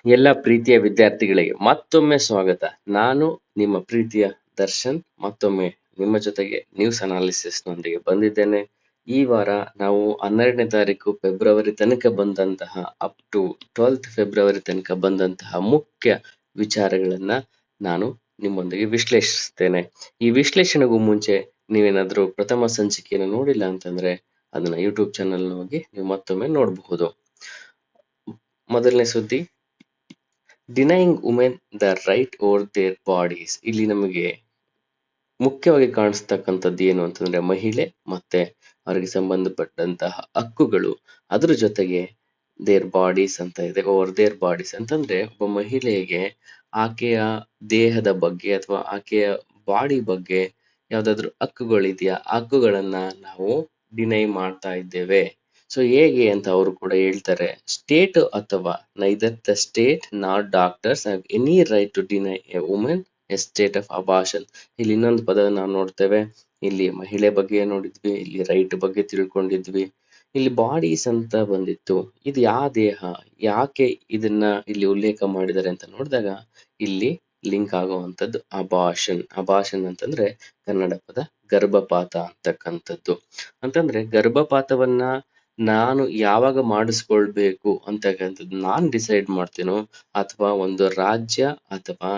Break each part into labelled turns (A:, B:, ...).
A: ಎಲ್ಲ ಪ್ರೀತಿಯ ವಿದ್ಯಾರ್ಥಿಗಳಿಗೆ ಮತ್ತೊಮ್ಮೆ ಸ್ವಾಗತ. ನಾನು ನಿಮ್ಮ ಪ್ರೀತಿಯ ದರ್ಶನ್ ಮತ್ತೊಮ್ಮೆ ನಿಮ್ಮ ಜೊತೆಗೆ ನ್ಯೂಸ್ ಅನಾಲಿಸಿಸ್ ನೊಂದಿಗೆ ಬಂದಿದ್ದೇನೆ. ಈ ವಾರ ನಾವು 12ನೇ ತಾರೀಕು ಫೆಬ್ರವರಿ ತನಕ ಬಂದಂತಹ ಅಪ್ ಟು 12th ಫೆಬ್ರವರಿ ತನಕ ಬಂದಂತಹ ಮುಖ್ಯ ವಿಚಾರಗಳನ್ನ ನಾನು ನಿಮ್ಮೊಂದಿಗೆ ವಿಶ್ಲೇಷಿಸ್ತೇನೆ. ಈ ವಿಶ್ಲೇಷಣೆಗೂ ಮುಂಚೆ ನೀವೇನಾದ್ರೂ ಪ್ರಥಮ ಸಂಚಿಕೆಯನ್ನು ನೋಡಿಲ್ಲ ಅಂತಂದ್ರೆ ಅದನ್ನ ಯೂಟ್ಯೂಬ್ ಚಾನೆಲ್ ಹೋಗಿ ನೀವು ಮತ್ತೊಮ್ಮೆ ನೋಡಬಹುದು. ಮೊದಲನೇ ಸುದ್ದಿ, denying women the right over their bodies. ಇಲ್ಲಿ ನಮಗೆ ಮುಖ್ಯವಾಗಿ ಕಾಣಿಸ್ತಕ್ಕಂಥದ್ದು ಏನು ಅಂತಂದ್ರೆ ಮಹಿಳೆ ಮತ್ತೆ ಅವರಿಗೆ ಸಂಬಂಧಪಟ್ಟಂತಹ ಹಕ್ಕುಗಳು, ಅದ್ರ ಜೊತೆಗೆ ದೇರ್ ಬಾಡೀಸ್ ಅಂತ ಇದೆ. ಓವರ್ ದೇರ್ ಬಾಡೀಸ್ ಅಂತಂದ್ರೆ ಒಬ್ಬ ಮಹಿಳೆಗೆ ಆಕೆಯ ದೇಹದ ಬಗ್ಗೆ ಅಥವಾ ಆಕೆಯ ಬಾಡಿ ಬಗ್ಗೆ ಯಾವ್ದಾದ್ರು ಹಕ್ಕುಗಳಿದೆಯಾ, ಹಕ್ಕುಗಳನ್ನ ನಾವು ಡಿನೈ ಮಾಡ್ತಾ ಇದ್ದೇವೆ. ಸೊ ಹೇಗೆ ಅಂತ ಅವರು ಕೂಡ ಹೇಳ್ತಾರೆ. ಸ್ಟೇಟ್ ಅಥವಾ neither the state not doctors have any right to deny a women a state of abortion. ಇಲ್ಲಿ ಇನ್ನೊಂದು ಪದ ನಾವು ನೋಡ್ತೇವೆ. ಇಲ್ಲಿ ಮಹಿಳೆ ಬಗ್ಗೆ ನೋಡಿದ್ವಿ, ಇಲ್ಲಿ ರೈಟ್ ಬಗ್ಗೆ ತಿಳ್ಕೊಂಡಿದ್ವಿ, ಇಲ್ಲಿ ಬಾಡೀಸ್ ಅಂತ ಬಂದಿತ್ತು. ಇದು ಯಾವ ದೇಹ, ಯಾಕೆ ಇದನ್ನ ಇಲ್ಲಿ ಉಲ್ಲೇಖ ಮಾಡಿದ್ದಾರೆ ಅಂತ ನೋಡಿದಾಗ ಇಲ್ಲಿ ಲಿಂಕ್ ಆಗುವಂಥದ್ದು ಅಬಾರ್ಷನ್. ಅಬಾರ್ಷನ್ ಅಂತಂದ್ರೆ ಕನ್ನಡ ಪದ ಗರ್ಭಪಾತ ಅಂತಕ್ಕಂಥದ್ದು. ಅಂತಂದ್ರೆ ಗರ್ಭಪಾತವನ್ನ ನಾನು ಯಾವಾಗ ಮಾಡಿಸ್ಕೊಳ್ಬೇಕು ಅಂತಕ್ಕಂಥದ್ದು ನಾನ್ ಡಿಸೈಡ್ ಮಾಡ್ತೀನೋ ಅಥವಾ ಒಂದು ರಾಜ್ಯ ಅಥವಾ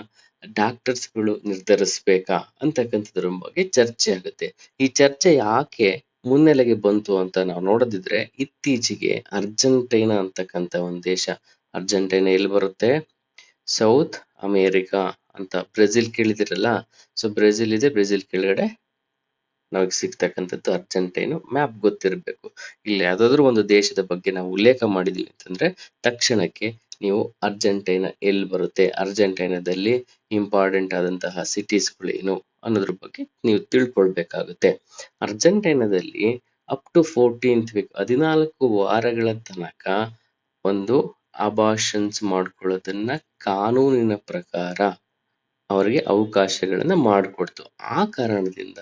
A: ಡಾಕ್ಟರ್ಸ್ಗಳು ನಿರ್ಧರಿಸ್ಬೇಕಾ ಅಂತಕ್ಕಂಥದ್ರ ಬಗ್ಗೆ ಚರ್ಚೆ ಆಗುತ್ತೆ. ಈ ಚರ್ಚೆ ಯಾಕೆ ಮುನ್ನೆಲೆಗೆ ಬಂತು ಅಂತ ನಾವು ನೋಡೋದಿದ್ರೆ, ಇತ್ತೀಚೆಗೆ ಅರ್ಜೆಂಟೈನಾ ಅಂತಕ್ಕಂಥ ಒಂದು ದೇಶ, ಅರ್ಜೆಂಟೈನಾ ಎಲ್ಲಿ ಬರುತ್ತೆ, ಸೌತ್ ಅಮೇರಿಕಾ ಅಂತ. ಬ್ರೆಜಿಲ್ ಕೇಳಿದಿರಲ್ಲ, ಸೊ ಬ್ರೆಜಿಲ್ ಇದೆ, ಬ್ರೆಜಿಲ್ ಕೆಳಗಡೆ ನಮಗೆ ಸಿಗ್ತಕ್ಕಂಥದ್ದು ಅರ್ಜೆಂಟೈನು. ಮ್ಯಾಪ್ ಗೊತ್ತಿರಬೇಕು. ಇಲ್ಲಿ ಯಾವ್ದಾದ್ರು ಒಂದು ದೇಶದ ಬಗ್ಗೆ ನಾವು ಉಲ್ಲೇಖ ಮಾಡಿದೀವಿ ಅಂತಂದ್ರೆ ತಕ್ಷಣಕ್ಕೆ ನೀವು ಅರ್ಜೆಂಟೈನಾ ಎಲ್ಲಿ ಬರುತ್ತೆ, ಅರ್ಜೆಂಟೈನಾದಲ್ಲಿ ಇಂಪಾರ್ಟೆಂಟ್ ಆದಂತಹ ಸಿಟೀಸ್ಗಳೇನು ಅನ್ನೋದ್ರ ಬಗ್ಗೆ ನೀವು ತಿಳ್ಕೊಳ್ಬೇಕಾಗುತ್ತೆ. ಅರ್ಜೆಂಟೈನಾದಲ್ಲಿ ಅಪ್ ಟು 14th ವೀಕ್ 14 ವಾರಗಳ ತನಕ ಒಂದು ಅಬಾರ್ಷನ್ಸ್ ಮಾಡ್ಕೊಳ್ಳೋದನ್ನ ಕಾನೂನಿನ ಪ್ರಕಾರ ಅವರಿಗೆ ಅವಕಾಶಗಳನ್ನ ಮಾಡಿಕೊಡ್ತು. ಆ ಕಾರಣದಿಂದ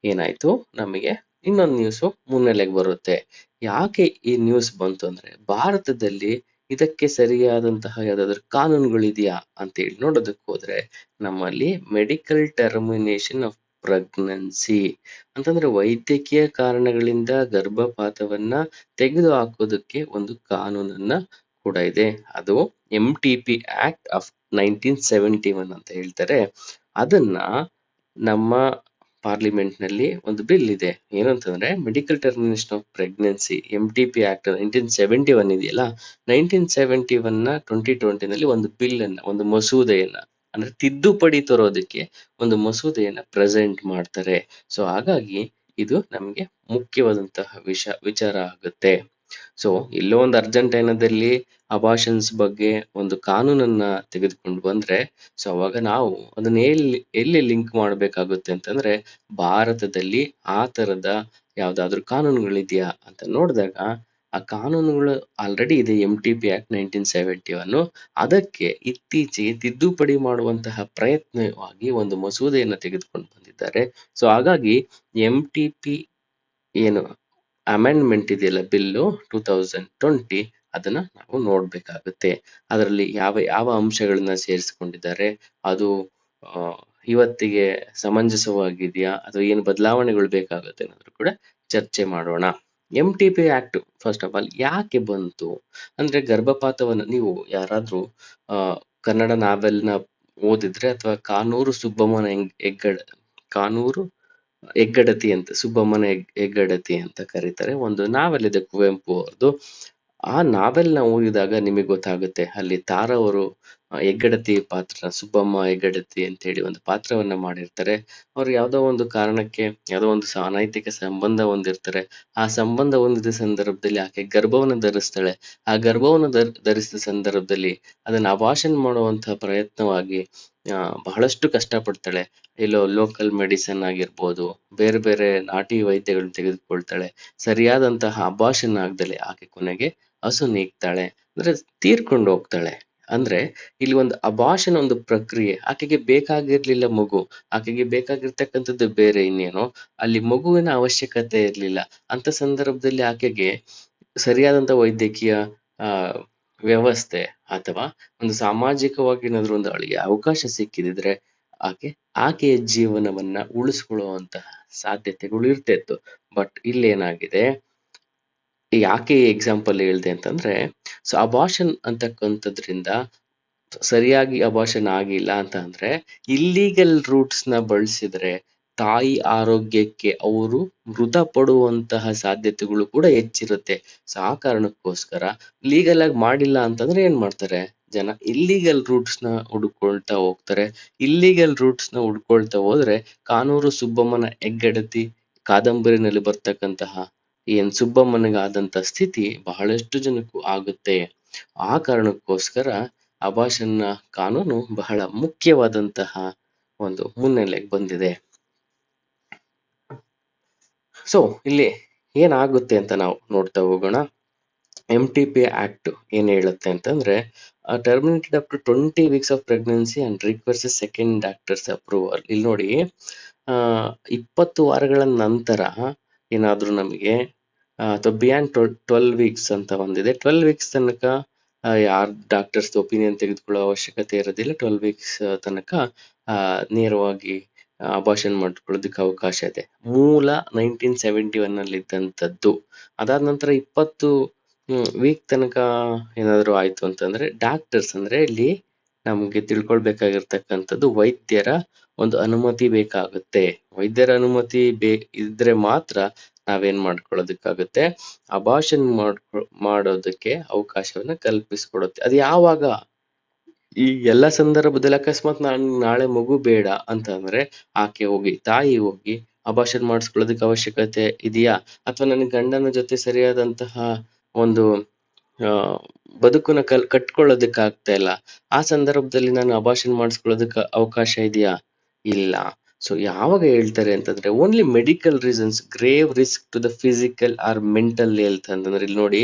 A: ಏನಾಯ್ತು, ನಮಗೆ ಇನ್ನೊಂದು ನ್ಯೂಸ್ ಮುನ್ನೆಲೆಗೆ ಬರುತ್ತೆ. ಯಾಕೆ ಈ ನ್ಯೂಸ್ ಬಂತು ಅಂದ್ರೆ, ಭಾರತದಲ್ಲಿ ಇದಕ್ಕೆ ಸರಿಯಾದಂತಹ ಯಾವ್ದಾದ್ರು ಕಾನೂನುಗಳಿದೆಯಾ ಅಂತ ಹೇಳಿ ನೋಡೋದಕ್ಕೆ ಹೋದ್ರೆ ನಮ್ಮಲ್ಲಿ ಮೆಡಿಕಲ್ ಟರ್ಮಿನೇಷನ್ ಆಫ್ ಪ್ರೆಗ್ನೆನ್ಸಿ ಅಂತಂದ್ರೆ ವೈದ್ಯಕೀಯ ಕಾರಣಗಳಿಂದ ಗರ್ಭಪಾತವನ್ನ ತೆಗೆದು ಹಾಕೋದಕ್ಕೆ ಒಂದು ಕಾನೂನನ್ನ ಕೂಡ ಇದೆ. ಅದು MTP ಆಕ್ಟ್ ಆಫ್ 1971 ಅಂತ ಹೇಳ್ತಾರೆ. ಅದನ್ನ ನಮ್ಮ ಪಾರ್ಲಿಮೆಂಟ್ ನಲ್ಲಿ ಒಂದು ಬಿಲ್ ಇದೆ. ಏನಂತಂದ್ರೆ medical termination of pregnancy, MTP act 1971 ಇದೆಯಲ್ಲ, 1971 2020 ನಲ್ಲಿ ಒಂದು ಬಿಲ್ ಅನ್ನ, ಒಂದು ಮಸೂದೆಯನ್ನ ಅಂದ್ರೆ ತಿದ್ದುಪಡಿ ತರೋದಕ್ಕೆ ಒಂದು ಮಸೂದೆಯನ್ನ ಪ್ರೆಸೆಂಟ್ ಮಾಡ್ತಾರೆ. ಸೊ ಹಾಗಾಗಿ ಇದು ನಮ್ಗೆ ಮುಖ್ಯವಾದಂತಹ ವಿಚಾರ ಆಗುತ್ತೆ. ಸೊ ಇಲ್ಲೋ ಒಂದು ಅರ್ಜೆಂಟೈನಾದಲ್ಲಿ ಅಬಾರ್ಷನ್ಸ್ ಬಗ್ಗೆ ಒಂದು ಕಾನೂನನ್ನ ತೆಗೆದುಕೊಂಡು ಬಂದ್ರೆ, ಸೊ ಅವಾಗ ನಾವು ಅದನ್ನ ಎಲ್ಲಿ ಲಿಂಕ್ ಮಾಡ್ಬೇಕಾಗುತ್ತೆ ಅಂತಂದ್ರೆ, ಭಾರತದಲ್ಲಿ ಆ ತರದ ಯಾವ್ದಾದ್ರು ಕಾನೂನುಗಳಿದೆಯಾ ಅಂತ ನೋಡಿದಾಗ ಆ ಕಾನೂನುಗಳು ಆಲ್ರೆಡಿ ಇದೆ. MTP act 1971. ಅದಕ್ಕೆ ಇತ್ತೀಚೆಗೆ ತಿದ್ದುಪಡಿ ಮಾಡುವಂತಹ ಪ್ರಯತ್ನವಾಗಿ ಒಂದು ಮಸೂದೆಯನ್ನ ತೆಗೆದುಕೊಂಡು ಬಂದಿದ್ದಾರೆ. ಸೊ ಹಾಗಾಗಿ MTP ಏನು ಅಮೆಂಡ್ಮೆಂಟ್ ಇದೆಯಲ್ಲ, ಬಿಲ್ಲು 2020, ಅದನ್ನ ನಾವು ನೋಡ್ಬೇಕಾಗುತ್ತೆ. ಅದರಲ್ಲಿ ಯಾವ ಯಾವ ಅಂಶಗಳನ್ನ ಸೇರಿಸ್ಕೊಂಡಿದ್ದಾರೆ, ಅದು ಇವತ್ತಿಗೆ ಸಮಂಜಸವಾಗಿದೆಯಾ ಅಥವಾ ಏನು ಬದಲಾವಣೆಗಳು ಬೇಕಾಗುತ್ತೆ ಅನ್ನೋದ್ರ ಕೂಡ ಚರ್ಚೆ ಮಾಡೋಣ. MTP act first of all ಯಾಕೆ ಬಂತು ಅಂದ್ರೆ, ಗರ್ಭಪಾತವನ್ನ ನೀವು ಯಾರಾದ್ರೂ ಕನ್ನಡ ನಾವೆಲ್ನ ಓದಿದ್ರೆ ಅಥವಾ ಕಾನೂರು ಸುಬ್ಬಮ್ಮನ ಕಾನೂರು ಹೆಗ್ಗಡತಿ ಅಂತ, ಸುಬ್ಬಮ್ಮನ ಹೆಗ್ಗಡತಿ ಅಂತ ಕರೀತಾರೆ, ಒಂದು ನಾವೆಲ್ ಇದೆ ಕುವೆಂಪು ಅವ್ರದ್ದು. ಆ ನಾವೆಲ್ನ ಓದಿದಾಗ ನಿಮಗೆ ಗೊತ್ತಾಗುತ್ತೆ, ಅಲ್ಲಿ ತಾರಾ ಅವರು ಹೆಗ್ಗಡತಿ ಪಾತ್ರ, ಸುಬ್ಬಮ್ಮ ಹೆಗ್ಗಡತಿ ಅಂತ ಹೇಳಿ ಒಂದು ಪಾತ್ರವನ್ನ ಮಾಡಿರ್ತಾರೆ. ಅವ್ರು ಯಾವ್ದೋ ಒಂದು ಕಾರಣಕ್ಕೆ ಯಾವ್ದೋ ಒಂದು ಅನೈತಿಕ ಸಂಬಂಧ ಹೊಂದಿರ್ತಾರೆ. ಆ ಸಂಬಂಧ ಹೊಂದಿದ ಸಂದರ್ಭದಲ್ಲಿ ಆಕೆ ಗರ್ಭವನ್ನು ಧರಿಸ್ತಾಳೆ. ಆ ಗರ್ಭವನ್ನು ಧರಿಸಿದ ಸಂದರ್ಭದಲ್ಲಿ ಅದನ್ನ ಅಬಾರ್ಷನ್ ಮಾಡುವಂತಹ ಪ್ರಯತ್ನವಾಗಿ ಬಹಳಷ್ಟು ಕಷ್ಟಪಡ್ತಾಳೆ. ಎಲ್ಲೋ ಲೋಕಲ್ ಮೆಡಿಸಿನ್ ಆಗಿರ್ಬೋದು, ಬೇರೆ ಬೇರೆ ನಾಟಿ ವೈದ್ಯಗಳನ್ನ ತೆಗೆದುಕೊಳ್ತಾಳೆ. ಸರಿಯಾದಂತಹ ಅಬಾರ್ಷನ್ ಆಗದಲೆ ಆಕೆ ಕೊನೆಗೆ ಹಸು ನೀಗ್ತಾಳೆ, ಅಂದ್ರೆ ತೀರ್ಕೊಂಡು ಹೋಗ್ತಾಳೆ. ಅಂದ್ರೆ ಇಲ್ಲಿ ಒಂದು ಅಬಾರ್ಷನ್ ಒಂದು ಪ್ರಕ್ರಿಯೆ. ಆಕೆಗೆ ಬೇಕಾಗಿರ್ಲಿಲ್ಲ ಮಗು, ಆಕೆಗೆ ಬೇಕಾಗಿರ್ತಕ್ಕಂಥದ್ದು ಬೇರೆ ಇನ್ನೇನೋ, ಅಲ್ಲಿ ಮಗುವಿನ ಅವಶ್ಯಕತೆ ಇರ್ಲಿಲ್ಲ. ಅಂತ ಸಂದರ್ಭದಲ್ಲಿ ಆಕೆಗೆ ಸರಿಯಾದಂತ ವೈದ್ಯಕೀಯ ವ್ಯವಸ್ಥೆ ಅಥವಾ ಒಂದು ಸಾಮಾಜಿಕವಾಗಿ ಏನಾದ್ರು ಒಂದು ಅವಳಿಗೆ ಅವಕಾಶ ಸಿಕ್ಕಿದ್ರೆ ಆಕೆಯ ಜೀವನವನ್ನ ಉಳಿಸ್ಕೊಳ್ಳುವಂತಹ ಸಾಧ್ಯತೆಗಳು ಇರ್ತಿತ್ತು. ಬಟ್ ಇಲ್ಲೇನಾಗಿದೆ, ಯಾಕೆ ಎಕ್ಸಾಂಪಲ್ ಹೇಳ್ದೆ ಅಂತಂದ್ರೆ, ಸೊ ಅಬಾರ್ಷನ್ ಅಂತಕ್ಕಂಥದ್ರಿಂದ ಸರಿಯಾಗಿ ಅಬಾರ್ಷನ್ ಆಗಿಲ್ಲ ಅಂತ ಅಂದ್ರೆ ಇಲ್ಲಿಗಲ್ ರೂಟ್ಸ್ ನ ಬಳಸಿದ್ರೆ ತಾಯಿ ಆರೋಗ್ಯಕ್ಕೆ ಅವರು ಮೃತಪಡುವಂತಹ ಸಾಧ್ಯತೆಗಳು ಕೂಡ ಹೆಚ್ಚಿರುತ್ತೆ. ಸೊ ಆ ಕಾರಣಕ್ಕೋಸ್ಕರ ಲೀಗಲ್ ಆಗಿ ಮಾಡಿಲ್ಲ ಅಂತಂದ್ರೆ ಏನ್ ಮಾಡ್ತಾರೆ ಜನ, ಇಲ್ಲಿಗಲ್ ರೂಟ್ಸ್ ನ ಹುಡ್ಕೊಳ್ತಾ ಹೋಗ್ತಾರೆ. ಇಲ್ಲಿಗಲ್ ರೂಟ್ಸ್ ನ ಹುಡ್ಕೊಳ್ತಾ ಹೋದ್ರೆ ಕಾನೂರು ಸುಬ್ಬಮ್ಮನ ಹೆಗ್ಗಡತಿ ಕಾದಂಬರಿನಲ್ಲಿ ಬರ್ತಕ್ಕಂತಹ ಏನ್ ಸುಬ್ಬಮ್ಮನಿಗಾದಂತ ಸ್ಥಿತಿ ಬಹಳಷ್ಟು ಜನಕ್ಕೂ ಆಗುತ್ತೆ. ಆ ಕಾರಣಕ್ಕೋಸ್ಕರ ಅಬಾರ್ಷನ್ನ ಕಾನೂನು ಬಹಳ ಮುಖ್ಯವಾದಂತಹ ಒಂದು ಮುನ್ನೆಲೆಗೆ ಬಂದಿದೆ. ಸೊ ಇಲ್ಲಿ ಏನಾಗುತ್ತೆ ಅಂತ ನಾವು ನೋಡ್ತಾ ಹೋಗೋಣ. MTP ಆಕ್ಟ್ ಏನ್ ಹೇಳುತ್ತೆ ಅಂತಂದ್ರೆ, terminated up to 20 weeks of pregnancy and requires second doctor's approval. ಇಲ್ಲಿ ನೋಡಿ, 20 ವಾರಗಳ ನಂತರ ಏನಾದ್ರೂ ನಮಗೆ ಅಥವಾ ಬಿಯಾಂಡ್ 12 weeks ಅಂತ ಒಂದಿದೆ, 12 weeks ತನಕ ಯಾರ್ ಡಾಕ್ಟರ್ಸ್ ಒಪಿನಿಯನ್ ತೆಗೆದುಕೊಳ್ಳೋ ಅವಶ್ಯಕತೆ ಇರೋದಿಲ್ಲ. 12 weeks ತನಕ ನೇರವಾಗಿ ಅಬಾರ್ಷನ್ ಮಾಡ್ಕೊಳ್ಳೋದಕ್ಕೆ ಅವಕಾಶ ಇದೆ. ಮೂಲ 1971 ಅಲ್ಲಿ ಇದ್ದಂಥದ್ದು. ಅದಾದ ನಂತರ 20 ವೀಕ್ ತನಕ ಏನಾದ್ರು ಆಯ್ತು ಅಂತಂದ್ರೆ ಡಾಕ್ಟರ್ಸ್, ಅಂದ್ರೆ ಇಲ್ಲಿ ನಮ್ಗೆ ತಿಳ್ಕೊಳ್ಬೇಕಾಗಿರ್ತಕ್ಕಂಥದ್ದು ವೈದ್ಯರ ಒಂದು ಅನುಮತಿ ಬೇಕಾಗುತ್ತೆ. ವೈದ್ಯರ ಅನುಮತಿ ಇದ್ರೆ ಮಾತ್ರ ನಾವೇನ್ ಮಾಡ್ಕೊಳ್ಳೋದಕ್ಕಾಗುತ್ತೆ, ಅಬಾರ್ಷನ್ ಮಾಡೋದಕ್ಕೆ ಅವಕಾಶವನ್ನ ಕಲ್ಪಿಸ್ಕೊಡುತ್ತೆ. ಅದು ಯಾವಾಗ, ಈ ಎಲ್ಲ ಸಂದರ್ಭದಲ್ಲಿ ಅಕಸ್ಮಾತ್ ನಾಳೆ ಮಗು ಬೇಡ ಅಂತಂದ್ರೆ ತಾಯಿ ಹೋಗಿ ಅಬಾರ್ಷನ್ ಮಾಡಿಸ್ಕೊಳ್ಳೋದಕ್ಕೆ ಅವಶ್ಯಕತೆ ಇದೆಯಾ, ಅಥವಾ ನನ್ನ ಗಂಡನ ಜೊತೆ ಸರಿಯಾದಂತಹ ಒಂದು ಬದುಕನ್ನ ಕಟ್ಕೊಳ್ಳೋದಕ್ಕೆ ಆಗ್ತಾ ಇಲ್ಲ, ಆ ಸಂದರ್ಭದಲ್ಲಿ ನಾನು ಅಬಾರ್ಷನ್ ಮಾಡಿಸ್ಕೊಳ್ಳೋದಕ್ಕೆ ಅವಕಾಶ ಇದೆಯಾ? ಇಲ್ಲ. ಸೊ ಯಾವಾಗ ಹೇಳ್ತಾರೆ ಅಂತಂದ್ರೆ, only medical reasons, grave risk to the physical or mental health ಅಂತಂದ್ರೆ, ಇಲ್ಲಿ ನೋಡಿ,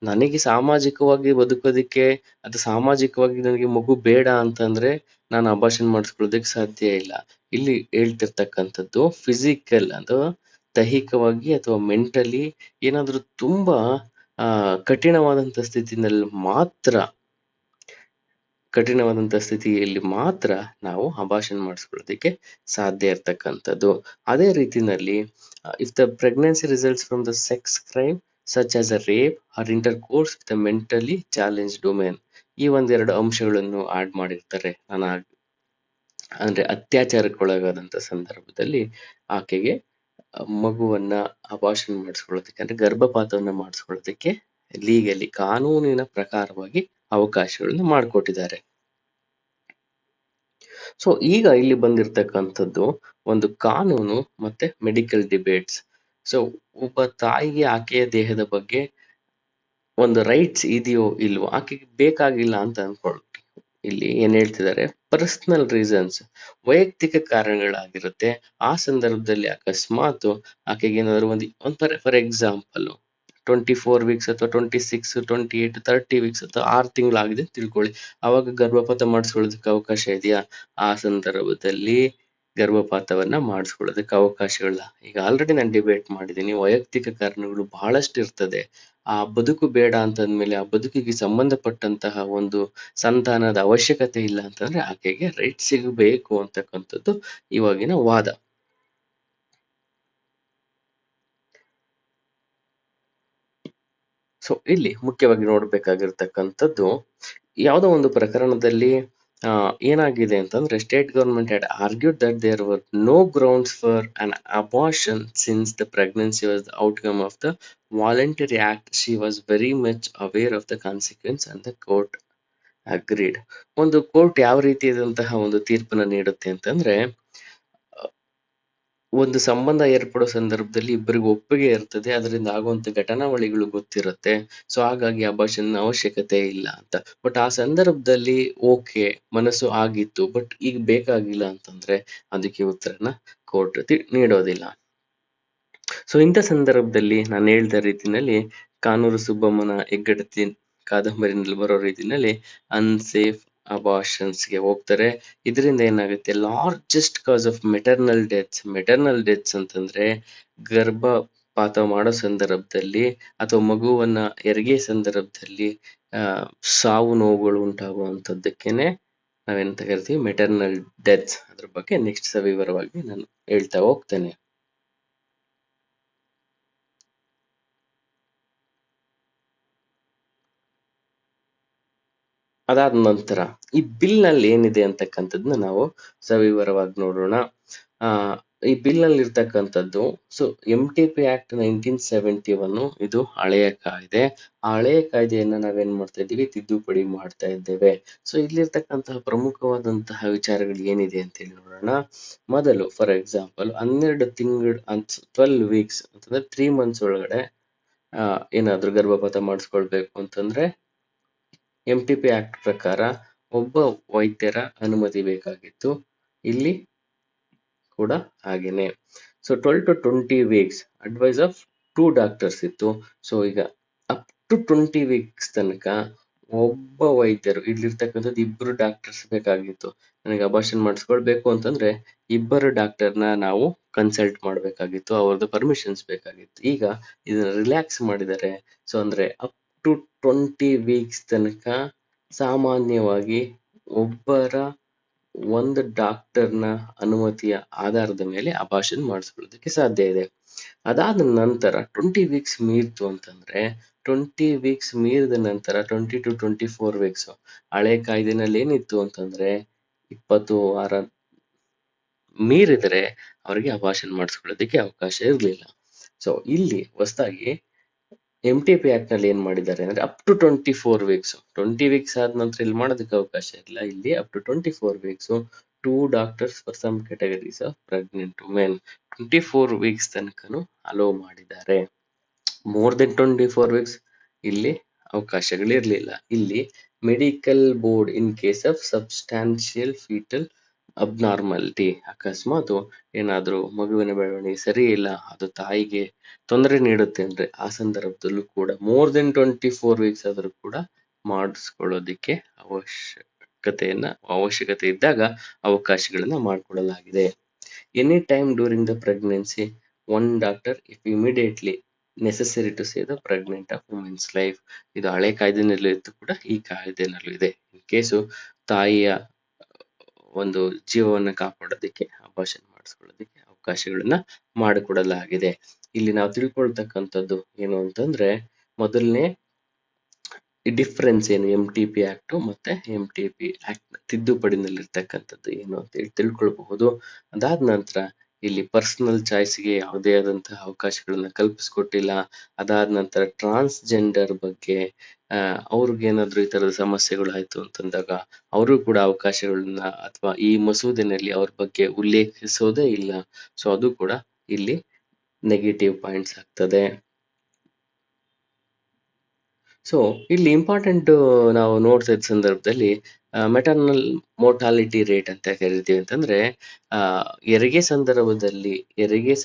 A: ನನಗೆ ಸಾಮಾಜಿಕವಾಗಿ ಬದುಕೋದಿಕ್ಕೆ ಅಥವಾ ಸಾಮಾಜಿಕವಾಗಿ ನನಗೆ ಮಗು ಬೇಡ ಅಂತಂದ್ರೆ ನಾನು ಅಬಾರ್ಷನ್ ಮಾಡಿಸ್ಕೊಳ್ಳೋದಕ್ಕೆ ಸಾಧ್ಯ ಇಲ್ಲ. ಇಲ್ಲಿ ಹೇಳ್ತಿರ್ತಕ್ಕಂಥದ್ದು ಫಿಸಿಕಲ್ ಅಥವಾ ದೈಹಿಕವಾಗಿ ಅಥವಾ ಮೆಂಟಲಿ ಏನಾದ್ರೂ ತುಂಬಾ ಕಠಿಣವಾದಂತ ಸ್ಥಿತಿಯಲ್ಲಿ ಮಾತ್ರ ನಾವು ಅಬಾರ್ಷನ್ ಮಾಡಿಸ್ಕೊಳ್ಳೋದಕ್ಕೆ ಸಾಧ್ಯ ಇರ್ತಕ್ಕಂಥದ್ದು. ಅದೇ ರೀತಿನಲ್ಲಿ if the pregnancy results from the sex crime such as a rape or intercourse with the mentally challenged women, ಈ ಒಂದೆರಡು ಅಂಶಗಳನ್ನು ಆಡ್ ಮಾಡಿರ್ತಾರೆ. ಅಂದ್ರೆ ಅತ್ಯಾಚಾರಕ್ಕೊಳಗಾದಂತ ಸಂದರ್ಭದಲ್ಲಿ ಆಕೆಗೆ ಮಗುವನ್ನ ಅಬಾರ್ಷನ್ ಮಾಡಿಸ್ಕೊಳ್ಳೋದಕ್ಕೆ, ಅಂದ್ರೆ ಗರ್ಭಪಾತವನ್ನ ಮಾಡಿಸ್ಕೊಳ್ಳೋದಕ್ಕೆ ಲೀಗಲಿ ಕಾನೂನಿನ ಪ್ರಕಾರವಾಗಿ ಅವಕಾಶಗಳನ್ನ ಮಾಡಿಕೊಟ್ಟಿದ್ದಾರೆ. ಸೊ ಈಗ ಇಲ್ಲಿ ಬಂದಿರತಕ್ಕಂಥದ್ದು ಒಂದು ಕಾನೂನು ಮತ್ತೆ ಮೆಡಿಕಲ್ ಡಿಬೇಟ್ಸ್. ಸೊ ಒಬ್ಬ ತಾಯಿಗೆ ಆಕೆಯ ದೇಹದ ಬಗ್ಗೆ ಒಂದು ರೈಟ್ಸ್ ಇದೆಯೋ ಇಲ್ವೋ, ಆಕೆಗೆ ಬೇಕಾಗಿಲ್ಲ ಅಂತ ಅನ್ಕೊಳ್ತೀವಿ. ಇಲ್ಲಿ ಏನ್ ಹೇಳ್ತಿದ್ದಾರೆ, ಪರ್ಸನಲ್ ರೀಸನ್ಸ್, ವೈಯಕ್ತಿಕ ಕಾರಣಗಳಾಗಿರುತ್ತೆ. ಆ ಸಂದರ್ಭದಲ್ಲಿ ಅಕಸ್ಮಾತ್ ಆಕೆಗೆ ಏನಾದ್ರು ಫಾರ್ ಎಕ್ಸಾಂಪಲ್ 24 weeks ಅಥವಾ 26, 28, 30 weeks ಅಥವಾ 6 ತಿಂಗಳಾಗಿದೆ ತಿಳ್ಕೊಳ್ಳಿ, ಅವಾಗ ಗರ್ಭಪಾತ ಮಾಡಿಸ್ಕೊಳ್ಳೋದಕ್ಕೆ ಅವಕಾಶ ಇದೆಯಾ? ಆ ಸಂದರ್ಭದಲ್ಲಿ ಗರ್ಭಪಾತವನ್ನ ಮಾಡಿಸ್ಕೊಳ್ಳೋದಕ್ಕೆ ಅವಕಾಶಗಳಿಲ್ಲ. ಈಗ ಆಲ್ರೆಡಿ ನಾನು ಡಿಬೇಟ್ ಮಾಡಿದ್ದೀನಿ, ವೈಯಕ್ತಿಕ ಕಾರಣಗಳು ಬಹಳಷ್ಟು ಇರ್ತದೆ. ಆ ಬದುಕು ಬೇಡ ಅಂತಂದ್ಮೇಲೆ ಆ ಬದುಕಿಗೆ ಸಂಬಂಧಪಟ್ಟಂತಹ ಒಂದು ಸಂತಾನದ ಅವಶ್ಯಕತೆ ಇಲ್ಲ ಅಂತಂದ್ರೆ ಆಕೆಗೆ ರೈಟ್ ಸಿಗಬೇಕು ಅಂತಕ್ಕಂಥದ್ದು ಇವಾಗಿನ ವಾದ. ಸೊ ಇಲ್ಲಿ ಮುಖ್ಯವಾಗಿ ನೋಡ್ಬೇಕಾಗಿರ್ತಕ್ಕಂಥದ್ದು, ಯಾವುದೋ ಒಂದು ಪ್ರಕರಣದಲ್ಲಿ ಏನಾಗಿದೆ ಅಂತಂದ್ರೆ, state government had argued that there were no grounds for an abortion since the pregnancy was the outcome of the voluntary act. She was very much aware of the consequence and the court agreed. ಒಂದು court ಯಾವ ರೀತಿಯಾದಂತಹ ಒಂದು ತೀರ್ಪನ್ನ ನೀಡುತ್ತೆ ಅಂತಂದ್ರೆ, ಒಂದು ಸಂಬಂಧ ಏರ್ಪಡೋ ಸಂದರ್ಭದಲ್ಲಿ ಇಬ್ಬರಿಗೂ ಒಪ್ಪಿಗೆ ಇರ್ತದೆ, ಅದರಿಂದ ಆಗುವಂತ ಘಟನಾವಳಿಗಳು ಗೊತ್ತಿರುತ್ತೆ. ಸೊ ಹಾಗಾಗಿ ಅಬಾರ್ಷನ್ ಅವಶ್ಯಕತೆ ಇಲ್ಲ ಅಂತ. ಬಟ್ ಆ ಸಂದರ್ಭದಲ್ಲಿ ಓಕೆ, ಮನಸ್ಸು ಆಗಿತ್ತು, ಬಟ್ ಈಗ ಬೇಕಾಗಿಲ್ಲ ಅಂತಂದ್ರೆ ಅದಕ್ಕೆ ಉತ್ತರನ ಕೋರ್ಟ್ ನೀಡೋದಿಲ್ಲ. ಸೊ ಇಂಥ ಸಂದರ್ಭದಲ್ಲಿ ನಾನು ಹೇಳ್ದ ರೀತಿನಲ್ಲಿ ಕಾನೂರು ಸುಬ್ಬಮ್ಮನ ಹೆಗ್ಗಡತಿ ಕಾದಂಬರಿನಲ್ಲಿ ಬರೋ ರೀತಿನಲ್ಲಿ ಅನ್ಸೇಫ್ ಅಬಾರ್ಷನ್ಸ್ಗೆ ಹೋಗ್ತಾರೆ. ಇದರಿಂದ ಏನಾಗುತ್ತೆ, largest cause of maternal deaths ಅಂತಂದ್ರೆ ಪಾತ ಮಾಡೋ ಸಂದರ್ಭದಲ್ಲಿ ಅಥವಾ ಮಗುವನ್ನ ಹೆರಿಗೆ ಸಂದರ್ಭದಲ್ಲಿ ಸಾವು ನೋವುಗಳು ಉಂಟಾಗುವಂಥದ್ದಕ್ಕೇನೆ ನಾವೇನಂತ ಕರಿತೀವಿ ಮೆಟರ್ನಲ್ ಡೆತ್. ಅದ್ರ ಬಗ್ಗೆ ನೆಕ್ಸ್ಟ್ ಸವಿವರವಾಗಿ ನಾನು ಹೇಳ್ತಾ ಹೋಗ್ತೇನೆ. ಅದಾದ ನಂತರ ಈ ಬಿಲ್ ನಲ್ಲಿ ಏನಿದೆ ಅಂತಕ್ಕಂಥದ್ದನ್ನ ನಾವು ಸವಿವರವಾಗಿ ನೋಡೋಣ. ಈ ಬಿಲ್ ನಲ್ಲಿ ಇರ್ತಕ್ಕಂಥದ್ದು MTP ಆಕ್ಟ್ 1971 ಇದು ಹಳೆಯ ಕಾಯ್ದೆ. ಆ ಹಳೆಯ ಕಾಯ್ದೆಯನ್ನ ನಾವೇನ್ ಮಾಡ್ತಾ ಇದ್ದೀವಿ, ತಿದ್ದುಪಡಿ ಮಾಡ್ತಾ ಇದ್ದೇವೆ. ಇಲ್ಲಿರ್ತಕ್ಕಂತಹ ಪ್ರಮುಖವಾದಂತಹ ವಿಚಾರಗಳು ಏನಿದೆ ಅಂತ ಹೇಳಿ ನೋಡೋಣ. ಮೊದಲು ಫಾರ್ ಎಕ್ಸಾಂಪಲ್ 12 ತಿಂಗಳು 12 ವೀಕ್ಸ್ ಅಂತಂದ್ರೆ 3 months ಒಳಗಡೆ ಏನಾದ್ರೂ ಗರ್ಭಪಾತ ಮಾಡಿಸ್ಕೊಳ್ಬೇಕು ಅಂತಂದ್ರೆ MTP ಆಕ್ಟ್ ಪ್ರಕಾರ ಒಬ್ಬ ವೈದ್ಯರ ಅನುಮತಿ ಬೇಕಾಗಿತ್ತು. ಇಲ್ಲಿ ಕೂಡ ಹಾಗೇನೆ. 12 to 20 weeks advice of 2 doctors ಇತ್ತು. ಈಗ ಅಪ್ ಟು 20 weeks ತನಕ ಒಬ್ಬ ವೈದ್ಯರು, ಇಲ್ಲಿರ್ತಕ್ಕಂಥದ್ದು 2 ಡಾಕ್ಟರ್ಸ್ ಬೇಕಾಗಿತ್ತು. ನನಗೆ ಅಬಾರ್ಷನ್ ಮಾಡಿಸ್ಕೊಳ್ಬೇಕು ಅಂತಂದ್ರೆ 2 ಡಾಕ್ಟರ್ನ ನಾವು ಕನ್ಸಲ್ಟ್ ಮಾಡ್ಬೇಕಾಗಿತ್ತು, ಅವ್ರದ್ದು ಪರ್ಮಿಷನ್ಸ್ ಬೇಕಾಗಿತ್ತು. ಈಗ ಇದನ್ನ ರಿಲ್ಯಾಕ್ಸ್ ಮಾಡಿದ್ದಾರೆ. ಅಂದ್ರೆ ಅಪ್ ಟು 20 weeks ತನಕ ಸಾಮಾನ್ಯವಾಗಿ ಒಂದು ಡಾಕ್ಟರ್ನ ಅನುಮತಿಯ ಆಧಾರದ ಮೇಲೆ ಅಬಾರ್ಷನ್ ಮಾಡಿಸ್ಕೊಳ್ಳೋದಕ್ಕೆ ಸಾಧ್ಯ ಇದೆ. ಅದಾದ ನಂತರ 20 weeks ಮೀರ್ತು ಅಂತಂದ್ರೆ 20 weeks ಮೀರಿದ ನಂತರ 20 to 24 weeks ಹಳೆ ಕಾಯ್ದೆನಲ್ಲಿ ಏನಿತ್ತು ಅಂತಂದ್ರೆ 20 ವಾರ ಮೀರಿದರೆ ಅವರಿಗೆ ಅಬಾರ್ಷನ್ ಮಾಡಿಸ್ಕೊಳ್ಳೋದಕ್ಕೆ ಅವಕಾಶ ಇರಲಿಲ್ಲ. ಇಲ್ಲಿ ಹೊಸದಾಗಿ MTP ಆಕ್ಟ್ ನಲ್ಲಿ ಏನ್ ಮಾಡಿದ್ದಾರೆ ಅಂದ್ರೆ ಅಪ್ ಟು 24 weeks 20 weeks ಆದ ನಂತರ ಇಲ್ಲಿ ಮಾಡೋದಕ್ಕೆ ಅವಕಾಶ ಇಲ್ಲ. ಇಲ್ಲಿ up to 24 weeks 2 doctors for some categories of pregnant women 24 weeks ತನಕನು ಅಲೋ ಮಾಡಿದ್ದಾರೆ. ಮೋರ್ ದೆನ್ 24 weeks ಇಲ್ಲಿ ಅವಕಾಶಗಳಿರ್ಲಿಲ್ಲ. ಇಲ್ಲಿ medical board in case of substantial foetal abnormality, ಅಕಸ್ಮಾತ್ ಏನಾದ್ರೂ ಮಗುವಿನ ಬೆಳವಣಿಗೆ ಸರಿ ಇಲ್ಲ, ಅದು ತಾಯಿಗೆ ತೊಂದರೆ ನೀಡುತ್ತೆ ಅಂದ್ರೆ ಆ ಸಂದರ್ಭದಲ್ಲೂ ಕೂಡ ಮೋರ್ ದೆನ್ 24 weeks ಆದ್ರೂ ಕೂಡ ಮಾಡಿಸ್ಕೊಳ್ಳೋದಿಕ್ಕೆ ಅವಶ್ಯಕತೆ ಇದ್ದಾಗ ಅವಕಾಶಗಳನ್ನ ಮಾಡಿಕೊಡಲಾಗಿದೆ. Any time during the pregnancy 1 doctor if immediately necessary to save the pregnant of women's life. ಇದು ಹಳೆ ಕಾಯ್ದೆನಲ್ಲೂ ಇತ್ತು ಕೂಡ ಈ ಕಾಯ್ದೆನಲ್ಲೂ ಇದೆ. ಇನ್ ಕೇಸು ತಾಯಿಯ ಒಂದು ಜೀವವನ್ನ ಕಾಪಾಡೋದಕ್ಕೆ ಅಬಾರ್ಷನ್ ಮಾಡಿಸ್ಕೊಳ್ಳೋದಕ್ಕೆ ಅವಕಾಶಗಳನ್ನ ಮಾಡಿಕೊಡಲಾಗಿದೆ. ಇಲ್ಲಿ ನಾವು ತಿಳ್ಕೊಳ್ತಕ್ಕಂಥದ್ದು ಏನು ಅಂತಂದ್ರೆ ಮೊದಲನೇ ಡಿಫ್ರೆನ್ಸ್ ಏನು MTP ಆಕ್ಟ್ ಮತ್ತೆ MTP ಆಕ್ಟ್ ತಿದ್ದುಪಡಿನಲ್ಲಿರ್ತಕ್ಕಂಥದ್ದು ಏನು ಅಂತ ಹೇಳಿ ತಿಳ್ಕೊಳ್ಬಹುದು. ಅದಾದ ನಂತರ ಇಲ್ಲಿ ಪರ್ಸನಲ್ ಚಾಯ್ಸ್ಗೆ ಯಾವುದೇ ಆದಂತಹ ಅವಕಾಶಗಳನ್ನ ಕಲ್ಪಿಸ್ಕೊಟ್ಟಿಲ್ಲ. ಅದಾದ ನಂತರ ಟ್ರಾನ್ಸ್ಜೆಂಡರ್ ಬಗ್ಗೆ ಅವ್ರಿಗೆ ಏನಾದ್ರು ಈ ತರದ ಸಮಸ್ಯೆಗಳು ಆಯ್ತು ಅಂತಂದಾಗ ಅವರು ಕೂಡ ಅವಕಾಶಗಳನ್ನ ಅಥವಾ ಈ ಮಸೂದೆನಲ್ಲಿ ಅವ್ರ ಬಗ್ಗೆ ಉಲ್ಲೇಖಿಸೋದೇ ಇಲ್ಲ. ಅದು ಕೂಡ ಇಲ್ಲಿ ನೆಗೆಟಿವ್ ಪಾಯಿಂಟ್ಸ್ ಆಗ್ತದೆ. ಇಲ್ಲಿ ಇಂಪಾರ್ಟೆಂಟ್ ನಾವು ನೋಡ್ತಾ ಇದ್ದ ಸಂದರ್ಭದಲ್ಲಿ ಮೆಟರ್ನಲ್ ಮೋರ್ಟಾಲಿಟಿ ರೇಟ್ ಅಂತ ಕರಿತೀವಿ. ಅಂತಂದ್ರೆ ಹೆರಿಗೆ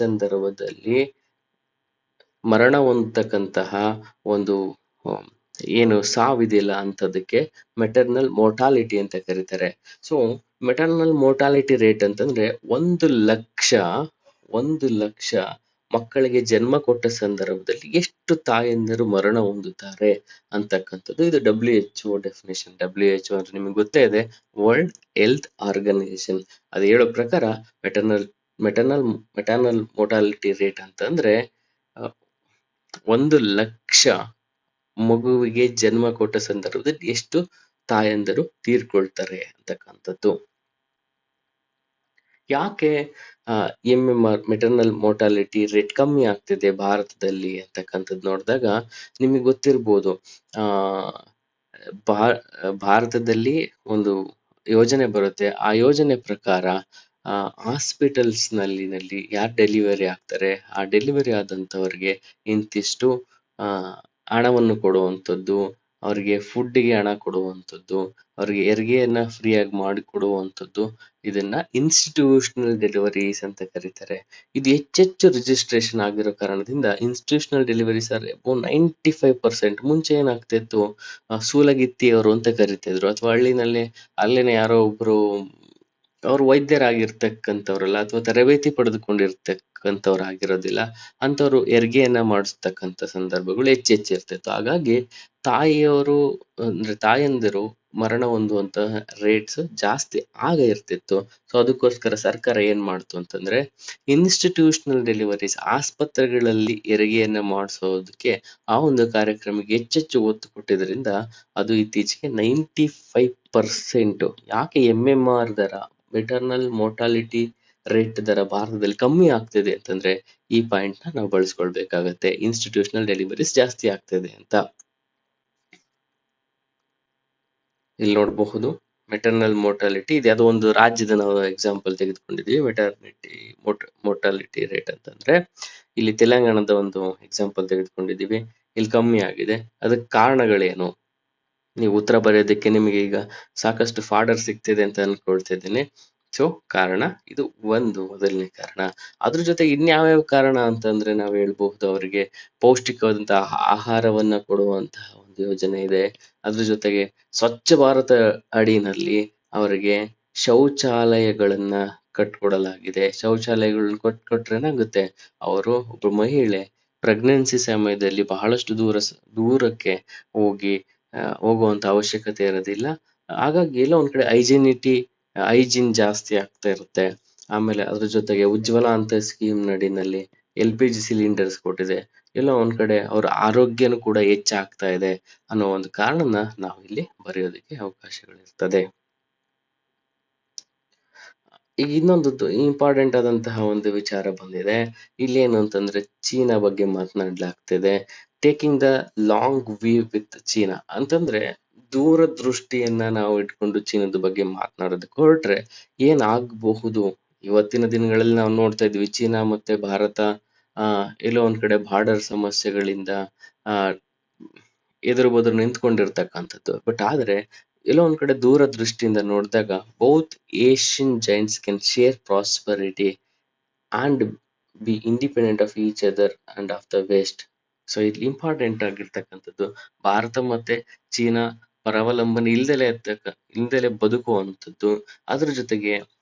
A: ಸಂದರ್ಭದಲ್ಲಿ ಮರಣ ಹೊಂದತಕ್ಕಂತಹ ಒಂದು ಏನು ಸಾವಿದೆಯಲ್ಲ ಅಂತದಕ್ಕೆ ಮೆಟರ್ನಲ್ ಮೋರ್ಟಾಲಿಟಿ ಅಂತ ಕರೀತಾರೆ. ಮೆಟರ್ನಲ್ ಮೋರ್ಟಾಲಿಟಿ ರೇಟ್ ಅಂತಂದ್ರೆ 1 ಲಕ್ಷ ಮಕ್ಕಳಿಗೆ ಜನ್ಮ ಕೊಟ್ಟ ಸಂದರ್ಭದಲ್ಲಿ ಎಷ್ಟು ತಾಯಂದಿರು ಮರಣ ಹೊಂದುತ್ತಾರೆ ಅಂತಕ್ಕಂಥದ್ದು. ಇದು WHO ಡೆಫಿನೇಷನ್. WHO ಅಂದ್ರೆ ನಿಮಗೆ ಗೊತ್ತೇ ಇದೆ, ವರ್ಲ್ಡ್ ಹೆಲ್ತ್ ಆರ್ಗನೈಸೇಷನ್. ಅದು ಹೇಳೋ ಪ್ರಕಾರ ಮೆಟರ್ನಲ್ ಮೋರ್ಟಾಲಿಟಿ ರೇಟ್ ಅಂತಂದ್ರೆ 1 ಲಕ್ಷ ಮಗುವಿಗೆ ಜನ್ಮ ಕೊಟ್ಟ ಸಂದರ್ಭದಲ್ಲಿ ಎಷ್ಟು ತಾಯಂದಿರು ತೀರ್ಕೊಳ್ತಾರೆ ಅಂತಕ್ಕಂಥದ್ದು. ಯಾಕೆ MMR ಮೆಟರ್ನಲ್ ಮೋರ್ಟಾಲಿಟಿ ರೇಟ್ ಕಮ್ಮಿ ಆಗ್ತಿದೆ ಭಾರತದಲ್ಲಿ ಅಂತಕ್ಕಂಥದ್ದು ನೋಡಿದಾಗ ನಿಮಗೆ ಗೊತ್ತಿರ್ಬೋದು, ಭಾರತದಲ್ಲಿ ಒಂದು ಯೋಜನೆ ಬರುತ್ತೆ. ಆ ಯೋಜನೆ ಪ್ರಕಾರ ಹಾಸ್ಪಿಟಲ್ಸ್ ನಲ್ಲಿ ಯಾರು ಡೆಲಿವರಿ ಆಗ್ತಾರೆ ಆ ಡೆಲಿವರಿ ಆದಂತವರಿಗೆ ಇಂತಿಷ್ಟು ಹಣವನ್ನು ಕೊಡುವಂಥದ್ದು, ಅವ್ರಿಗೆ ಫುಡ್ಗೆ ಹಣ ಕೊಡುವಂಥದ್ದು, ಅವ್ರಿಗೆ ಹೆರಿಗೆಯನ್ನ ಫ್ರೀಯಾಗಿ ಮಾಡಿ ಕೊಡುವಂಥದ್ದು. ಇದನ್ನ ಇನ್ಸ್ಟಿಟ್ಯೂಷನಲ್ ಡೆಲಿವರೀಸ್ ಅಂತ ಕರೀತಾರೆ. ಇದು ಹೆಚ್ಚೆಚ್ಚು ರಿಜಿಸ್ಟ್ರೇಷನ್ ಆಗಿರೋ ಕಾರಣದಿಂದ ಇನ್ಸ್ಟಿಟ್ಯೂಷನಲ್ ಡೆಲಿವರೀಸ್ ಆರ್ ಅಬೌವ್ 95%. ಮುಂಚೆ ಏನಾಗ್ತಿತ್ತು, ಸೂಲಗಿತ್ತಿಯವರು ಅಂತ ಕರಿತಿದ್ರು, ಅಥವಾ ಹಳ್ಳಿನಲ್ಲಿ ಅಲ್ಲೇನೆ ಯಾರೋ ಒಬ್ರು ಅವ್ರು ವೈದ್ಯರಾಗಿರ್ತಕ್ಕಂಥವ್ರಲ್ಲ ಅಥವಾ ತರಬೇತಿ ಪಡೆದುಕೊಂಡಿರ್ತಕ್ಕಂಥವ್ರು ಆಗಿರೋದಿಲ್ಲ. ಅಂಥವ್ರು ಹೆರಿಗೆಯನ್ನ ಮಾಡಿಸ್ತಕ್ಕಂಥ ಸಂದರ್ಭಗಳು ಹೆಚ್ಚಿರ್ತಿತ್ತು. ಹಾಗಾಗಿ ತಾಯಿಯವರು ಅಂದ್ರೆ ತಾಯಂದಿರು ಮರಣ ಹೊಂದುವಂತಹ ರೇಟ್ಸ್ ಜಾಸ್ತಿ ಆಗ ಇರ್ತಿತ್ತು. ಸೊ ಅದಕ್ಕೋಸ್ಕರ ಸರ್ಕಾರ ಏನ್ ಮಾಡ್ತು ಅಂತಂದ್ರೆ ಇನ್ಸ್ಟಿಟ್ಯೂಷನಲ್ ಡೆಲಿವರೀಸ್ ಆಸ್ಪತ್ರೆಗಳಲ್ಲಿ ಹೆರಿಗೆಯನ್ನ ಮಾಡಿಸೋದಕ್ಕೆ ಆ ಒಂದು ಕಾರ್ಯಕ್ರಮಕ್ಕೆ ಹೆಚ್ಚೆಚ್ಚು ಒತ್ತು ಕೊಟ್ಟಿದ್ರಿಂದ ಅದು ಇತ್ತೀಚೆಗೆ 95% ಯಾಕೆ MMR ದರ ಮೆಟರ್ನಲ್ ಮೋರ್ಟಾಲಿಟಿ ರೇಟ್ ದರ ಭಾರತದಲ್ಲಿ ಕಮ್ಮಿ ಆಗ್ತಿದೆ ಅಂತಂದ್ರೆ ಈ ಪಾಯಿಂಟ್ ನ ನಾವು ಬಳಸ್ಕೊಳ್ಬೇಕಾಗತ್ತೆ. ಇನ್ಸ್ಟಿಟ್ಯೂಷನಲ್ ಡೆಲಿವರೀಸ್ ಜಾಸ್ತಿ ಆಗ್ತಿದೆ ಅಂತ. ಇಲ್ಲಿ ನೋಡಬಹುದು ಮೆಟರ್ನಲ್ ಮೋರ್ಟಾಲಿಟಿ ಇದು ಯಾವುದೋ ಒಂದು ರಾಜ್ಯದ ನಾವು ಎಕ್ಸಾಂಪಲ್ ತೆಗೆದುಕೊಂಡಿದೀವಿ. ಮೆಟರ್ನಿಟಿ ಮೋರ್ಟಾಲಿಟಿ ರೇಟ್ ಅಂತಂದ್ರೆ ಇಲ್ಲಿ ತೆಲಂಗಾಣದ ಒಂದು ಎಕ್ಸಾಂಪಲ್ ತೆಗೆದುಕೊಂಡಿದೀವಿ. ಇಲ್ಲಿ ಕಮ್ಮಿ ಆಗಿದೆ. ಅದಕ್ಕೆ ಕಾರಣಗಳೇನು? ನೀವು ಉತ್ತರ ಬರೆಯೋದಕ್ಕೆ ನಿಮಗೆ ಈಗ ಸಾಕಷ್ಟು ಫಾಡರ್ ಸಿಗ್ತಿದೆ ಅಂತ ಅನ್ಕೊಳ್ತಾ ಇದ್ದೀನಿ. ಸೊ ಕಾರಣ ಇದು ಒಂದು ಮೊದಲನೇ ಕಾರಣ. ಅದ್ರ ಜೊತೆಗೆ ಇನ್ಯಾವ್ಯಾವ ಕಾರಣ ಅಂತಂದ್ರೆ ನಾವು ಹೇಳ್ಬಹುದು ಅವರಿಗೆ ಪೌಷ್ಟಿಕವಾದಂತಹ ಆಹಾರವನ್ನ ಕೊಡುವಂತಹ ಒಂದು ಯೋಜನೆ ಇದೆ. ಅದ್ರ ಜೊತೆಗೆ ಸ್ವಚ್ಛ ಭಾರತ ಅಡಿನಲ್ಲಿ ಅವರಿಗೆ ಶೌಚಾಲಯಗಳನ್ನ ಕಟ್ಕೊಡಲಾಗಿದೆ. ಶೌಚಾಲಯಗಳನ್ನ ಕೊಟ್ರೆ ಏನಾಗುತ್ತೆ, ಅವರು ಒಬ್ಬ ಮಹಿಳೆ ಪ್ರೆಗ್ನೆನ್ಸಿ ಸಮಯದಲ್ಲಿ ಬಹಳಷ್ಟು ದೂರಕ್ಕೆ ಹೋಗಿ ಹೋಗುವಂತ ಅವಶ್ಯಕತೆ ಇರೋದಿಲ್ಲ. ಹಾಗಾಗಿ ಎಲ್ಲ ಒಂದ್ ಕಡೆ ಹೈಜೀನ್ ಜಾಸ್ತಿ ಆಗ್ತಾ ಇರುತ್ತೆ. ಆಮೇಲೆ ಅದ್ರ ಜೊತೆಗೆ ಉಜ್ವಲ ಅಂತ ಸ್ಕೀಮ್ ನಡಿನಲ್ಲಿ LPG ಸಿಲಿಂಡರ್ಸ್ ಕೊಟ್ಟಿದೆ. ಎಲ್ಲ ಒಂದ್ ಕಡೆ ಅವ್ರ ಆರೋಗ್ಯನೂ ಕೂಡ ಹೆಚ್ಚಾಗ್ತಾ ಇದೆ ಅನ್ನೋ ಒಂದು ಕಾರಣನ ನಾವು ಇಲ್ಲಿ ಬರೆಯೋದಕ್ಕೆ ಅವಕಾಶಗಳಿರ್ತದೆ. ಈಗ ಇನ್ನೊಂದು ಇಂಪಾರ್ಟೆಂಟ್ ಆದಂತಹ ಒಂದು ವಿಚಾರ ಬಂದಿದೆ. ಇಲ್ಲೇನು ಅಂತಂದ್ರೆ ಚೀನಾ ಬಗ್ಗೆ ಮಾತನಾಡ್ಲಾಗ್ತಿದೆ. Taking the long view with China ಅಂತಂದ್ರೆ ದೂರದೃಷ್ಟಿಯನ್ನ ನಾವು ಇಟ್ಕೊಂಡು ಚೀನಾದ ಬಗ್ಗೆ ಮಾತನಾಡೋದಕ್ಕೆ ಹೊರಟ್ರೆ ಏನಾಗಬಹುದು? ಇವತ್ತಿನ ದಿನಗಳಲ್ಲಿ ನಾವು ನೋಡ್ತಾ ಇದ್ವಿ ಚೀನಾ ಮತ್ತೆ ಭಾರತ ಎಲ್ಲೋ ಒಂದ್ ಕಡೆ ಬಾರ್ಡರ್ ಸಮಸ್ಯೆಗಳಿಂದ ಎದುರು ಬದುರು ನಿಂತ್ಕೊಂಡಿರ್ತಕ್ಕಂಥದ್ದು. ಬಟ್ ಆದ್ರೆ ಎಲ್ಲೋ ಒಂದ್ ಕಡೆ ದೂರದೃಷ್ಟಿಯಿಂದ ನೋಡಿದಾಗ both Asian giants can share prosperity and be independent of each other and of the west. So ಇಲ್ಲಿ ಇಂಪಾರ್ಟೆಂಟ್ ಆಗಿರ್ತಕ್ಕಂಥದ್ದು ಭಾರತ ಮತ್ತೆ ಚೀನಾ ಪರಾವಲಂಬನೆ ಇಲ್ದಲೆ ಬದುಕುವಂಥದ್ದು. ಅದ್ರ ಜೊತೆಗೆ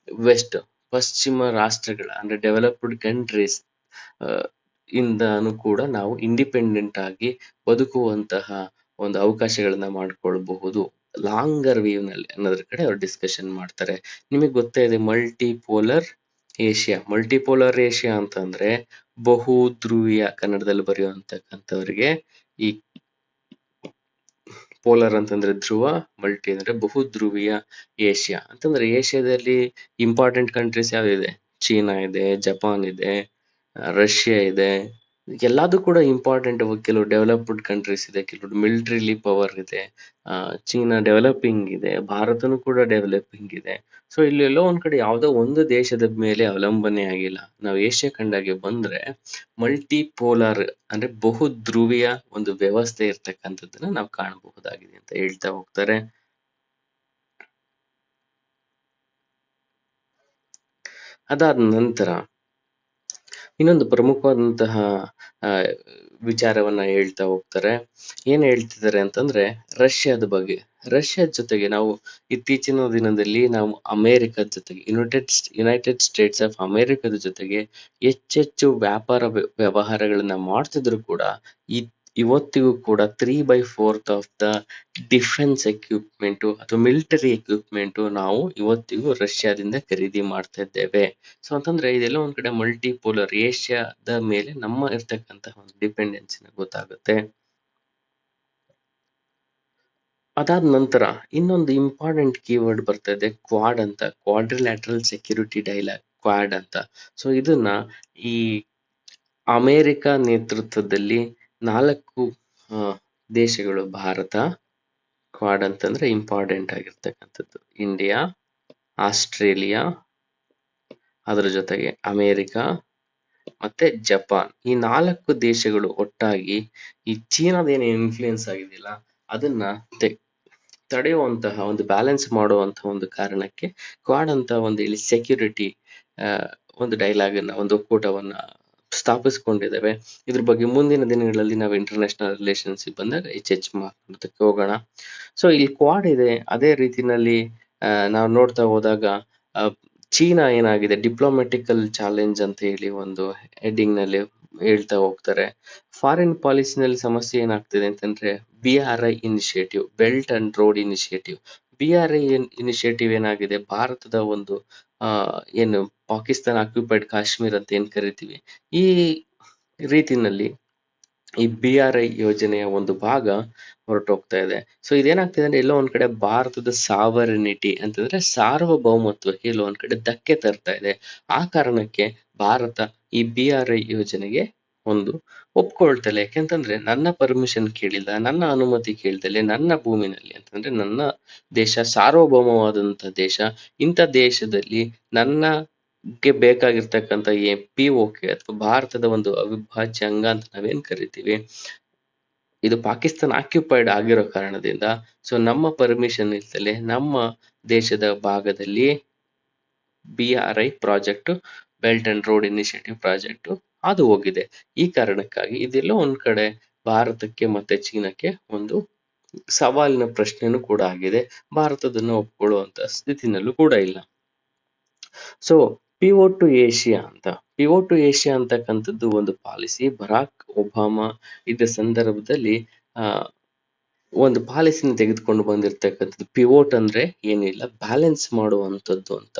A: ವೆಸ್ಟ್ ಪಶ್ಚಿಮ ರಾಷ್ಟ್ರಗಳ ಅಂದ್ರೆ ಡೆವಲಪ್ಡ್ ಕಂಟ್ರೀಸ್ ಇಂದನೂ ಕೂಡ ನಾವು ಇಂಡಿಪೆಂಡೆಂಟ್ ಆಗಿ ಬದುಕುವಂತಹ ಒಂದು ಅವಕಾಶಗಳನ್ನ ಮಾಡ್ಕೊಳ್ಬಹುದು ಲಾಂಗರ್ ವ್ಯೂ ನಲ್ಲಿ ಅನ್ನೋದ್ರ ಕಡೆ ಅವ್ರು ಡಿಸ್ಕಷನ್ ಮಾಡ್ತಾರೆ. ನಿಮಗೆ ಗೊತ್ತೇ ಇದೆ ಮಲ್ಟಿಪೋಲರ್ ಏಷ್ಯಾ ಅಂತಂದ್ರೆ ಬಹು ಧ್ರುವೀಯ, ಕನ್ನಡದಲ್ಲಿ ಬರೆಯುವಂತಕ್ಕಂಥವ್ರಿಗೆ ಈ ಪೋಲಾರ್ ಅಂತಂದ್ರೆ ಧ್ರುವ, ಮಲ್ಟಿ ಅಂದ್ರೆ ಬಹು ಧ್ರುವೀಯ ಏಷ್ಯಾ ಅಂತಂದ್ರೆ ಏಷ್ಯಾದಲ್ಲಿ ಇಂಪಾರ್ಟೆಂಟ್ ಕಂಟ್ರೀಸ್ ಯಾವ್ದಿದೆ? ಚೀನಾ ಇದೆ, ಜಪಾನ್ ಇದೆ, ರಷ್ಯಾ ಇದೆ. ಎಲ್ಲದೂ ಕೂಡ ಇಂಪಾರ್ಟೆಂಟ್. ಕೆಲವು ಡೆವಲಪ್ಡ್ ಕಂಟ್ರೀಸ್ ಇದೆ, ಕೆಲವು ಮಿಲಿಟರಿಲಿ ಪವರ್ ಇದೆ. ಚೀನಾ ಡೆವಲಪಿಂಗ್ ಇದೆ, ಭಾರತನೂ ಕೂಡ ಡೆವಲಪಿಂಗ್ ಇದೆ. ಸೊ ಇಲ್ಲಿ ಎಲ್ಲೋ ಒಂದ್ ಕಡೆ ಯಾವ್ದೋ ಒಂದು ದೇಶದ ಮೇಲೆ ಅವಲಂಬನೆ ಆಗಿಲ್ಲ. ನಾವು ಏಷ್ಯಾ ಖಂಡಕ್ಕೆ ಬಂದ್ರೆ ಮಲ್ಟಿಪೋಲಾರ್ ಅಂದ್ರೆ ಬಹು ಧ್ರುವೀಯ ಒಂದು ವ್ಯವಸ್ಥೆ ಇರ್ತಕ್ಕಂಥದ್ದನ್ನ ನಾವು ಕಾಣಬಹುದಾಗಿದೆ ಅಂತ ಹೇಳ್ತಾ ಹೋಗ್ತಾರೆ. ಅದಾದ ನಂತರ ಇನ್ನೊಂದು ಪ್ರಮುಖವಾದಂತಹ ವಿಚಾರವನ್ನ ಹೇಳ್ತಾ ಹೋಗ್ತಾರೆ. ಏನ್ ಹೇಳ್ತಿದ್ದಾರೆ ಅಂತಂದ್ರೆ ರಷ್ಯಾದ ಬಗ್ಗೆ. ರಷ್ಯಾದ ಜೊತೆಗೆ ನಾವು ಇತ್ತೀಚಿನ ದಿನದಲ್ಲಿ ನಾವು ಅಮೆರಿಕದ ಜೊತೆಗೆ ಯುನೈಟೆಡ್ ಸ್ಟೇಟ್ಸ್ ಆಫ್ ಅಮೆರಿಕದ ಜೊತೆಗೆ ಹೆಚ್ಚೆಚ್ಚು ವ್ಯಾಪಾರ ವ್ಯವಹಾರಗಳನ್ನ ಮಾಡ್ತಿದ್ರು ಕೂಡ ಇವತ್ತಿಗೂ ಕೂಡ 3/4 ಆಫ್ ದ ಡಿಫೆನ್ಸ್ ಎಕ್ವಿಪ್ಮೆಂಟ್ ಅಥವಾ ಮಿಲಿಟರಿ ಎಕ್ವಿಪ್ಮೆಂಟ್ ನಾವು ಇವತ್ತಿಗೂ ರಷ್ಯಾದಿಂದ ಖರೀದಿ ಮಾಡ್ತಾ ಇದ್ದೇವೆ. ಸೊ ಅಂತಂದ್ರೆ ಇದೆಲ್ಲ ಒಂದ್ ಕಡೆ ಮಲ್ಟಿಪೋಲರ್ ಏಷ್ಯಾದ ಮೇಲೆ ನಮ್ಮ ಇರ್ತಕ್ಕಂತಹ ಒಂದು ಡಿಪೆಂಡೆನ್ಸಿನ ಗೊತ್ತಾಗುತ್ತೆ. ಅದಾದ ನಂತರ ಇನ್ನೊಂದು ಇಂಪಾರ್ಟೆಂಟ್ ಕೀವರ್ಡ್ ಬರ್ತಾ ಇದೆ ಕ್ವಾಡ್ ಅಂತ, ಕ್ವಾಡ್ರಿಲ್ಯಾಟ್ರಲ್ ಸೆಕ್ಯೂರಿಟಿ ಡೈಲಾಗ್, ಕ್ವಾಡ್ ಅಂತ. ಸೊ ಇದನ್ನ ಈ ಅಮೆರಿಕ ನೇತೃತ್ವದಲ್ಲಿ 4 ದೇಶಗಳು, ಭಾರತ, ಕ್ವಾಡ್ ಅಂತಂದ್ರೆ ಇಂಪಾರ್ಟೆಂಟ್ ಆಗಿರ್ತಕ್ಕಂಥದ್ದು ಇಂಡಿಯಾ, ಆಸ್ಟ್ರೇಲಿಯಾ, ಅದರ ಜೊತೆಗೆ ಅಮೆರಿಕ ಮತ್ತೆ ಜಪಾನ್. ಈ 4 ದೇಶಗಳು ಒಟ್ಟಾಗಿ ಈ ಚೀನಾದೇನು ಇನ್ಫ್ಲೂಯೆನ್ಸ್ ಆಗಿದೆಯಲ್ಲ ಅದನ್ನ ತಡೆಯುವಂತಹ ಒಂದು ಬ್ಯಾಲೆನ್ಸ್ ಮಾಡುವಂತಹ ಒಂದು ಕಾರಣಕ್ಕೆ ಕ್ವಾಡ್ ಅಂತ ಒಂದು ಇಲ್ಲಿ ಸೆಕ್ಯೂರಿಟಿ ಒಂದು ಡೈಲಾಗ್ ಅನ್ನ, ಒಂದು ಒಕ್ಕೂಟವನ್ನ ಸ್ಥಾಪಿಸ್ಕೊಂಡಿದ್ದೇವೆ. ಇದ್ರ ಬಗ್ಗೆ ಮುಂದಿನ ದಿನಗಳಲ್ಲಿ ನಾವು ಇಂಟರ್ನ್ಯಾಷನಲ್ ರಿಲೇಷನ್ಶಿಪ್ ಬಂದಾಗ ಹೆಚ್ಚೆಚ್ಚು ಮಾತಾಡೋದಕ್ಕೆ ಹೋಗೋಣ. ಸೊ ಇಲ್ಲಿ ಕ್ವಾಡ್ ಇದೆ. ಅದೇ ರೀತಿನಲ್ಲಿ ನಾವು ನೋಡ್ತಾ ಹೋದಾಗ ಚೀನಾ ಏನಾಗಿದೆ ಡಿಪ್ಲೊಮ್ಯಾಟಿಕಲ್ ಚಾಲೆಂಜ್ ಅಂತ ಹೇಳಿ ಒಂದು ಹೆಡ್ಡಿಂಗ್ ನಲ್ಲಿ ಹೇಳ್ತಾ ಹೋಗ್ತಾರೆ. ಫಾರಿನ್ ಪಾಲಿಸಿನಲ್ಲಿ ಸಮಸ್ಯೆ ಏನಾಗ್ತಿದೆ ಅಂತಂದ್ರೆ BRI initiative, belt and road initiative. BRI initiative ಏನಾಗಿದೆ, ಭಾರತದ ಒಂದು ಏನು ಪಾಕಿಸ್ತಾನ ಆಕ್ಯುಪೈಡ್ ಕಾಶ್ಮೀರ್ ಅಂತ ಏನ್ ಕರಿತೀವಿ, ಈ ರೀತಿನಲ್ಲಿ ಈ BRI ಯೋಜನೆಯ ಒಂದು ಭಾಗ ಹೊರಟೋಗ್ತಾ ಇದೆ. ಸೊ ಇದೇನಾಗ್ತಿದೆ ಅಂದ್ರೆ ಎಲ್ಲೋ ಒಂದ್ ಕಡೆ ಭಾರತದ ಸಾವರ್ನಿಟಿ ಅಂತಂದ್ರೆ ಸಾರ್ವಭೌಮತ್ವಕ್ಕೆ ಎಲ್ಲೋ ಒಂದ್ ಕಡೆ ಧಕ್ಕೆ ತರ್ತಾ ಇದೆ. ಆ ಕಾರಣಕ್ಕೆ ಭಾರತ ಈ BRI ಯೋಜನೆಗೆ ಒಂದು ಒಪ್ಕೊಳ್ತಲ್ಲ. ಯಾಕೆಂತಂದ್ರೆ ನನ್ನ ಪರ್ಮಿಷನ್ ಕೇಳಿಲ್ಲ, ನನ್ನ ಅನುಮತಿ ಕೇಳ್ದಲೆ ನನ್ನ ಭೂಮಿನಲ್ಲಿ, ಅಂತಂದ್ರೆ ನನ್ನ ದೇಶ ಸಾರ್ವಭೌಮವಾದಂತ ದೇಶ, ಇಂಥ ದೇಶದಲ್ಲಿ ಗೆ ಬೇಕಾಗಿರ್ತಕ್ಕಂಥ POK ಅಥವಾ ಭಾರತದ ಒಂದು ಅವಿಭಾಜ್ಯ ಅಂಗ ಅಂತ ನಾವೇನ್ ಕರಿತೀವಿ, ಇದು ಪಾಕಿಸ್ತಾನ ಆಕ್ಯುಪೈಡ್ ಆಗಿರೋ ಕಾರಣದಿಂದ ಸೊ ನಮ್ಮ ಪರ್ಮಿಷನ್ ಇಲ್ದಲೆ ನಮ್ಮ ದೇಶದ ಭಾಗದಲ್ಲಿ BRI project, belt and road initiative project ಅದು ಹೋಗಿದೆ. ಈ ಕಾರಣಕ್ಕಾಗಿ ಇದೆಲ್ಲೋ ಒಂದ್ ಕಡೆ ಭಾರತಕ್ಕೆ ಮತ್ತೆ ಚೀನಾಕ್ಕೆ ಒಂದು ಸವಾಲಿನ ಪ್ರಶ್ನೆನೂ ಕೂಡ ಆಗಿದೆ. ಭಾರತದನ್ನ ಒಪ್ಕೊಳ್ಳುವಂತ ಸ್ಥಿತಿನಲ್ಲೂ ಕೂಡ ಇಲ್ಲ. ಸೊ ಪಿವೋಟ್ ಟು ಏಷ್ಯಾ ಅಂತಕ್ಕಂಥದ್ದು ಒಂದು ಪಾಲಿಸಿ ಬರಾಕ್ ಒಬಾಮಾ ಇದ್ದ ಸಂದರ್ಭದಲ್ಲಿ ಒಂದು ಪಾಲಿಸಿನ ತೆಗೆದುಕೊಂಡು ಬಂದಿರತಕ್ಕಂಥದ್ದು. ಪಿವೋಟ್ ಅಂದ್ರೆ ಏನಿಲ್ಲ, ಬ್ಯಾಲೆನ್ಸ್ ಮಾಡುವಂಥದ್ದು ಅಂತ.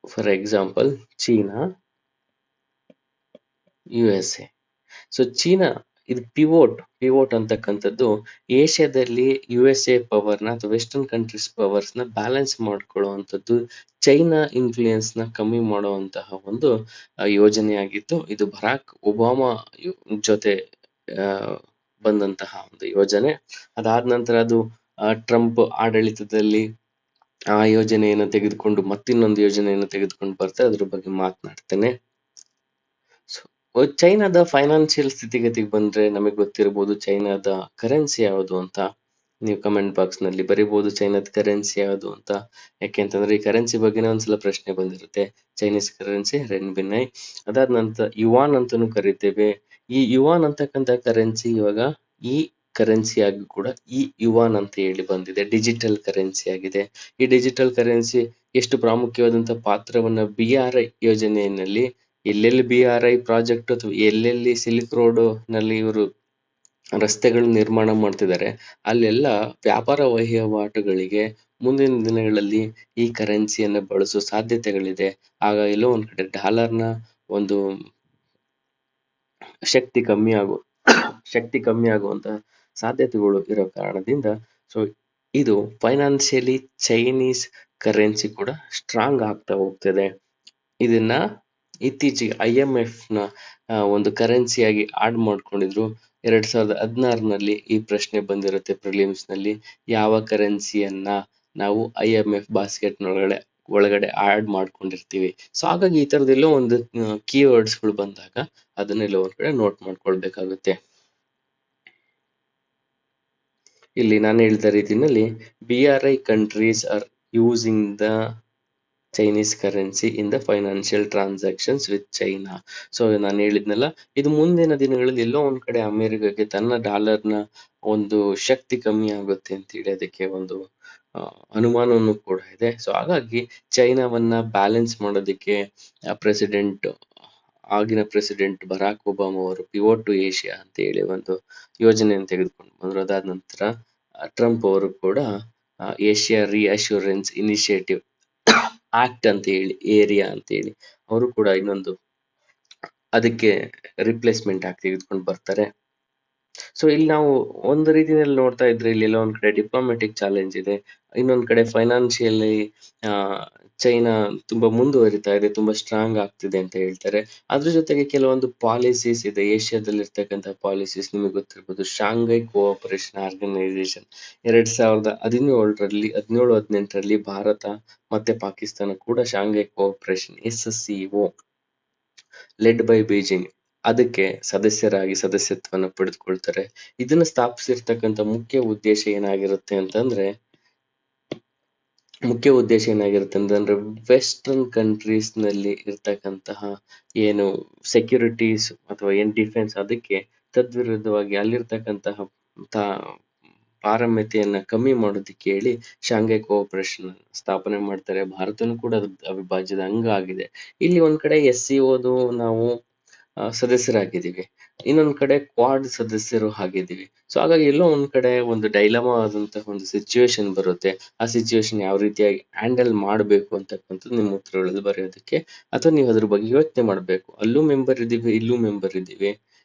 A: For example China, USA. So China ಇದು ಪಿವೋಟ್ ಅಂತಕ್ಕಂಥದ್ದು ಏಷ್ಯಾದಲ್ಲಿ USA ಪವರ್ನ ಅಥವಾ ವೆಸ್ಟರ್ನ್ ಕಂಟ್ರೀಸ್ ಪವರ್ಸ್ ನ ಬ್ಯಾಲೆನ್ಸ್ ಮಾಡ್ಕೊಳ್ಳುವಂಥದ್ದು, ಚೈನಾ ಇನ್ಫ್ಲೂಯೆನ್ಸ್ ನ ಕಮ್ಮಿ ಮಾಡುವಂತಹ ಒಂದು ಯೋಜನೆಯಾಗಿತ್ತು. ಇದು ಬರಾಕ್ ಒಬಾಮಾ ಜೊತೆ ಬಂದಂತಹ ಒಂದು ಯೋಜನೆ. ಅದಾದ ನಂತರ ಅದು ಟ್ರಂಪ್ ಆಡಳಿತದಲ್ಲಿ ಆ ಯೋಜನೆಯನ್ನು ತೆಗೆದುಕೊಂಡು ಮತ್ತಿನ್ನೊಂದು ಯೋಜನೆಯನ್ನು ತೆಗೆದುಕೊಂಡು ಬರ್ತಾರೆ. ಅದ್ರ ಬಗ್ಗೆ ಮಾತನಾಡ್ತೇನೆ. ಚೈನಾದ ಫೈನಾನ್ಷಿಯಲ್ ಸ್ಥಿತಿಗತಿಗೆ ಬಂದ್ರೆ ನಮಗೆ ಗೊತ್ತಿರಬಹುದು ಚೈನಾದ ಕರೆನ್ಸಿ ಯಾವುದು ಅಂತ. ನೀವು ಕಮೆಂಟ್ ಬಾಕ್ಸ್ ನಲ್ಲಿ ಬರೀಬಹುದು ಚೈನಾದ ಕರೆನ್ಸಿ ಯಾವುದು ಅಂತ. ಯಾಕೆಂತಂದ್ರೆ ಈ ಕರೆನ್ಸಿ ಬಗ್ಗೆನೇ ಒಂದ್ಸಲ ಪ್ರಶ್ನೆ ಬಂದಿರುತ್ತೆ. ಚೈನೀಸ್ ಕರೆನ್ಸಿ ರೆನ್ಬಿನೈ, ಅದಾದ ನಂತರ ಯುವಾನ್ ಅಂತಾನೂ ಕರಿತೇವೆ. ಈ ಯುವಾನ್ ಅಂತಕ್ಕಂಥ ಕರೆನ್ಸಿ ಇವಾಗ ಈ ಕರೆನ್ಸಿಯಾಗಿ ಕೂಡ ಈ ಯುವಾನ್ ಅಂತ ಹೇಳಿ ಬಂದಿದೆ, ಡಿಜಿಟಲ್ ಕರೆನ್ಸಿ ಆಗಿದೆ. ಈ ಡಿಜಿಟಲ್ ಕರೆನ್ಸಿ ಎಷ್ಟು ಪ್ರಾಮುಖ್ಯವಾದಂತ ಪಾತ್ರವನ್ನ BRI ಯೋಜನೆಯಲ್ಲಿ, ಎಲ್ಲೆಲ್ಲಿ BRI ಪ್ರಾಜೆಕ್ಟ್ ಅಥವಾ ಎಲ್ಲೆಲ್ಲಿ ಸಿಲ್ಕ್ ರೋಡ್ ನಲ್ಲಿ ಇವರು ರಸ್ತೆಗಳು ನಿರ್ಮಾಣ ಮಾಡ್ತಿದ್ದಾರೆ ಅಲ್ಲೆಲ್ಲ ವ್ಯಾಪಾರ ವಹಿವಾಟುಗಳಿಗೆ ಮುಂದಿನ ದಿನಗಳಲ್ಲಿ ಈ ಕರೆನ್ಸಿಯನ್ನು ಬಳಸುವ ಸಾಧ್ಯತೆಗಳಿದೆ. ಆಗ ಎಲ್ಲೋ ಒಂದ್ ಕಡೆ ಡಾಲರ್ನ ಒಂದು ಶಕ್ತಿ ಕಮ್ಮಿ ಆಗುವಂತ ಸಾಧ್ಯತೆಗಳು ಇರೋ ಕಾರಣದಿಂದ ಸೊ ಇದು ಫೈನಾನ್ಷಿಯಲಿ ಚೈನೀಸ್ ಕರೆನ್ಸಿ ಕೂಡ ಸ್ಟ್ರಾಂಗ್ ಆಗ್ತಾ ಹೋಗ್ತದೆ. ಇದನ್ನ ಇತ್ತೀಚೆಗೆ IMF ನ ಒಂದು ಕರೆನ್ಸಿಯಾಗಿ ಆಡ್ ಮಾಡ್ಕೊಂಡಿದ್ರು. 2016ನಲ್ಲಿ ಈ ಪ್ರಶ್ನೆ ಬಂದಿರುತ್ತೆ ಪ್ರಿಲಿಮ್ಸ್ ನಲ್ಲಿ, ಯಾವ ಕರೆನ್ಸಿಯನ್ನ ನಾವು IMF ಬಾಸ್ಕೆಟ್ ಒಳಗಡೆ ಆಡ್ ಮಾಡ್ಕೊಂಡಿರ್ತೀವಿ. ಸೊ ಹಾಗಾಗಿ ಈ ತರದೆಲ್ಲೋ ಒಂದು ಕೀವರ್ಡ್ಸ್ ಗಳು ಬಂದಾಗ ಅದನ್ನೆಲ್ಲ ಒಂದ್ ಕಡೆ ನೋಟ್ ಮಾಡ್ಕೊಳ್ಬೇಕಾಗುತ್ತೆ. ಇಲ್ಲಿ ನಾನು ಹೇಳಿದ ರೀತಿಯಲ್ಲಿ BRI countries are using the Chinese currency in the financial transactions with China. So ನಾನು ಹೇಳಿದ್ನಲ್ಲ, ಇದು ಮುಂದಿನ ದಿನಗಳಲ್ಲಿ ಎಲ್ಲೋ ಒಂದ್ ಕಡೆ ಅಮೆರಿಕಕ್ಕೆ ತನ್ನ ಡಾಲರ್ನ ಒಂದು ಶಕ್ತಿ ಕಮ್ಮಿ ಆಗುತ್ತೆ ಅಂತ ಹೇಳಿ ಅದಕ್ಕೆ ಒಂದು ಅನುಮಾನವನ್ನು ಕೂಡ ಇದೆ. ಸೊ ಹಾಗಾಗಿ ಚೈನಾವನ್ನ ಬ್ಯಾಲೆನ್ಸ್ ಮಾಡೋದಕ್ಕೆ ಆಗಿನ ಪ್ರೆಸಿಡೆಂಟ್ ಬರಾಕ್ ಒಬಾಮಾ ಅವರು ಪಿವೋಟ್ ಟು ಏಷ್ಯಾ ಅಂತ ಹೇಳಿ ಒಂದು ಯೋಜನೆಯನ್ನು ತೆಗೆದುಕೊಂಡು ಬಂದ್ರು. ಅದಾದ ನಂತರ ಟ್ರಂಪ್ ಅವರು ಕೂಡ ಏಷ್ಯಾ ರಿಅಶ್ಯೂರೆನ್ಸ್ ಇನಿಷಿಯೇಟಿವ್ ಆಕ್ಟ್ ಅಂತ ಹೇಳಿ, ಏರಿಯಾ ಅಂತ ಹೇಳಿ ಅವರು ಕೂಡ ಇನ್ನೊಂದು ಅದಕ್ಕೆ ರಿಪ್ಲೇಸ್ಮೆಂಟ್ ಆಗಿ ತೆಗೆದುಕೊಂಡು ಬರ್ತಾರೆ. ಸೊ ಇಲ್ಲಿ ನಾವು ಒಂದು ರೀತಿಯಲ್ಲಿ ನೋಡ್ತಾ ಇದ್ರೆ ಇಲ್ಲಿ ಎಲ್ಲ ಒಂದ್ ಕಡೆ ಡಿಪ್ಲೊಮ್ಯಾಟಿಕ್ ಚಾಲೆಂಜ್ ಇದೆ, ಇನ್ನೊಂದ್ ಕಡೆ ಫೈನಾನ್ಷಿಯಲಿ ಚೈನಾ ತುಂಬಾ ಮುಂದುವರಿತಾ ಇದೆ, ತುಂಬಾ ಸ್ಟ್ರಾಂಗ್ ಆಗ್ತಿದೆ ಅಂತ ಹೇಳ್ತಾರೆ. ಅದ್ರ ಜೊತೆಗೆ ಕೆಲವೊಂದು ಪಾಲಿಸೀಸ್ ಇದೆ, ಏಷ್ಯಾದಲ್ಲಿ ಇರ್ತಕ್ಕಂಥ ಪಾಲಿಸೀಸ್ ನಿಮಗೆ ಗೊತ್ತಿರ್ಬೋದು. ಶಾಂಘೈ ಕೋಆಪರೇಷನ್ ಆರ್ಗನೈಸೇಷನ್ 2017ರಲ್ಲಿ 17-18ರಲ್ಲಿ ಭಾರತ ಮತ್ತೆ ಪಾಕಿಸ್ತಾನ ಕೂಡ Shanghai Cooperation SCO led by Beijing ಅದಕ್ಕೆ ಸದಸ್ಯತ್ವವನ್ನು ಪಡೆದುಕೊಳ್ತಾರೆ. ಇದನ್ನ ಸ್ಥಾಪಿಸಿರ್ತಕ್ಕಂಥ ಮುಖ್ಯ ಉದ್ದೇಶ ಏನಾಗಿರುತ್ತೆ ಅಂತಂದ್ರೆ ವೆಸ್ಟರ್ನ್ ಕಂಟ್ರೀಸ್ ನಲ್ಲಿ ಇರ್ತಕ್ಕಂತಹ ಏನು ಸೆಕ್ಯೂರಿಟೀಸ್ ಅಥವಾ ಏನ್ ಡಿಫೆನ್ಸ್ ಅದಕ್ಕೆ ತದ್ವಿರುದ್ಧವಾಗಿ ಅಲ್ಲಿರ್ತಕ್ಕಂತಹ ಪಾರಮ್ಯತೆಯನ್ನ ಕಮ್ಮಿ ಮಾಡೋದಕ್ಕೆ ಹೇಳಿ ಶಾಂಘೈ ಕೋಆಪರೇಷನ್ ಸ್ಥಾಪನೆ ಮಾಡ್ತಾರೆ. ಭಾರತನೂ ಕೂಡ ಅದ್ರ ಅವಿಭಾಜ್ಯದ ಅಂಗ ಆಗಿದೆ. ಇಲ್ಲಿ ಒಂದ್ ಕಡೆ SCOದು ನಾವು ಸದಸ್ಯರಾಗಿದ್ದೀವಿ, ಇನ್ನೊಂದ್ ಕಡೆ ಕ್ವಾಡ್ ಸದಸ್ಯರು ಆಗಿದ್ದೀವಿ. ಸೊ ಹಾಗಾಗಿ ಎಲ್ಲೋ ಒಂದ್ ಕಡೆ ಒಂದು ಡೈಲಮಾ ಆದಂತಹ ಒಂದು ಸಿಚುವೇಶನ್ ಬರುತ್ತೆ. ಆ ಸಿಚುವೇಶನ್ ಯಾವ ರೀತಿಯಾಗಿ ಹ್ಯಾಂಡಲ್ ಮಾಡ್ಬೇಕು ಅಂತಕ್ಕಂಥದ್ದು ನಿಮ್ಮ ಉತ್ತರಗಳಲ್ಲಿ ಬರೆಯೋದಕ್ಕೆ, ಅಥವಾ ನೀವು ಅದ್ರ ಬಗ್ಗೆ ಯೋಚನೆ ಮಾಡ್ಬೇಕು. ಅಲ್ಲೂ ಮೆಂಬರ್ ಇದೀವಿ, ಇಲ್ಲೂ ಮೆಂಬರ್ ಇದೀವಿ.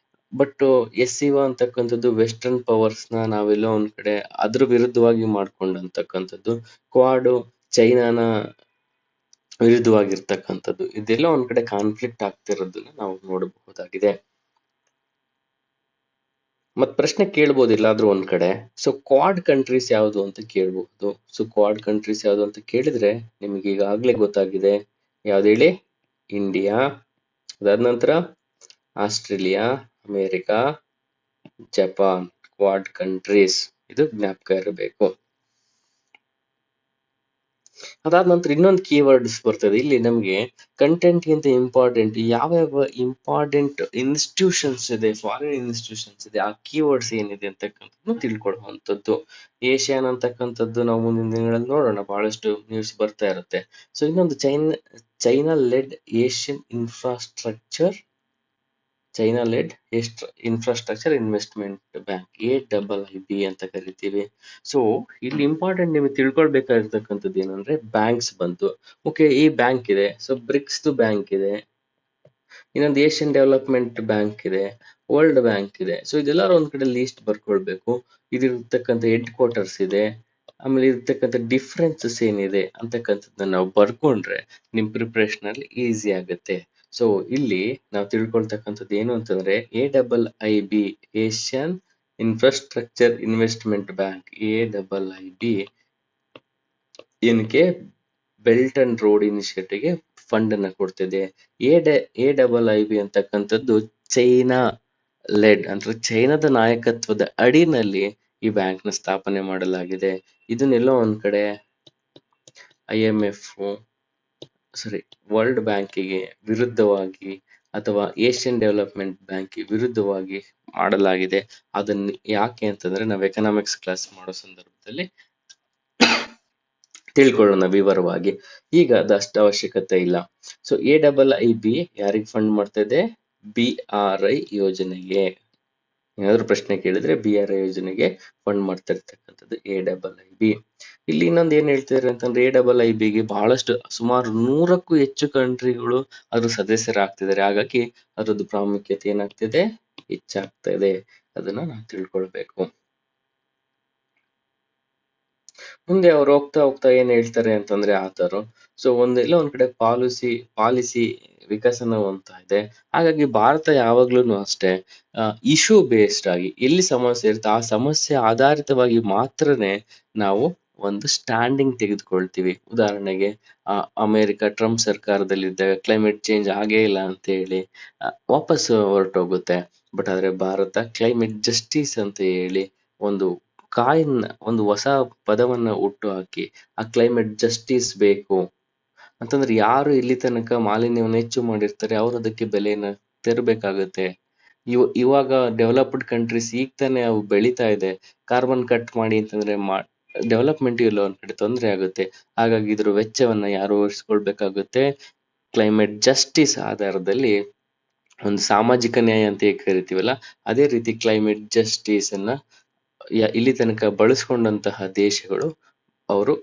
A: ಬಟ್ SCO ಅಂತಕ್ಕಂಥದ್ದು ವೆಸ್ಟರ್ನ್ ಪವರ್ಸ್ ನ ನಾವೆಲ್ಲೋ ಒಂದ್ ಕಡೆ ಅದ್ರ ವಿರುದ್ಧವಾಗಿ ಮಾಡ್ಕೊಂಡಂತಕ್ಕಂಥದ್ದು, ಕ್ವಾಡು ಚೈನಾನ ವಿರುದ್ಧವಾಗಿರ್ತಕ್ಕಂಥದ್ದು. ಇದೆಲ್ಲ ಒಂದ್ ಕಡೆ ಕಾನ್ಫ್ಲಿಕ್ಟ್ ಆಗ್ತಿರೋದನ್ನ ನಾವು ನೋಡಬಹುದಾಗಿದೆ. ಮತ್ ಪ್ರಶ್ನೆ ಕೇಳ್ಬೋದು ಎಲ್ಲಾದ್ರೂ ಒಂದ್ ಕಡೆ, ಸೊ ಕ್ವಾಡ್ ಕಂಟ್ರೀಸ್ ಯಾವುದು ಅಂತ ಕೇಳ್ಬಹುದು. ಸೊ ಕ್ವಾಡ್ ಕಂಟ್ರೀಸ್ ಯಾವುದು ಅಂತ ಕೇಳಿದ್ರೆ ನಿಮ್ಗೆ ಈಗಾಗ್ಲೇ ಗೊತ್ತಾಗಿದೆ. ಯಾವ್ದು ಹೇಳಿ? ಇಂಡಿಯಾ, ಅದಾದ ನಂತರ Australia, America, Japan, Quad countries. ಇದು ಜ್ಞಾಪಕ ಇರಬೇಕು. ಅದಾದ ನಂತರ ಇನ್ನೊಂದು ಕೀವರ್ಡ್ಸ್ ಬರ್ತದೆ. ಇಲ್ಲಿ ನಮ್ಗೆ ಕಂಟೆಂಟ್ ಗಿಂತ ಇಂಪಾರ್ಟೆಂಟ್ ಯಾವ ಇಂಪಾರ್ಟೆಂಟ್ ಇನ್ಸ್ಟಿಟ್ಯೂಷನ್ಸ್ ಇದೆ, ಫಾರಿನ್ ಇನ್ಸ್ಟಿಟ್ಯೂಷನ್ಸ್ ಇದೆ, ಆ ಕೀವರ್ಡ್ಸ್ ಏನಿದೆ ಅಂತಕ್ಕಂಥದ್ದು ತಿಳ್ಕೊಳ್ಳುವಂಥದ್ದು. ಏಷ್ಯಾನ್ ಅಂತಕ್ಕಂಥದ್ದು ನಾವು ಮುಂದಿನ ದಿನಗಳಲ್ಲಿ ನೋಡೋಣ, ಬಹಳಷ್ಟು ನ್ಯೂಸ್ ಬರ್ತಾ ಇರುತ್ತೆ. ಸೊ ಇನ್ನೊಂದು China led Asian Infrastructure Investment Bank, AIIB ಅಂತ ಕರಿತೀವಿ. ಸೊ ಇಲ್ಲಿ ಇಂಪಾರ್ಟೆಂಟ್ ನಿಮಗೆ ತಿಳ್ಕೊಳ್ಬೇಕಾಗಿರ್ತಕ್ಕಂಥದ್ದು ಏನಂದ್ರೆ ಬ್ಯಾಂಕ್ಸ್ ಬಂತು. ಓಕೆ, ಈ ಬ್ಯಾಂಕ್ ಇದೆ, ಸೊ ಬ್ರಿಕ್ಸ್ ಬ್ಯಾಂಕ್ ಇದೆ, ಇನ್ನೊಂದು ಏಷ್ಯನ್ ಡೆವಲಪ್ಮೆಂಟ್ ಬ್ಯಾಂಕ್ ಇದೆ, ವರ್ಲ್ಡ್ ಬ್ಯಾಂಕ್ ಇದೆ. ಸೊ ಇದೆಲ್ಲರೂ ಒಂದ್ ಕಡೆ ಲೀಸ್ಟ್ ಬರ್ಕೊಳ್ಬೇಕು. ಇದಿರ್ತಕ್ಕಂಥ ಹೆಡ್ ಕ್ವಾರ್ಟರ್ಸ್ ಇದೆ, ಆಮೇಲೆ ಇರ್ತಕ್ಕಂಥ ಡಿಫ್ರೆನ್ಸಸ್ ಏನಿದೆ ಅಂತಕ್ಕಂಥದ್ದನ್ನ ನಾವು ಬರ್ಕೊಂಡ್ರೆ ನಿಮ್ ಪ್ರಿಪರೇಷನ್ ಅಲ್ಲಿ ಈಸಿ ಆಗುತ್ತೆ. ಸೊ ಇಲ್ಲಿ ನಾವು ತಿಳ್ಕೊಳ್ತಕ್ಕಂಥದ್ದು ಏನು ಅಂತಂದ್ರೆ AIIB, Asian Infrastructure Investment Bank, AIIB ಏನಕ್ಕೆ ಬೆಲ್ಟ್ ಅಂಡ್ ರೋಡ್ ಇನಿಷಿಯೇಟಿವ್ಗೆ ಫಂಡ್ ಅನ್ನ ಕೊಡ್ತಿದೆ. AIIB ಅಂತಕ್ಕಂಥದ್ದು ಚೈನಾ ಲೆಡ್ ಅಂದ್ರೆ ಚೈನಾದ ನಾಯಕತ್ವದ ಅಡಿನಲ್ಲಿ ಈ ಬ್ಯಾಂಕ್ ನ ಸ್ಥಾಪನೆ ಮಾಡಲಾಗಿದೆ. ಇದನ್ನೆಲ್ಲೋ ಒಂದ್ ಕಡೆ ವರ್ಲ್ಡ್ ಬ್ಯಾಂಕಿಗೆ ವಿರುದ್ಧವಾಗಿ ಅಥವಾ ಏಷ್ಯನ್ ಡೆವಲಪ್ಮೆಂಟ್ ಬ್ಯಾಂಕ್ ವಿರುದ್ಧವಾಗಿ ಮಾಡಲಾಗಿದೆ. ಅದನ್ನ ಯಾಕೆ ಅಂತಂದ್ರೆ ನಾವು ಎಕನಾಮಿಕ್ಸ್ ಕ್ಲಾಸ್ ಮಾಡೋ ಸಂದರ್ಭದಲ್ಲಿ ತಿಳ್ಕೊಳ್ಳೋಣ ವಿವರವಾಗಿ. ಈಗ ಅದಷ್ಟು ಅವಶ್ಯಕತೆ ಇಲ್ಲ. ಸೊ AIIB ಯಾರಿಗೆ ಫಂಡ್ ಮಾಡ್ತಾ ಇದೆ? BRI ಯೋಜನೆಗೆ. ಏನಾದ್ರು ಪ್ರಶ್ನೆ ಕೇಳಿದ್ರೆ BRI ಯೋಜನೆಗೆ ಫಂಡ್ ಮಾಡ್ತಾ ಇರ್ತಕ್ಕಂಥದ್ದು AIIB. ಇಲ್ಲಿ ಇನ್ನೊಂದು ಏನ್ ಹೇಳ್ತಿದ್ದಾರೆ ಅಂತಂದ್ರೆ AIIBಗೆ ಬಹಳಷ್ಟು ಸುಮಾರು 100ಕ್ಕೂ ಹೆಚ್ಚು ಕಂಟ್ರಿಗಳು ಅದ್ರ ಸದಸ್ಯರಾಗ್ತಿದ್ದಾರೆ. ಹಾಗಾಗಿ ಅದ್ರದ್ದು ಪ್ರಾಮುಖ್ಯತೆ ಏನಾಗ್ತಿದೆ? ಹೆಚ್ಚಾಗ್ತಾ ಇದೆ. ಅದನ್ನ ನಾವು ತಿಳ್ಕೊಳ್ಬೇಕು. ಮುಂದೆ ಅವ್ರು ಹೋಗ್ತಾ ಹೋಗ್ತಾ ಏನ್ ಹೇಳ್ತಾರೆ ಅಂತಂದ್ರೆ ಆತರು, ಸೊ ಒಂದೆಲ್ಲ ಒಂದ್ ಕಡೆ ಪಾಲಿಸಿ ವಿಕಸನವಂತ ಇದೆ. ಹಾಗಾಗಿ ಭಾರತ ಯಾವಾಗ್ಲೂ ಅಷ್ಟೇ ಇಶ್ಯೂ ಬೇಸ್ಡ್ ಆಗಿ ಎಲ್ಲಿ ಸಮಸ್ಯೆ ಇರುತ್ತೆ ಆ ಸಮಸ್ಯೆ ಆಧಾರಿತವಾಗಿ ಮಾತ್ರನೇ ನಾವು ಒಂದು ಸ್ಟ್ಯಾಂಡಿಂಗ್ ತೆಗೆದುಕೊಳ್ತೀವಿ. ಉದಾಹರಣೆಗೆ ಅಮೆರಿಕ ಟ್ರಂಪ್ ಸರ್ಕಾರದಲ್ಲಿದ್ದಾಗ ಕ್ಲೈಮೇಟ್ ಚೇಂಜ್ ಆಗೇ ಇಲ್ಲ ಅಂತ ಹೇಳಿ ವಾಪಸ್ ಹೊರಟೋಗುತ್ತೆ. ಬಟ್ ಆದ್ರೆ ಭಾರತ ಕ್ಲೈಮೇಟ್ ಜಸ್ಟಿಸ್ ಅಂತ ಹೇಳಿ ಒಂದು ಹೊಸ ಪದವನ್ನ ಹುಟ್ಟು ಹಾಕಿ ಆ ಕ್ಲೈಮೇಟ್ ಜಸ್ಟಿಸ್ ಬೇಕು ಅಂತಂದ್ರೆ ಯಾರು ಇಲ್ಲಿ ತನಕ ಮಾಲಿನ್ಯವನ್ನು ಹೆಚ್ಚು ಮಾಡಿರ್ತಾರೆ ಅವ್ರು ಅದಕ್ಕೆ ಬೆಲೆಯನ್ನ ತೆರಬೇಕಾಗುತ್ತೆ. ಇವಾಗ ಡೆವಲಪ್ಡ್ ಕಂಟ್ರೀಸ್ ಈಗ ತಾನೇ ಅವು ಬೆಳೀತಾ ಇದೆ. ಕಾರ್ಬನ್ ಕಟ್ ಮಾಡಿ ಅಂತಂದ್ರೆ ಡೆವಲಪ್ಮೆಂಟ್ ಇಲ್ಲ ಒಂದ್ ಕಡೆ ತೊಂದರೆ ಆಗುತ್ತೆ. ಹಾಗಾಗಿ ಇದ್ರ ವೆಚ್ಚವನ್ನ ಯಾರು ವಹಿಸ್ಕೊಳ್ಬೇಕಾಗುತ್ತೆ? ಕ್ಲೈಮೇಟ್ ಜಸ್ಟಿಸ್ ಆಧಾರದಲ್ಲಿ ಒಂದು ಸಾಮಾಜಿಕ ನ್ಯಾಯ ಅಂತ ಹೇಗೆ ಕರಿತೀವಲ್ಲ, ಅದೇ ರೀತಿ ಕ್ಲೈಮೇಟ್ ಜಸ್ಟಿಸ್ ಅನ್ನ ಇಲ್ಲಿ ತನಕ ಬಳಸ್ಕೊಂಡಂತಹ ದೇಶಗಳು ಅವರು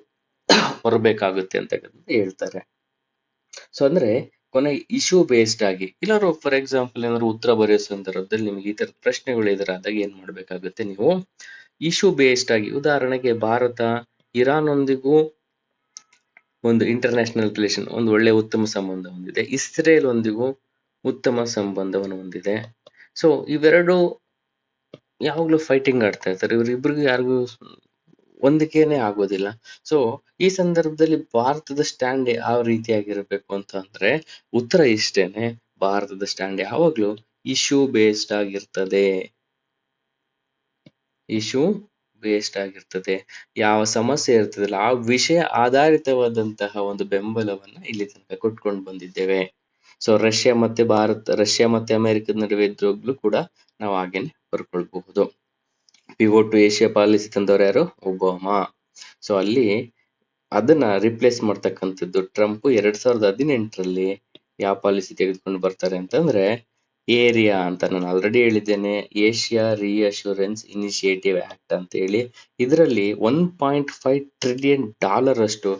A: ಹೊರಬೇಕಾಗುತ್ತೆ ಅಂತ ಹೇಳ್ತಾರೆ. ಸೊ ಅಂದ್ರೆ ಕೊನೆ ಇಶ್ಯೂ ಬೇಸ್ಡ್ ಆಗಿ ಇಲ್ಲಾರು ಫಾರ್ ಎಕ್ಸಾಂಪಲ್ ಏನಾದ್ರು ಉತ್ತರ ಬರೆಯೋ ಸಂದರ್ಭದಲ್ಲಿ ನಿಮ್ಗೆ ಈ ತರದ ಪ್ರಶ್ನೆಗಳು ಎದುರಾದಾಗ ಏನ್ ಮಾಡ್ಬೇಕಾಗುತ್ತೆ? ನೀವು ಇಶ್ಯೂ ಬೇಸ್ಡ್ ಆಗಿ, ಉದಾಹರಣೆಗೆ ಭಾರತ ಇರಾನ್ ಒಂದಿಗೂ ಒಂದು ಇಂಟರ್ನ್ಯಾಷನಲ್ ರಿಲೇಷನ್ ಒಂದು ಒಳ್ಳೆ ಉತ್ತಮ ಸಂಬಂಧ ಹೊಂದಿದೆ, ಇಸ್ರೇಲ್ ಒಂದಿಗೂ ಉತ್ತಮ ಸಂಬಂಧವನ್ನು ಹೊಂದಿದೆ. ಸೊ ಇವೆರಡು ಯಾವಾಗ್ಲೂ ಫೈಟಿಂಗ್ ಆಡ್ತಾ ಇರ್ತಾರೆ, ಇವರಿಬ್ರಿಗೂ ಯಾರಿಗೂ ಹೊಂದಿಕೆನೆ ಆಗೋದಿಲ್ಲ. ಸೊ ಈ ಸಂದರ್ಭದಲ್ಲಿ ಭಾರತದ ಸ್ಟ್ಯಾಂಡ್ ಯಾವ ರೀತಿಯಾಗಿರ್ಬೇಕು ಅಂತ ಅಂದ್ರೆ ಉತ್ತರ ಇಷ್ಟೇನೆ, ಭಾರತದ ಸ್ಟ್ಯಾಂಡ್ ಯಾವಾಗ್ಲೂ ಇಶ್ಯೂ ಬೇಸ್ಡ್ ಆಗಿರ್ತದೆ. ಇಶ್ಯೂ ಬೇಸ್ಡ್ ಆಗಿರ್ತದೆ. ಯಾವ ಸಮಸ್ಯೆ ಇರ್ತದಲ್ಲ ಆ ವಿಷಯ ಆಧಾರಿತವಾದಂತಹ ಒಂದು ಬೆಂಬಲವನ್ನ ಇಲ್ಲಿ ತನಕ ಕೊಟ್ಕೊಂಡು ಬಂದಿದ್ದೇವೆ. ಸೊ ರಷ್ಯಾ ಮತ್ತೆ ಅಮೆರಿಕದ ನಡುವೆ ಇದ್ರೂ ಕೂಡ ನಾವು ಹಾಗೇನೆ ಬರ್ಕೊಳ್ಬಹುದು. ಪಿವೋಟ್ ಟು ಏಷ್ಯಾ ಪಾಲಿಸಿ ತಂದವರು ಯಾರು? ಒಬಾಮಾ. ಸೊ ಅಲ್ಲಿ ಅದನ್ನ ರಿಪ್ಲೇಸ್ ಮಾಡ್ತಕ್ಕಂಥದ್ದು ಟ್ರಂಪ್ 2018ರಲ್ಲಿ ಯಾವ ಪಾಲಿಸಿ ತೆಗೆದುಕೊಂಡು ಬರ್ತಾರೆ ಅಂತಂದ್ರೆ ಏರಿಯಾ ಅಂತ ನಾನು ಆಲ್ರೆಡಿ ಹೇಳಿದ್ದೇನೆ, ಏಷ್ಯಾ ರಿಅಶ್ಯೂರೆನ್ಸ್ ಇನಿಷಿಯೇಟಿವ್ ಆಕ್ಟ್ ಅಂತ ಹೇಳಿ. ಇದರಲ್ಲಿ $1.5 ಟ್ರಿಲಿಯನ್ ಅಷ್ಟು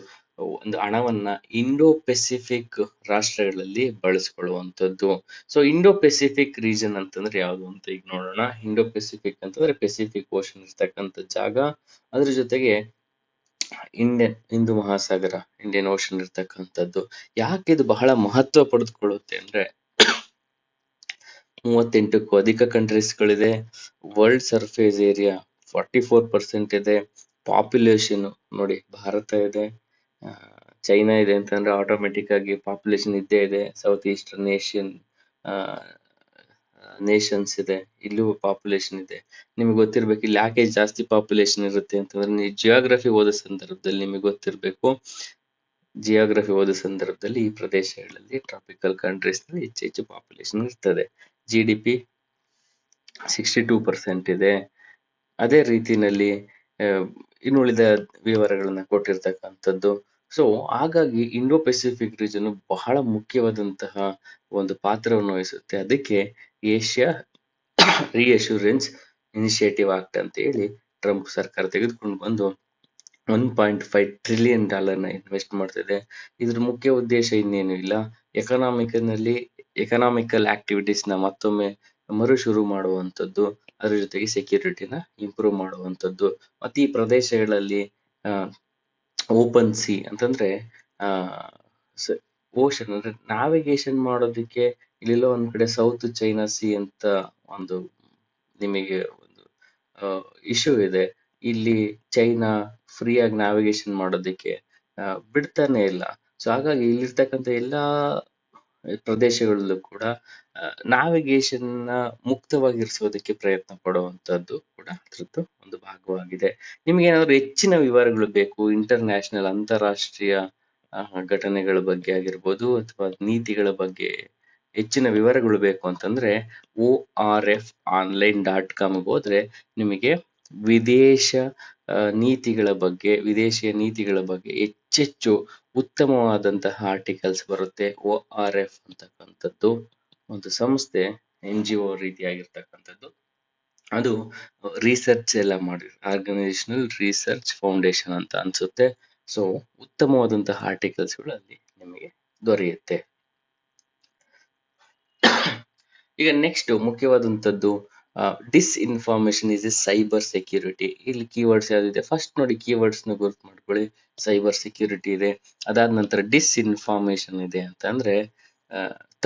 A: ಒಂದು ಹಣವನ್ನ ಇಂಡೋ ಪೆಸಿಫಿಕ್ ರಾಷ್ಟ್ರಗಳಲ್ಲಿ ಬಳಸ್ಕೊಳ್ಳುವಂಥದ್ದು. ಸೊ ಇಂಡೋ ಪೆಸಿಫಿಕ್ ರೀಜನ್ ಅಂತಂದ್ರೆ ಯಾವುದು ಅಂತ ಈಗ ನೋಡೋಣ. ಇಂಡೋ ಪೆಸಿಫಿಕ್ ಅಂತಂದ್ರೆ ಪೆಸಿಫಿಕ್ ಓಷನ್ ಇರ್ತಕ್ಕಂಥ ಜಾಗ, ಅದ್ರ ಜೊತೆಗೆ ಹಿಂದೂ ಮಹಾಸಾಗರ, ಇಂಡಿಯನ್ ಓಷನ್ ಇರ್ತಕ್ಕಂಥದ್ದು. ಯಾಕೆ ಇದು ಬಹಳ ಮಹತ್ವ ಪಡೆದುಕೊಳ್ಳುತ್ತೆ ಅಂದ್ರೆ 38ಕ್ಕೂ ಅಧಿಕ ಕಂಟ್ರೀಸ್ಗಳಿದೆ. ವರ್ಲ್ಡ್ ಸರ್ಫೇಸ್ ಏರಿಯಾ 44% ಇದೆ. ಪಾಪ್ಯುಲೇಷನ್ ನೋಡಿ, ಭಾರತ ಇದೆ, ಚೈನಾ ಇದೆ ಅಂತಂದ್ರೆ ಆಟೋಮೆಟಿಕ್ ಆಗಿ ಪಾಪ್ಯುಲೇಷನ್ ಇದ್ದೇ ಇದೆ. ಸೌತ್ ಈಸ್ಟರ್ನ್ ಏಷ್ಯನ್ ನೇಷನ್ಸ್ ಇದೆ, ಇಲ್ಲೂ ಪಾಪ್ಯುಲೇಷನ್ ಇದೆ. ನಿಮ್ಗೆ ಗೊತ್ತಿರ್ಬೇಕು ಇಲ್ಲಿ ಯಾಕೆ ಜಾಸ್ತಿ ಪಾಪ್ಯುಲೇಷನ್ ಇರುತ್ತೆ ಅಂತಂದ್ರೆ, ನೀವು ಜಿಯೋಗ್ರಫಿ ಓದೋ ಸಂದರ್ಭದಲ್ಲಿ ನಿಮಗೆ ಗೊತ್ತಿರ್ಬೇಕು. ಜಿಯೋಗ್ರಫಿ ಓದೋ ಸಂದರ್ಭದಲ್ಲಿ ಈ ಪ್ರದೇಶಗಳಲ್ಲಿ ಟ್ರಾಪಿಕಲ್ ಕಂಟ್ರೀಸ್ ನಲ್ಲಿ ಹೆಚ್ಚು ಪಾಪ್ಯುಲೇಷನ್ ಇರ್ತದೆ. GDP 62% ಇದೆ. ಅದೇ ರೀತಿನಲ್ಲಿ ಇನ್ನುಳಿದ ವಿವರಗಳನ್ನ ಕೊಟ್ಟಿರ್ತಕ್ಕಂಥದ್ದು. ಸೊ ಹಾಗಾಗಿ ಇಂಡೋ ಪೆಸಿಫಿಕ್ ರೀಜನ್ ಬಹಳ ಮುಖ್ಯವಾದಂತಹ ಒಂದು ಪಾತ್ರವನ್ನು ವಹಿಸುತ್ತೆ. ಅದಕ್ಕೆ ಏಷ್ಯಾ ರಿಅಶ್ಯೂರೆನ್ಸ್ ಇನಿಷಿಯೇಟಿವ್ ಆಕ್ಟ್ ಅಂತ ಹೇಳಿ ಟ್ರಂಪ್ ಸರ್ಕಾರ ತೆಗೆದುಕೊಂಡು ಬಂದು $1.5 ಟ್ರಿಲಿಯನ್ ಇನ್ವೆಸ್ಟ್ ಮಾಡ್ತಿದೆ. ಇದ್ರ ಮುಖ್ಯ ಉದ್ದೇಶ ಇನ್ನೇನು ಇಲ್ಲ, ಎಕನಾಮಿಕಲ್ ಆಕ್ಟಿವಿಟೀಸ್ ನ ಮತ್ತೊಮ್ಮೆ ಶುರು ಮಾಡುವಂಥದ್ದು, ಅದ್ರ ಜೊತೆಗೆ ಸೆಕ್ಯೂರಿಟಿನ ಇಂಪ್ರೂವ್ ಮಾಡುವಂಥದ್ದು. ಮತ್ತೆ ಈ ಪ್ರದೇಶಗಳಲ್ಲಿ ಓಪನ್ ಸಿ ಅಂತಂದ್ರೆ ಓಷನ್ ಅಂದ್ರೆ ನಾವಿಗೇಷನ್ ಮಾಡೋದಕ್ಕೆ ಇಲ್ಲೆಲ್ಲ ಒಂದ್ ಕಡೆ ಸೌತ್ ಚೈನಾ ಸಿ ಅಂತ ಒಂದು ನಿಮಗೆ ಒಂದು ಇಶ್ಯೂ ಇದೆ. ಇಲ್ಲಿ ಚೈನಾ ಫ್ರೀ ಆಗಿ ನ್ಯಾವಿಗೇಷನ್ ಮಾಡೋದಕ್ಕೆ ಬಿಡ್ತಾನೆ ಇಲ್ಲ. ಸೊ ಹಾಗಾಗಿ ಇಲ್ಲಿರ್ತಕ್ಕಂಥ ಎಲ್ಲಾ ಪ್ರದೇಶಗಳಲ್ಲೂ ಕೂಡ ನ್ಯಾವಿಗೇಷನ್ ನ ಮುಕ್ತವಾಗಿರಿಸೋದಕ್ಕೆ ಪ್ರಯತ್ನ ಪಡುವಂತದ್ದು ಕೂಡ ಅದ್ರದ್ದು ಒಂದು ಭಾಗವಾಗಿದೆ. ನಿಮ್ಗೆ ಏನಾದ್ರು ಹೆಚ್ಚಿನ ವಿವರಗಳು ಬೇಕು, ಇಂಟರ್ನ್ಯಾಷನಲ್ ಅಂತಾರಾಷ್ಟ್ರೀಯ ಘಟನೆಗಳ ಬಗ್ಗೆ ಆಗಿರ್ಬೋದು ಅಥವಾ ನೀತಿಗಳ ಬಗ್ಗೆ ಹೆಚ್ಚಿನ ವಿವರಗಳು ಬೇಕು ಅಂತಂದ್ರೆ ORFonline.com ಹೋದ್ರೆ ನಿಮಗೆ ವಿದೇಶೀಯ ನೀತಿಗಳ ಬಗ್ಗೆ ಹೆಚ್ಚೆಚ್ಚು ಉತ್ತಮವಾದಂತಹ ಆರ್ಟಿಕಲ್ಸ್ ಬರುತ್ತೆ. ORF ಅಂತಕ್ಕಂಥದ್ದು ಒಂದು ಸಂಸ್ಥೆ, NGO ರೀತಿಯಾಗಿರ್ತಕ್ಕಂಥದ್ದು. ಅದು ರಿಸರ್ಚ್ ಎಲ್ಲ ಮಾಡಿ, ಆರ್ಗನೈಸೇಷನಲ್ ರಿಸರ್ಚ್ ಫೌಂಡೇಶನ್ ಅಂತ ಅನ್ಸುತ್ತೆ. ಸೊ ಉತ್ತಮವಾದಂತಹ ಆರ್ಟಿಕಲ್ಸ್ ಗಳು ಅಲ್ಲಿ ನಿಮಗೆ ದೊರೆಯುತ್ತೆ. ಈಗ ನೆಕ್ಸ್ಟ್ ಮುಖ್ಯವಾದಂತದ್ದು disinformation is a cyber security. ಇಲ್ಲಿ ಕೀವರ್ಡ್ಸ್ ಯಾವ್ದಿದೆ ಫಸ್ಟ್ ನೋಡಿ, ಕೀವರ್ಡ್ಸ್ ನ ಗುರುತು ಮಾಡ್ಕೊಳ್ಳಿ. ಸೈಬರ್ ಸೆಕ್ಯೂರಿಟಿ ಇದೆ, ಅದಾದ ನಂತರ ಡಿಸ್ಇನ್ಫಾರ್ಮೇಶನ್ ಇದೆ ಅಂತ ಅಂದ್ರೆ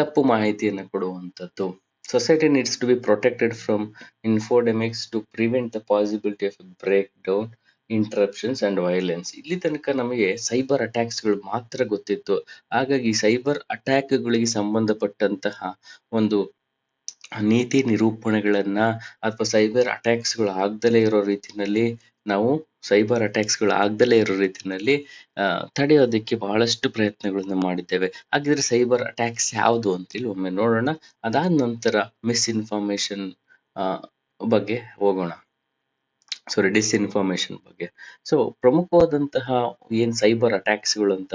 A: ತಪ್ಪು ಮಾಹಿತಿಯನ್ನು ಕೊಡುವಂಥದ್ದು. Society needs to be protected from infodemics to prevent the possibility of a breakdown, interruptions and violence. ಇಲ್ಲಿ ತನಕ ನಮಗೆ ಸೈಬರ್ ಅಟ್ಯಾಕ್ಸ್ ಗಳು ಮಾತ್ರ ಗೊತ್ತಿತ್ತು. ಹಾಗಾಗಿ ಸೈಬರ್ ಅಟ್ಯಾಕ್ ಗಳಿಗೆ ಸಂಬಂಧಪಟ್ಟಂತಹ ಒಂದು ನೀತಿ ನಿರೂಪಣೆಗಳನ್ನ ಅಥವಾ ಸೈಬರ್ ಅಟ್ಯಾಕ್ಸ್ ಗಳು ಆಗ್ದಲೇ ಇರೋ ರೀತಿನಲ್ಲಿ ತಡೆಯೋದಕ್ಕೆ ಬಹಳಷ್ಟು ಪ್ರಯತ್ನಗಳನ್ನ ಮಾಡಿದ್ದೇವೆ. ಹಾಗಿದ್ರೆ ಸೈಬರ್ ಅಟ್ಯಾಕ್ಸ್ ಯಾವುದು ಅಂತೇಳಿ ಒಮ್ಮೆ ನೋಡೋಣ. ಅದಾದ ನಂತರ ಮಿಸ್ಇನ್ಫಾರ್ಮೇಶನ್ ಬಗ್ಗೆ ಹೋಗೋಣ, ಡಿಸ್ಇನ್ಫಾರ್ಮೇಶನ್ ಬಗ್ಗೆ. ಸೊ ಪ್ರಮುಖವಾದಂತಹ ಏನ್ ಸೈಬರ್ ಅಟ್ಯಾಕ್ಸ್ ಗಳು ಅಂತ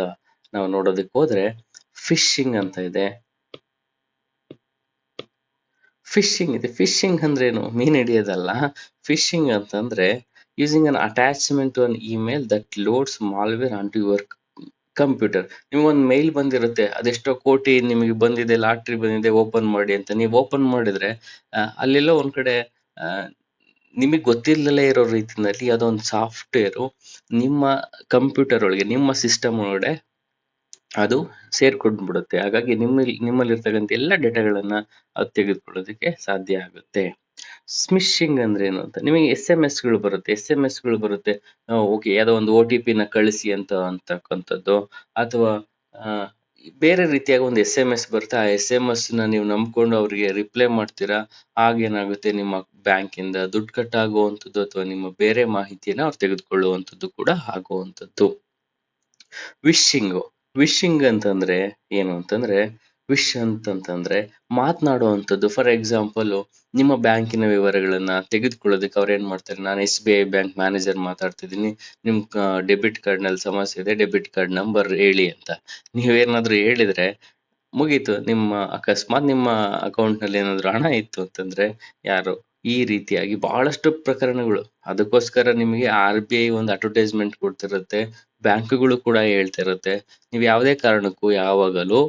A: ನಾವು ನೋಡೋದಕ್ಕೆ ಹೋದ್ರೆ, ಫಿಶಿಂಗ್ ಅಂತ ಇದೆ. ಫಿಶಿಂಗ್ ಅಂದ್ರೆ ಏನು? ಮೀನ್ ಹಿಡಿಯೋದಲ್ಲ. ಫಿಶಿಂಗ್ ಅಂತಂದ್ರೆ using an attachment to an email that loads malware on to your computer. ನಿಮ್ಗೊಂದು ಮೇಲ್ ಬಂದಿರುತ್ತೆ, ಅದೆಷ್ಟೋ ಕೋಟಿ ನಿಮಗೆ ಬಂದಿದೆ, ಲಾಟ್ರಿ ಬಂದಿದೆ, ಓಪನ್ ಮಾಡಿ ಅಂತ. ನೀವು ಓಪನ್ ಮಾಡಿದ್ರೆ ಅಲ್ಲೆಲ್ಲೋ ಒಂದ್ ಕಡೆ ನಿಮಗೆ ಗೊತ್ತಿಲ್ಲದಲೇ ಇರೋ ರೀತಿಯಲ್ಲಿ ಅದೊಂದು ಸಾಫ್ಟ್ವೇರು ನಿಮ್ಮ ಕಂಪ್ಯೂಟರ್ ಒಳಗೆ, ನಿಮ್ಮ ಸಿಸ್ಟಮ್ ಒಳಗಡೆ ಅದು ಸೇರ್ಕೊಂಡ್ಬಿಡುತ್ತೆ. ಹಾಗಾಗಿ ನಿಮ್ಮಲ್ಲಿರ್ತಕ್ಕಂಥ ಎಲ್ಲ ಡೇಟಾಗಳನ್ನ ಅದು ತೆಗೆದುಕೊಳ್ಳೋದಕ್ಕೆ ಸಾಧ್ಯ ಆಗುತ್ತೆ. ಸ್ಮಿಶಿಂಗ್ ಅಂದ್ರೆ ಏನು ಅಂತ, ನಿಮಗೆ SMS ಗಳು ಬರುತ್ತೆ. ಓಕೆ, ಯಾವುದೋ ಒಂದು OTP ನ ಕಳಿಸಿ ಅಂತಕ್ಕಂಥದ್ದು, ಅಥವಾ ಬೇರೆ ರೀತಿಯಾಗಿ ಒಂದು SMS ಬರುತ್ತೆ. ಆ SMS ನ ನೀವು ನಂಬ್ಕೊಂಡು ಅವರಿಗೆ ರಿಪ್ಲೈ ಮಾಡ್ತೀರಾ. ಆಗೇನಾಗುತ್ತೆ, ನಿಮ್ಮ ಬ್ಯಾಂಕಿಂದ ದುಡ್ಡು ಕಟ್ ಆಗುವಂಥದ್ದು ಅಥವಾ ನಿಮ್ಮ ಬೇರೆ ಮಾಹಿತಿಯನ್ನ ಅವ್ರು ತೆಗೆದುಕೊಳ್ಳುವಂಥದ್ದು ಕೂಡ ಆಗುವಂಥದ್ದು. ವಿಶಿಂಗ್ ಅಂತಂದ್ರೆ ಏನು ಅಂತಂದ್ರೆ, ವಿಶ್ ಅಂತಂತಂದ್ರೆ ಮಾತನಾಡುವಂಥದ್ದು. ಫಾರ್ ಎಕ್ಸಾಂಪಲ್, ನಿಮ್ಮ ಬ್ಯಾಂಕಿನ ವಿವರಗಳನ್ನ ತೆಗೆದುಕೊಳ್ಳೋದಕ್ಕೆ ಅವ್ರು ಏನ್ ಮಾಡ್ತಾರೆ, ನಾನು SBI ಬ್ಯಾಂಕ್ ಮ್ಯಾನೇಜರ್ ಮಾತಾಡ್ತಿದ್ದೀನಿ, ನಿಮ್ ಡೆಬಿಟ್ ಕಾರ್ಡ್ ನಲ್ಲಿ ಸಮಸ್ಯೆ ಇದೆ, ಡೆಬಿಟ್ ಕಾರ್ಡ್ ನಂಬರ್ ಹೇಳಿ ಅಂತ ನೀವೇನಾದ್ರೂ ಹೇಳಿದ್ರೆ ಮುಗೀತು. ಅಕಸ್ಮಾತ್ ನಿಮ್ಮ ಅಕೌಂಟ್ ನಲ್ಲಿ ಏನಾದ್ರು ಹಣ ಇತ್ತು ಅಂತಂದ್ರೆ ಯಾರು ಈ ರೀತಿಯಾಗಿ ಬಹಳಷ್ಟು ಪ್ರಕರಣಗಳು. ಅದಕ್ಕೋಸ್ಕರ ನಿಮಗೆ RBI ಒಂದು ಅಡ್ವರ್ಟೈಸ್ಮೆಂಟ್ ಕೊಡ್ತಿರುತ್ತೆ, ಬ್ಯಾಂಕ್ಗಳು ಕೂಡ ಹೇಳ್ತಿರುತ್ತೆ, ನೀವು ಯಾವುದೇ ಕಾರಣಕ್ಕೂ ಯಾವಾಗಲೂ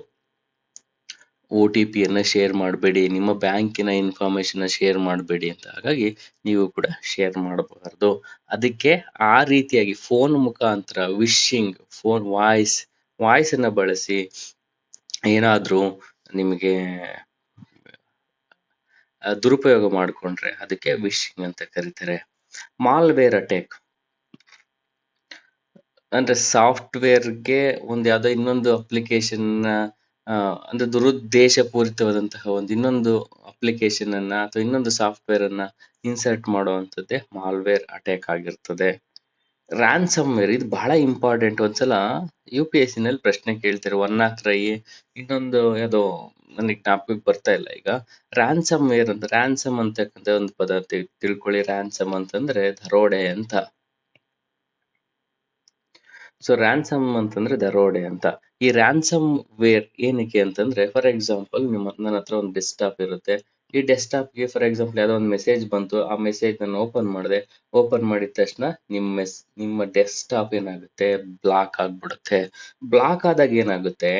A: OTP ಯನ್ನ ಶೇರ್ ಮಾಡಬೇಡಿ, ನಿಮ್ಮ ಬ್ಯಾಂಕಿನ ಇನ್ಫಾರ್ಮೇಶನ್ ಶೇರ್ ಮಾಡಬೇಡಿ ಅಂತ. ಹಾಗಾಗಿ ನೀವು ಕೂಡ ಶೇರ್ ಮಾಡಬಾರ್ದು. ಅದಕ್ಕೆ ಆ ರೀತಿಯಾಗಿ ಫೋನ್ ಮುಖಾಂತರ ವಿಶಿಂಗ್, ಫೋನ್ ವಾಯ್ಸ್ ಅನ್ನ ಬಳಸಿ ಏನಾದ್ರೂ ನಿಮಗೆ ದುರುಪಯೋಗ ಮಾಡಿಕೊಂಡ್ರೆ ಅದಕ್ಕೆ ವಿಶಿಂಗ್ ಅಂತ ಕರೀತಾರೆ. ಮಾಲ್ವೇರ್ ಅಟ್ಯಾಕ್ ಅಂದ್ರೆ ಸಾಫ್ಟ್ವೇರ್ಗೆ ಒಂದು ಯಾವ್ದೋ ಇನ್ನೊಂದು ಅಪ್ಲಿಕೇಶನ್ ಅಂದ್ರೆ ದುರುದ್ದೇಶ ಪೂರಿತವಾದಂತಹ ಒಂದು ಇನ್ನೊಂದು ಅಪ್ಲಿಕೇಶನ್ ಅನ್ನ ಅಥವಾ ಇನ್ನೊಂದು ಸಾಫ್ಟ್ವೇರ್ ಅನ್ನ ಇನ್ಸರ್ಟ್ ಮಾಡುವಂಥದ್ದೇ ಮಾಲ್ವೇರ್ ಅಟ್ಯಾಕ್ ಆಗಿರ್ತದೆ. ರ್ಯಾನ್ಸಮ್ವೇರ್ ಇದು ಬಹಳ ಇಂಪಾರ್ಟೆಂಟ್. ಒಂದ್ಸಲ UPSC ನಲ್ಲಿ ಪ್ರಶ್ನೆ ಕೇಳ್ತಾರೆ, WannaCry, ಇನ್ನೊಂದು ಯಾವುದೋ ನನಗೆ ಜ್ಞಾಪಕಕ್ಕೆ ಬರ್ತಾ ಇಲ್ಲ ಈಗ. ರ್ಯಾನ್ಸಮ್ವೇರ್ ಅಂತ, ರ್ಯಾನ್ಸಮ್ ಅಂತಕ್ಕಂಥ ಒಂದು ಪದ ತಿಳ್ಕೊಳ್ಳಿ. ರ್ಯಾನ್ಸಮ್ ಅಂತಂದ್ರೆ ದರೋಡೆ ಅಂತ. ಸೊ ರ್ಯಾನ್ಸಮ್ ಅಂತಂದ್ರೆ ದರೋಡೆ ಅಂತ. ಈ ರ್ಯಾನ್ಸಮ್ ವೇರ್ ಏನಕ್ಕೆ ಅಂತಂದ್ರೆ, ಫಾರ್ ಎಕ್ಸಾಂಪಲ್ ನನ್ನ ಹತ್ರ ಒಂದು ಡೆಸ್ಕ್ಟಾಪ್ ಇರುತ್ತೆ. ಈ ಡೆಸ್ಕ್ಟಾಪ್ಗೆ ಫಾರ್ ಎಕ್ಸಾಂಪಲ್ ಯಾವುದೋ ಒಂದು ಮೆಸೇಜ್ ಬಂತು, ಆ ಮೆಸೇಜ್ ನಾನು ಓಪನ್ ಮಾಡಿದ ತಕ್ಷಣ ನಿಮ್ಮ ಡೆಸ್ಕ್ಟಾಪ್ ಏನಾಗುತ್ತೆ, ಬ್ಲಾಕ್ ಆಗ್ಬಿಡುತ್ತೆ. ಬ್ಲಾಕ್ ಆದಾಗ ಏನಾಗುತ್ತೆ,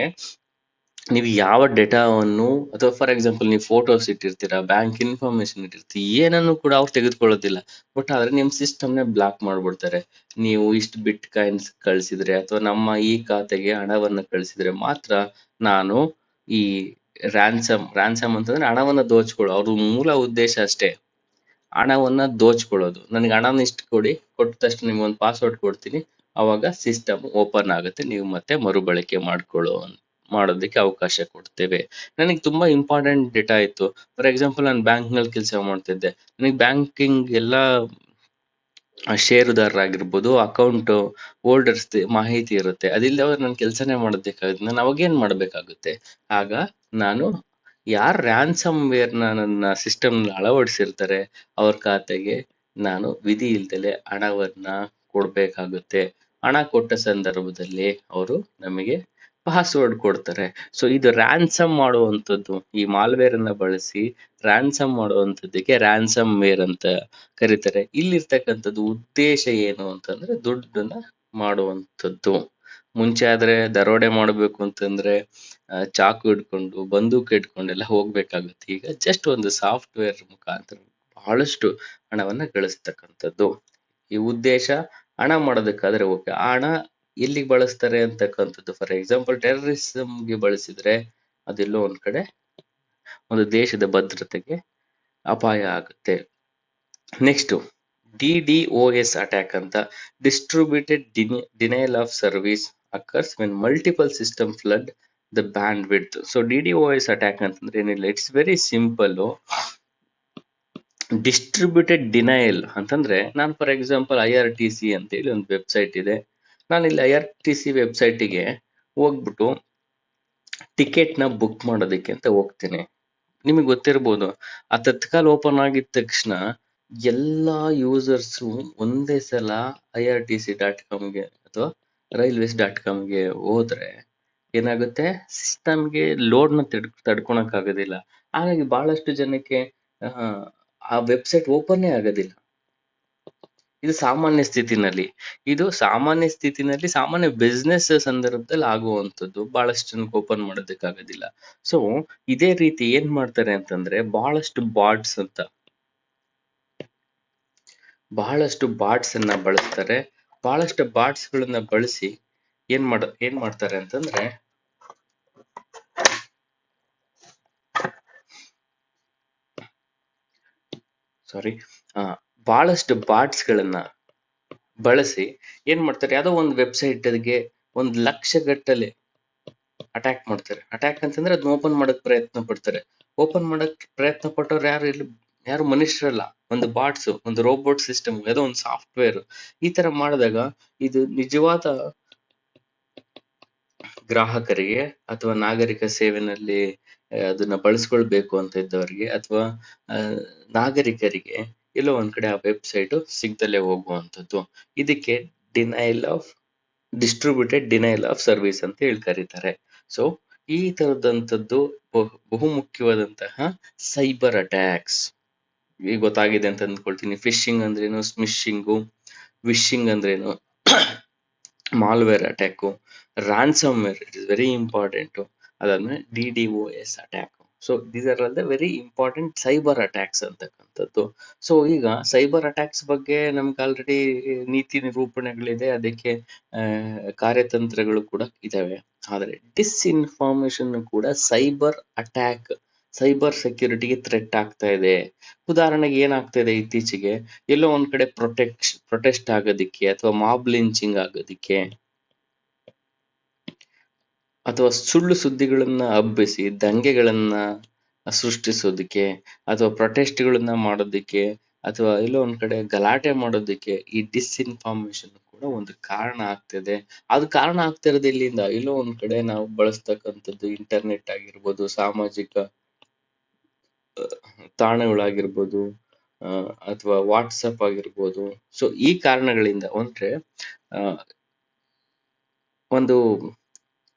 A: ನೀವು ಯಾವ ಡೇಟಾವನ್ನು ಅಥವಾ ಫಾರ್ ಎಕ್ಸಾಂಪಲ್ ನೀವು ಫೋಟೋಸ್ ಇಟ್ಟಿರ್ತೀರಾ, ಬ್ಯಾಂಕ್ ಇನ್ಫಾರ್ಮೇಶನ್ ಇಟ್ಟಿರ್ತೀರಿ, ಏನನ್ನು ಕೂಡ ಅವ್ರು ತೆಗೆದುಕೊಳ್ಳೋದಿಲ್ಲ. ಬಟ್ ಆದ್ರೆ ನಿಮ್ ಸಿಸ್ಟಮ್ನೇ ಬ್ಲಾಕ್ ಮಾಡ್ಬಿಡ್ತಾರೆ. ನೀವು ಇಷ್ಟು ಬಿಟ್ ಕಾಯಿನ್ಸ್ ಕಳಿಸಿದ್ರೆ ಅಥವಾ ನಮ್ಮ ಈ ಖಾತೆಗೆ ಹಣವನ್ನು ಕಳಿಸಿದ್ರೆ ಮಾತ್ರ ನಾನು ಈ ರ್ಯಾನ್ಸಮ್ ಅಂತಂದ್ರೆ ಹಣವನ್ನ ದೋಚ್ಕೊಳ್ಳೋ, ಅವ್ರ ಮೂಲ ಉದ್ದೇಶ ಅಷ್ಟೇ ಹಣವನ್ನ ದೋಚ್ಕೊಳ್ಳೋದು. ನನಗೆ ಹಣನ ಇಷ್ಟು ಕೊಟ್ಟ ತಕ್ಷಣ ನಿಮ್ಗೆ ಒಂದು ಪಾಸ್ವರ್ಡ್ ಕೊಡ್ತೀನಿ, ಅವಾಗ ಸಿಸ್ಟಮ್ ಓಪನ್ ಆಗುತ್ತೆ, ನೀವು ಮತ್ತೆ ಮರುಬಳಕೆ ಮಾಡೋದಕ್ಕೆ ಅವಕಾಶ ಕೊಡ್ತೇವೆ. ನನಗೆ ತುಂಬಾ ಇಂಪಾರ್ಟೆಂಟ್ ಡೇಟಾ ಇತ್ತು. ಫಾರ್ ಎಕ್ಸಾಂಪಲ್ ನಾನು ಬ್ಯಾಂಕ್ ನಲ್ಲಿ ಕೆಲಸ ಮಾಡ್ತಿದ್ದೆ, ನನಗೆ ಬ್ಯಾಂಕಿಂಗ್ ಎಲ್ಲ ಷೇರುದಾರರಾಗಿರ್ಬೋದು, ಅಕೌಂಟ್ ಹೋಲ್ಡರ್ಸ್ ಮಾಹಿತಿ ಇರುತ್ತೆ. ಅದಿಲ್ಲದವ್ರು ನಾನು ಕೆಲಸನೇ ಮಾಡೋದಕ್ಕಾಗುತ್ತೆ. ನಾನು ಅವಾಗೇನ್ ಮಾಡ್ಬೇಕಾಗುತ್ತೆ, ಆಗ ನಾನು ಯಾರು ರ್ಯಾನ್ಸಮ್ ವೇರ್ನ ನನ್ನ ಸಿಸ್ಟಮ್ ಅಳವಡಿಸಿರ್ತಾರೆ ಅವ್ರ ಖಾತೆಗೆ ನಾನು ವಿಧಿ ಇಲ್ದಲೆ ಹಣವನ್ನ ಕೊಡ್ಬೇಕಾಗುತ್ತೆ. ಹಣ ಕೊಟ್ಟ ಸಂದರ್ಭದಲ್ಲಿ ಅವರು ನಮಗೆ ಪಾಸ್ವರ್ಡ್ ಕೊಡ್ತಾರೆ. ಸೊ ಇದು ರ್ಯಾನ್ಸಮ್ ಮಾಡುವಂಥದ್ದು. ಈ ಮಾಲ್ವೇರ್ ಅನ್ನ ಬಳಸಿ ರ್ಯಾನ್ಸಮ್ ಮಾಡುವಂಥದ್ದಕ್ಕೆ ರ್ಯಾನ್ಸಮ್ ವೇರ್ ಅಂತ ಕರೀತಾರೆ. ಇಲ್ಲಿರ್ತಕ್ಕಂಥದ್ದು ಉದ್ದೇಶ ಏನು ಅಂತಂದ್ರೆ ದುಡ್ಡನ್ನ ಮಾಡುವಂಥದ್ದು. ಮುಂಚೆ ಆದ್ರೆ ದರೋಡೆ ಮಾಡಬೇಕು ಅಂತಂದ್ರೆ ಚಾಕು ಹಿಡ್ಕೊಂಡು ಬಂದೂಕ್ ಹಿಡ್ಕೊಂಡೆಲ್ಲ ಹೋಗ್ಬೇಕಾಗುತ್ತೆ. ಈಗ ಜಸ್ಟ್ ಒಂದು ಸಾಫ್ಟ್ವೇರ್ ಮುಖಾಂತರ ಬಹಳಷ್ಟು ಹಣವನ್ನ ಗಳಿಸ್ತಕ್ಕಂಥದ್ದು. ಈ ಉದ್ದೇಶ ಹಣ ಮಾಡೋದಕ್ಕಾದ್ರೆ ಓಕೆ. ಆ ಹಣ ಎಲ್ಲಿಗೆ ಬಳಸ್ತಾರೆ ಅಂತಕ್ಕಂಥದ್ದು, ಫಾರ್ ಎಕ್ಸಾಂಪಲ್ ಟೆರರಿಸಂಗೆ ಬಳಸಿದ್ರೆ ಅದೆಲ್ಲೋ ಒಂದ್ ಕಡೆ ಒಂದು ದೇಶದ ಭದ್ರತೆಗೆ ಅಪಾಯ ಆಗುತ್ತೆ. ನೆಕ್ಸ್ಟ್ DDoS ಅಟ್ಯಾಕ್ ಅಂತ, distributed denial of service occurs when multiple system flood the band width. So DDoS attack ಅಂತಂದ್ರೆ ಏನಿಲ್ಲ, it's very simple. Distributed denial ಅಂತಂದ್ರೆ, ನಾನು ಫಾರ್ ಎಕ್ಸಾಂಪಲ್ IRTC ಅಂತ ಹೇಳಿ ಒಂದು ವೆಬ್ಸೈಟ್ ಇದೆ, ನಾನು ಇಲ್ಲಿ IRTC ವೆಬ್ಸೈಟಿಗೆ ಹೋಗ್ಬಿಟ್ಟು ಟಿಕೆಟ್ ನ ಬುಕ್ ಮಾಡೋದಕ್ಕೆ ಅಂತ ಹೋಗ್ತೀನಿ. ನಿಮಗೆ ಗೊತ್ತಿರ್ಬೋದು, ಆ ತತ್ಕಾಲ್ ಓಪನ್ ಆಗಿದ ತಕ್ಷಣ ಎಲ್ಲಾ ಯೂಸರ್ಸ್ ಒಂದೇ ಸಲ IRTC.comಗೆ ಅಥವಾ railways.comಗೆ ಹೋದ್ರೆ ಏನಾಗುತ್ತೆ, ಸಿಸ್ಟಮ್ಗೆ ಲೋಡ್ನ ತಡ್ಕೊಳಕ್ ಆಗೋದಿಲ್ಲ. ಹಾಗಾಗಿ ಬಹಳಷ್ಟು ಜನಕ್ಕೆ ಆ ವೆಬ್ಸೈಟ್ ಓಪನ್ನೇ ಆಗೋದಿಲ್ಲ. ಇದು ಸಾಮಾನ್ಯ ಸ್ಥಿತಿನಲ್ಲಿ ಸಾಮಾನ್ಯ ಬಿಸ್ನೆಸ್ ಸಂದರ್ಭದಲ್ಲಿ ಆಗುವಂಥದ್ದು. ಬಹಳಷ್ಟು ಜನಕ್ಕೆ ಓಪನ್ ಮಾಡೋದಕ್ಕಾಗೋದಿಲ್ಲ. ಸೊ ಇದೇ ರೀತಿ ಏನ್ ಮಾಡ್ತಾರೆ ಅಂತಂದ್ರೆ, ಬಹಳಷ್ಟು ಬಾಟ್ಸ್ ಅನ್ನ ಬಳಸ್ತಾರೆ. ಬಹಳಷ್ಟು ಬಾಟ್ಸ್ ಗಳನ್ನ ಬಳಸಿ ಏನ್ ಮಾಡ್ತಾರೆ ಅಂತಂದ್ರೆ, ಬಹಳಷ್ಟು ಬಾಟ್ಸ್ ಗಳನ್ನ ಬಳಸಿ ಏನ್ ಮಾಡ್ತಾರೆ, ಯಾವ್ದೋ ಒಂದು ವೆಬ್ಸೈಟ್ಗೆ 1,00,000 ಗಟ್ಟಲೆ ಅಟ್ಯಾಕ್ ಮಾಡ್ತಾರೆ. ಅಟ್ಯಾಕ್ ಅಂತಂದ್ರೆ ಅದನ್ನ ಓಪನ್ ಮಾಡಕ್ ಪ್ರಯತ್ನ ಪಡ್ತಾರೆ. ಓಪನ್ ಮಾಡಕ್ ಪ್ರಯತ್ನ ಪಟ್ಟವ್ರು ಯಾರು ಮನುಷ್ಯರಲ್ಲ, ಒಂದು ಬಾಟ್ಸ್, ಒಂದು ರೋಬೋಟ್ ಸಿಸ್ಟಮ್, ಯಾವುದೋ ಒಂದು ಸಾಫ್ಟ್ವೇರ್. ಈ ತರ ಮಾಡಿದಾಗ ಇದು ನಿಜವಾದ ಗ್ರಾಹಕರಿಗೆ ಅಥವಾ ನಾಗರಿಕ ಸೇವೆನಲ್ಲಿ ಅದನ್ನ ಬಳಸ್ಕೊಳ್ಬೇಕು ಅಂತ ಇದ್ದವರಿಗೆ ಅಥವಾ ನಾಗರಿಕರಿಗೆ ಎಲ್ಲೋ ಒಂದ್ ಕಡೆ ಆ ವೆಬ್ಸೈಟ್ ಸಿಗ್ದಲೇ ಹೋಗುವಂಥದ್ದು. ಇದಕ್ಕೆ ಡಿಸ್ಟ್ರಿಬ್ಯೂಟೆಡ್ ಡಿನೈಲ್ ಆಫ್ ಸರ್ವಿಸ್ ಅಂತ ಹೇಳಿ ಕರೀತಾರೆ. ಸೊ ಈ ತರದಂತದ್ದು ಬಹು ಮುಖ್ಯವಾದಂತಹ ಸೈಬರ್ ಅಟ್ಯಾಕ್ಸ್ ಈಗ ಗೊತ್ತಾಗಿದೆ ಅಂತ ಅಂದ್ಕೊಳ್ತೀನಿ. ಫಿಶಿಂಗ್ ಅಂದ್ರೇನು, ಸ್ಮಿಶಿಂಗು, ವಿಶಿಂಗ್ ಅಂದ್ರೇನು, malware attack, ransomware, it is very important. ಅದಾದ್ಮೇಲೆ DDoS attack. So these are all the very important cyber attacks ಅಂತಕ್ಕಂಥದ್ದು. ಸೊ ಈಗ ಸೈಬರ್ ಅಟ್ಯಾಕ್ಸ್ ಬಗ್ಗೆ ನಮ್ಗೆ ಆಲ್ರೆಡಿ ನೀತಿ ನಿರೂಪಣೆಗಳಿದೆ, ಅದಕ್ಕೆ ಕಾರ್ಯತಂತ್ರಗಳು ಕೂಡ ಇದಾವೆ. ಆದರೆ ಡಿಸ್ಇನ್ಫಾರ್ಮೇಶನ್ ಕೂಡ ಸೈಬರ್ ಸೆಕ್ಯೂರಿಟಿಗೆ ಥ್ರೆಟ್ ಆಗ್ತಾ ಇದೆ. ಉದಾಹರಣೆಗೆ ಏನಾಗ್ತಾ ಇದೆ ಇತ್ತೀಚೆಗೆ, ಎಲ್ಲೋ ಒಂದ್ ಕಡೆ ಪ್ರೊಟೆಸ್ಟ್ ಆಗೋದಿಕ್ಕೆ ಅಥವಾ ಮಾಬ್ ಲಿಂಚಿಂಗ್ ಆಗೋದಿಕ್ಕೆ ಅಥವಾ ಸುಳ್ಳು ಸುದ್ದಿಗಳನ್ನ ಹಬ್ಬಿಸಿ ದಂಗೆಗಳನ್ನ ಸೃಷ್ಟಿಸೋದಿಕ್ಕೆ ಅಥವಾ ಪ್ರೊಟೆಸ್ಟ್ಗಳನ್ನ ಮಾಡೋದಿಕ್ಕೆ ಅಥವಾ ಎಲ್ಲೋ ಒಂದ್ ಕಡೆ ಗಲಾಟೆ ಮಾಡೋದಿಕ್ಕೆ ಈ ಡಿಸ್ಇನ್ಫಾರ್ಮೇಶನ್ ಕೂಡ ಒಂದು ಕಾರಣ ಆಗ್ತಿದೆ. ಅದು ಕಾರಣ ಆಗ್ತಿರೋದು ಇಲ್ಲಿಂದ, ಎಲ್ಲೋ ಒಂದ್ ಕಡೆ ನಾವು ಬಳಸ್ತಕ್ಕಂಥದ್ದು ಇಂಟರ್ನೆಟ್ ಆಗಿರ್ಬೋದು, ಸಾಮಾಜಿಕ ತಾಣಗಳಾಗಿರ್ಬೋದು, ಅಥವಾ ವಾಟ್ಸಪ್ ಆಗಿರ್ಬೋದು. ಸೊ ಈ ಕಾರಣಗಳಿಂದ ಅಂದ್ರೆ ಒಂದು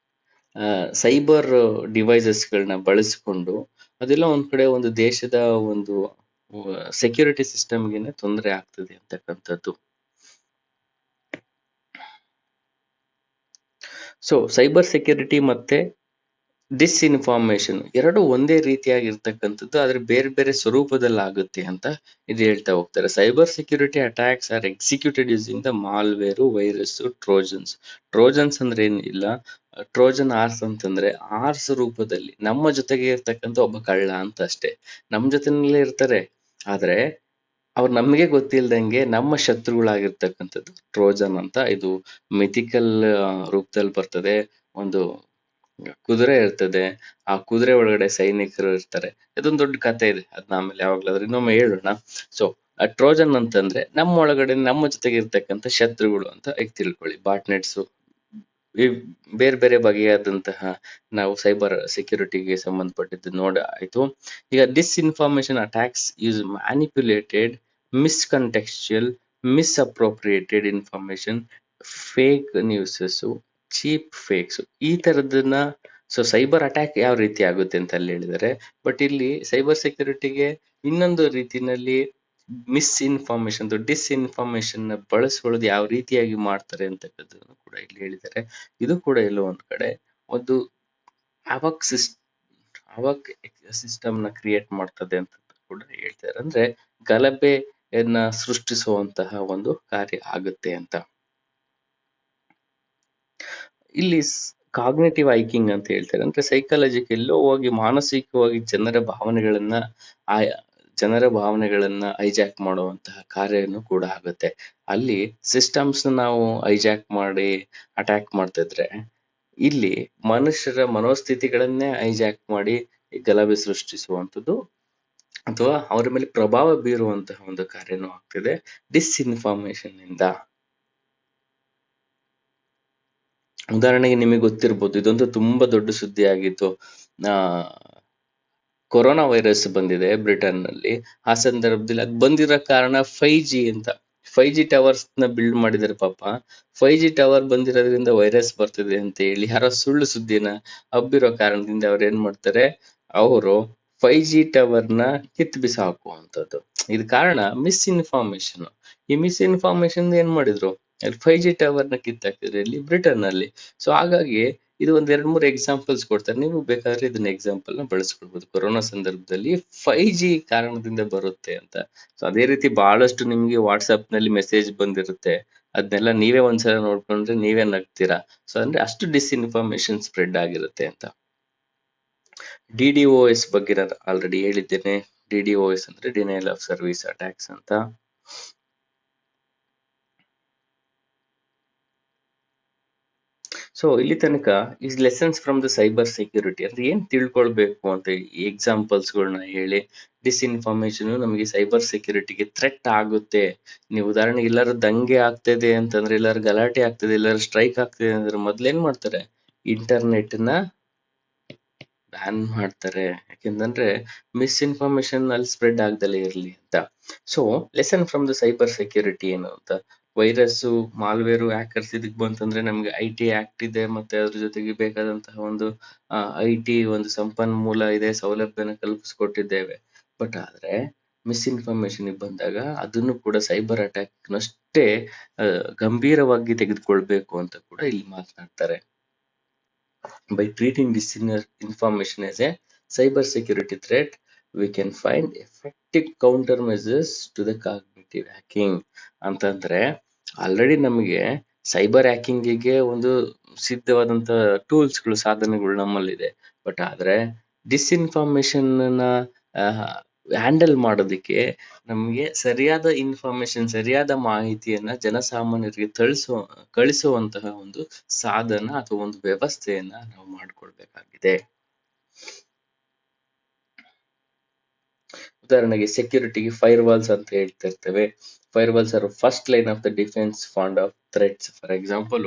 A: ಸೈಬರ್ ಡಿವೈಸಸ್ಗಳನ್ನ ಬಳಸಿಕೊಂಡು ಅದೆಲ್ಲ ಒಂದ್ ಕಡೆ ಒಂದು ದೇಶದ ಒಂದು ಸೆಕ್ಯೂರಿಟಿ ಸಿಸ್ಟಮ್ಗೆನೆ ತೊಂದರೆ ಆಗ್ತದೆ ಅಂತಕ್ಕಂಥದ್ದು. ಸೊ ಸೈಬರ್ ಸೆಕ್ಯೂರಿಟಿ ಮತ್ತೆ ಡಿಸ್ಇನ್ಫಾರ್ಮೇಶನ್ ಎರಡು ಒಂದೇ ರೀತಿಯಾಗಿರ್ತಕ್ಕಂಥದ್ದು, ಆದ್ರೆ ಬೇರೆ ಬೇರೆ ಸ್ವರೂಪದಲ್ಲಿ ಆಗುತ್ತೆ ಅಂತ ಇದು ಹೇಳ್ತಾ ಹೋಗ್ತಾರೆ. Cyber security attacks are executed using the malware, virus, Trojans ಅಂದ್ರೆ ಏನಿಲ್ಲ, ಟ್ರೋಜನ್ ಆರ್ಸ್ ಅಂತಂದ್ರೆ ಆರ್ಸ್ ರೂಪದಲ್ಲಿ ನಮ್ಮ ಜೊತೆಗೆ ಇರ್ತಕ್ಕಂಥ ಒಬ್ಬ ಕಳ್ಳ ಅಂತ ಅಷ್ಟೇ. ನಮ್ಮ ಜೊತೆನಲ್ಲೇ ಇರ್ತಾರೆ, ಆದ್ರೆ ಅವ್ರು ನಮಗೆ ಗೊತ್ತಿಲ್ದಂಗೆ ನಮ್ಮ ಶತ್ರುಗಳಾಗಿರ್ತಕ್ಕಂಥದ್ದು ಟ್ರೋಜನ್ ಅಂತ. ಇದು ಮಿಥಿಕಲ್ ರೂಪದಲ್ಲಿ ಬರ್ತದೆ. ಒಂದು ಕುದುರೆ ಇರ್ತದೆ, ಆ ಕುದುರೆ ಒಳಗಡೆ ಸೈನಿಕರು ಇರ್ತಾರೆ. ಇದೊಂದು ದೊಡ್ಡ ಕಥೆ ಇದೆ, ಅದನ್ನ ಆಮೇಲೆ ಯಾವಾಗ್ಲಾದ್ರೂ ಇನ್ನೊಮ್ಮೆ ಹೇಳೋಣ. ಸೊ ಟ್ರೋಜನ್ ಅಂತಂದ್ರೆ ನಮ್ಮ ಒಳಗಡೆ ನಮ್ಮ ಜೊತೆಗೆ ಇರ್ತಕ್ಕಂಥ ಶತ್ರುಗಳು ಅಂತ ಈಗ ತಿಳ್ಕೊಳ್ಳಿ. ಬಾಟ್ನೆಟ್ಸ್, ಬೇರೆ ಬೇರೆ ಬಗೆಯಾದಂತಹ ನಾವು ಸೈಬರ್ ಸೆಕ್ಯೂರಿಟಿಗೆ ಸಂಬಂಧಪಟ್ಟಿದ್ದು ಆಯ್ತು. ಈಗ disinformation attacks use manipulated, miscontextual, misappropriated information, fake newses, cheap fakes, ಈ ತರದನ್ನ. ಸೊ ಸೈಬರ್ ಅಟ್ಯಾಕ್ ಯಾವ ರೀತಿ ಆಗುತ್ತೆ ಅಂತ ಅಲ್ಲಿ ಹೇಳಿದ್ದಾರೆ. ಬಟ್ ಇಲ್ಲಿ ಸೈಬರ್ ಸೆಕ್ಯೂರಿಟಿಗೆ ಇನ್ನೊಂದು ರೀತಿನಲ್ಲಿ ಮಿಸ್ಇನ್ಫಾರ್ಮೇಶನ್, ಡಿಸ್ಇನ್ಫಾರ್ಮೇಶನ್ ನ ಬಳಸ್ಕೊಳ್ಳೋದು ಯಾವ ರೀತಿಯಾಗಿ ಮಾಡ್ತಾರೆ ಅಂತಕ್ಕಂಥದ್ದನ್ನು ಕೂಡ ಇಲ್ಲಿ ಹೇಳಿದ್ದಾರೆ. ಇದು ಕೂಡ ಎಲ್ಲೋ ಒಂದ್ ಕಡೆ ಒಂದು ಅವಕ್ ಸಿಸ್ಟಮ್ ನ ಕ್ರಿಯೇಟ್ ಮಾಡ್ತದೆ ಅಂತ ಕೂಡ ಹೇಳ್ತಾರೆ. ಅಂದ್ರೆ ಗಲಭೆಯನ್ನ ಸೃಷ್ಟಿಸುವಂತಹ ಒಂದು ಕಾರ್ಯ ಆಗುತ್ತೆ ಅಂತ. ಇಲ್ಲಿ ಕಾಗ್ನೇಟಿವ್ ಹೈಕಿಂಗ್ ಅಂತ ಹೇಳ್ತಾರೆ. ಅಂದ್ರೆ ಸೈಕಾಲಜಿಕ್ ಎಲ್ಲೋ ಹೋಗಿ ಮಾನಸಿಕವಾಗಿ ಜನರ ಭಾವನೆಗಳನ್ನ ಹೈಜಾಕ್ ಮಾಡುವಂತಹ ಕಾರ್ಯನು ಕೂಡ ಆಗುತ್ತೆ. ಅಲ್ಲಿ ಸಿಸ್ಟಮ್ಸ್ ನಾವು ಹೈಜಾಕ್ ಮಾಡಿ ಅಟ್ಯಾಕ್ ಮಾಡ್ತಿದ್ರೆ, ಇಲ್ಲಿ ಮನುಷ್ಯರ ಮನೋಸ್ಥಿತಿಗಳನ್ನೇ ಹೈಜಾಕ್ ಮಾಡಿ ಗಲಭೆ ಸೃಷ್ಟಿಸುವಂಥದ್ದು ಅಥವಾ ಅವರ ಮೇಲೆ ಪ್ರಭಾವ ಬೀರುವಂತಹ ಒಂದು ಕಾರ್ಯನೂ ಆಗ್ತಿದೆ ಡಿಸ್ಇನ್ಫಾರ್ಮೇಶನ್ ಇಂದ. ಉದಾಹರಣೆಗೆ ನಿಮಗೆ ಗೊತ್ತಿರ್ಬೋದು, ಇದೊಂದು ತುಂಬಾ ದೊಡ್ಡ ಸುದ್ದಿ ಆಗಿತ್ತು. ಕೊರೋನಾ ವೈರಸ್ ಬಂದಿದೆ ಬ್ರಿಟನ್ ನಲ್ಲಿ. ಆ ಸಂದರ್ಭದಲ್ಲಿ ಅದು ಬಂದಿರೋ ಕಾರಣ 5G ಅಂತ 5G ಟವರ್ಸ್ ನ ಬಿಲ್ಡ್ ಮಾಡಿದಾರೆ. ಪಾಪ 5G ಟವರ್ ಬಂದಿರೋದ್ರಿಂದ ವೈರಸ್ ಬರ್ತಿದೆ ಅಂತ ಹೇಳಿ ಯಾರೋ ಸುಳ್ಳು ಸುದ್ದಿನ ಹಬ್ಬಿರೋ ಕಾರಣದಿಂದ ಅವ್ರು ಏನ್ ಮಾಡ್ತಾರೆ, ಅವರು 5G ಟವರ್ ನ ಕಿತ್ತು ಬಿಸಾಕುವಂಥದ್ದು. ಇದು ಕಾರಣ ಮಿಸ್ಇನ್ಫಾರ್ಮೇಶನ್. ಈ ಮಿಸ್ಇನ್ಫಾರ್ಮೇಶನ್ ಏನ್ ಮಾಡಿದ್ರು, 5G ಟವರ್ ನ ಕಿತ್ತಾಕಿದ್ರೆ ಇಲ್ಲಿ ಬ್ರಿಟನ್ ನಲ್ಲಿ. ಸೊ ಹಾಗಾಗಿ ಇದು ಒಂದ್ 2-3 ಎಕ್ಸಾಂಪಲ್ಸ್ ಕೊಡ್ತಾರೆ, ನೀವು ಬೇಕಾದ್ರೆ ಇದನ್ನ ಎಕ್ಸಾಂಪಲ್ ನ ಬಳಸ್ಕೊಳ್ಬಹುದು. ಕೊರೋನಾ ಸಂದರ್ಭದಲ್ಲಿ 5G ಕಾರಣದಿಂದ ಬರುತ್ತೆ ಅಂತ. ಸೊ ಅದೇ ರೀತಿ ಬಹಳಷ್ಟು ನಿಮ್ಗೆ ವಾಟ್ಸ್ಆಪ್ ನಲ್ಲಿ ಮೆಸೇಜ್ ಬಂದಿರುತ್ತೆ, ಅದನ್ನೆಲ್ಲ ನೀವೇ ಒಂದ್ಸಲ ನೋಡ್ಕೊಂಡ್ರೆ ನೀವೇ ನಗ್ತೀರಾ. ಸೊ ಅಂದ್ರೆ ಅಷ್ಟು ಡಿಸ್ಇನ್ಫಾರ್ಮೇಶನ್ ಸ್ಪ್ರೆಡ್ ಆಗಿರುತ್ತೆ ಅಂತ. DDoS ಬಗ್ಗೆ ನಾನು ಆಲ್ರೆಡಿ ಹೇಳಿದ್ದೇನೆ. DDoS ಅಂದ್ರೆ ಡಿನೈಲ್ ಆಫ್ ಸರ್ವಿಸ್ ಅಟ್ಯಾಕ್ಸ್ ಅಂತ. ಸೊ ಇಲ್ಲಿ ತನಕ is lessons from the cyber security ಅಂದ್ರೆ ಏನ್ ತಿಳ್ಕೊಳ್ಬೇಕು ಅಂತ ಈ ಎಕ್ಸಾಂಪಲ್ಸ್ ಗಳನ್ನ ಹೇಳಿ, ಡಿಸ್ಇನ್ಫಾರ್ಮೇಶನ್ ನಮಗೆ ಸೈಬರ್ ಸೆಕ್ಯೂರಿಟಿಗೆ ಥ್ರೆಟ್ ಆಗುತ್ತೆ. ನೀವು ಉದಾಹರಣೆಗೆ ಎಲ್ಲಾರು ದಂಗೆ ಆಗ್ತಿದೆ ಅಂತಂದ್ರೆ, ಎಲ್ಲಾರು ಗಲಾಟೆ ಆಗ್ತದೆ, ಎಲ್ಲಾರು ಸ್ಟ್ರೈಕ್ ಆಗ್ತಿದೆ ಅಂದ್ರೆ ಮೊದ್ಲೇನ್ ಮಾಡ್ತಾರೆ, ಇಂಟರ್ನೆಟ್ ನ ಬ್ಯಾನ್ ಮಾಡ್ತಾರೆ. ಯಾಕೆಂತಂದ್ರೆ ಮಿಸ್ಇನ್ಫಾರ್ಮೇಶನ್ ಅಲ್ಲಿ ಸ್ಪ್ರೆಡ್ ಆಗ್ದಲೇ ಇರ್ಲಿ ಅಂತ. So lesson from the cyber security ಏನು ಅಂತ, ವೈರಸ್, ಮಾಲ್ವೇರು, ಹ್ಯಾಕರ್ಸ್ ಇದಕ್ ಬಂತಂದ್ರೆ ನಮ್ಗೆ IT ಆಕ್ಟ್ ಇದೆ, ಮತ್ತೆ ಅದ್ರ ಜೊತೆಗೆ ಬೇಕಾದಂತಹ ಒಂದು IT ಒಂದು ಸಂಪನ್ಮೂಲ ಇದೆ, ಸೌಲಭ್ಯನ ಕಲ್ಪಿಸ್ಕೊಟ್ಟಿದ್ದೇವೆ. ಬಟ್ ಆದ್ರೆ ಮಿಸ್ಇನ್ಫಾರ್ಮೇಶನ್ ಬಂದಾಗ ಅದನ್ನು ಕೂಡ ಸೈಬರ್ ಅಟ್ಯಾಕ್ ನಷ್ಟೇ ಗಂಭೀರವಾಗಿ ತೆಗೆದುಕೊಳ್ಬೇಕು ಅಂತ ಕೂಡ ಇಲ್ಲಿ ಮಾತನಾಡ್ತಾರೆ. By treating this information as a cybersecurity threat, we can find effective countermeasures to the cognitive hacking. ಅಂತಂದ್ರೆ ಆಲ್ರೆಡಿ ನಮಗೆ ಸೈಬರ್ ಹ್ಯಾಕಿಂಗಿಗೆ ಒಂದು ಸಿದ್ಧವಾದಂತ ಟೂಲ್ಸ್ಗಳು, ಸಾಧನಗಳು ನಮ್ಮಲ್ಲಿದೆ. ಬಟ್ ಆದ್ರೆ ಡಿಸ್ಇನ್ಫಾರ್ಮೇಶನ್ ಹ್ಯಾಂಡಲ್ ಮಾಡೋದಕ್ಕೆ ನಮಗೆ ಸರಿಯಾದ ಇನ್ಫಾರ್ಮೇಶನ್, ಸರಿಯಾದ ಮಾಹಿತಿಯನ್ನ ಜನಸಾಮಾನ್ಯರಿಗೆ ಕಳಿಸುವಂತಹ ಒಂದು ಸಾಧನ ಅಥವಾ ಒಂದು ವ್ಯವಸ್ಥೆಯನ್ನ ನಾವು ಮಾಡ್ಕೊಳ್ಬೇಕಾಗಿದೆ. ಉದಾಹರಣೆಗೆ ಸೆಕ್ಯೂರಿಟಿಗೆ ಫೈರ್ ವಾಲ್ಸ್ ಅಂತ ಹೇಳ್ತಾ ಇರ್ತೇವೆ. Firewalls are first line of the defence found of threats. For example,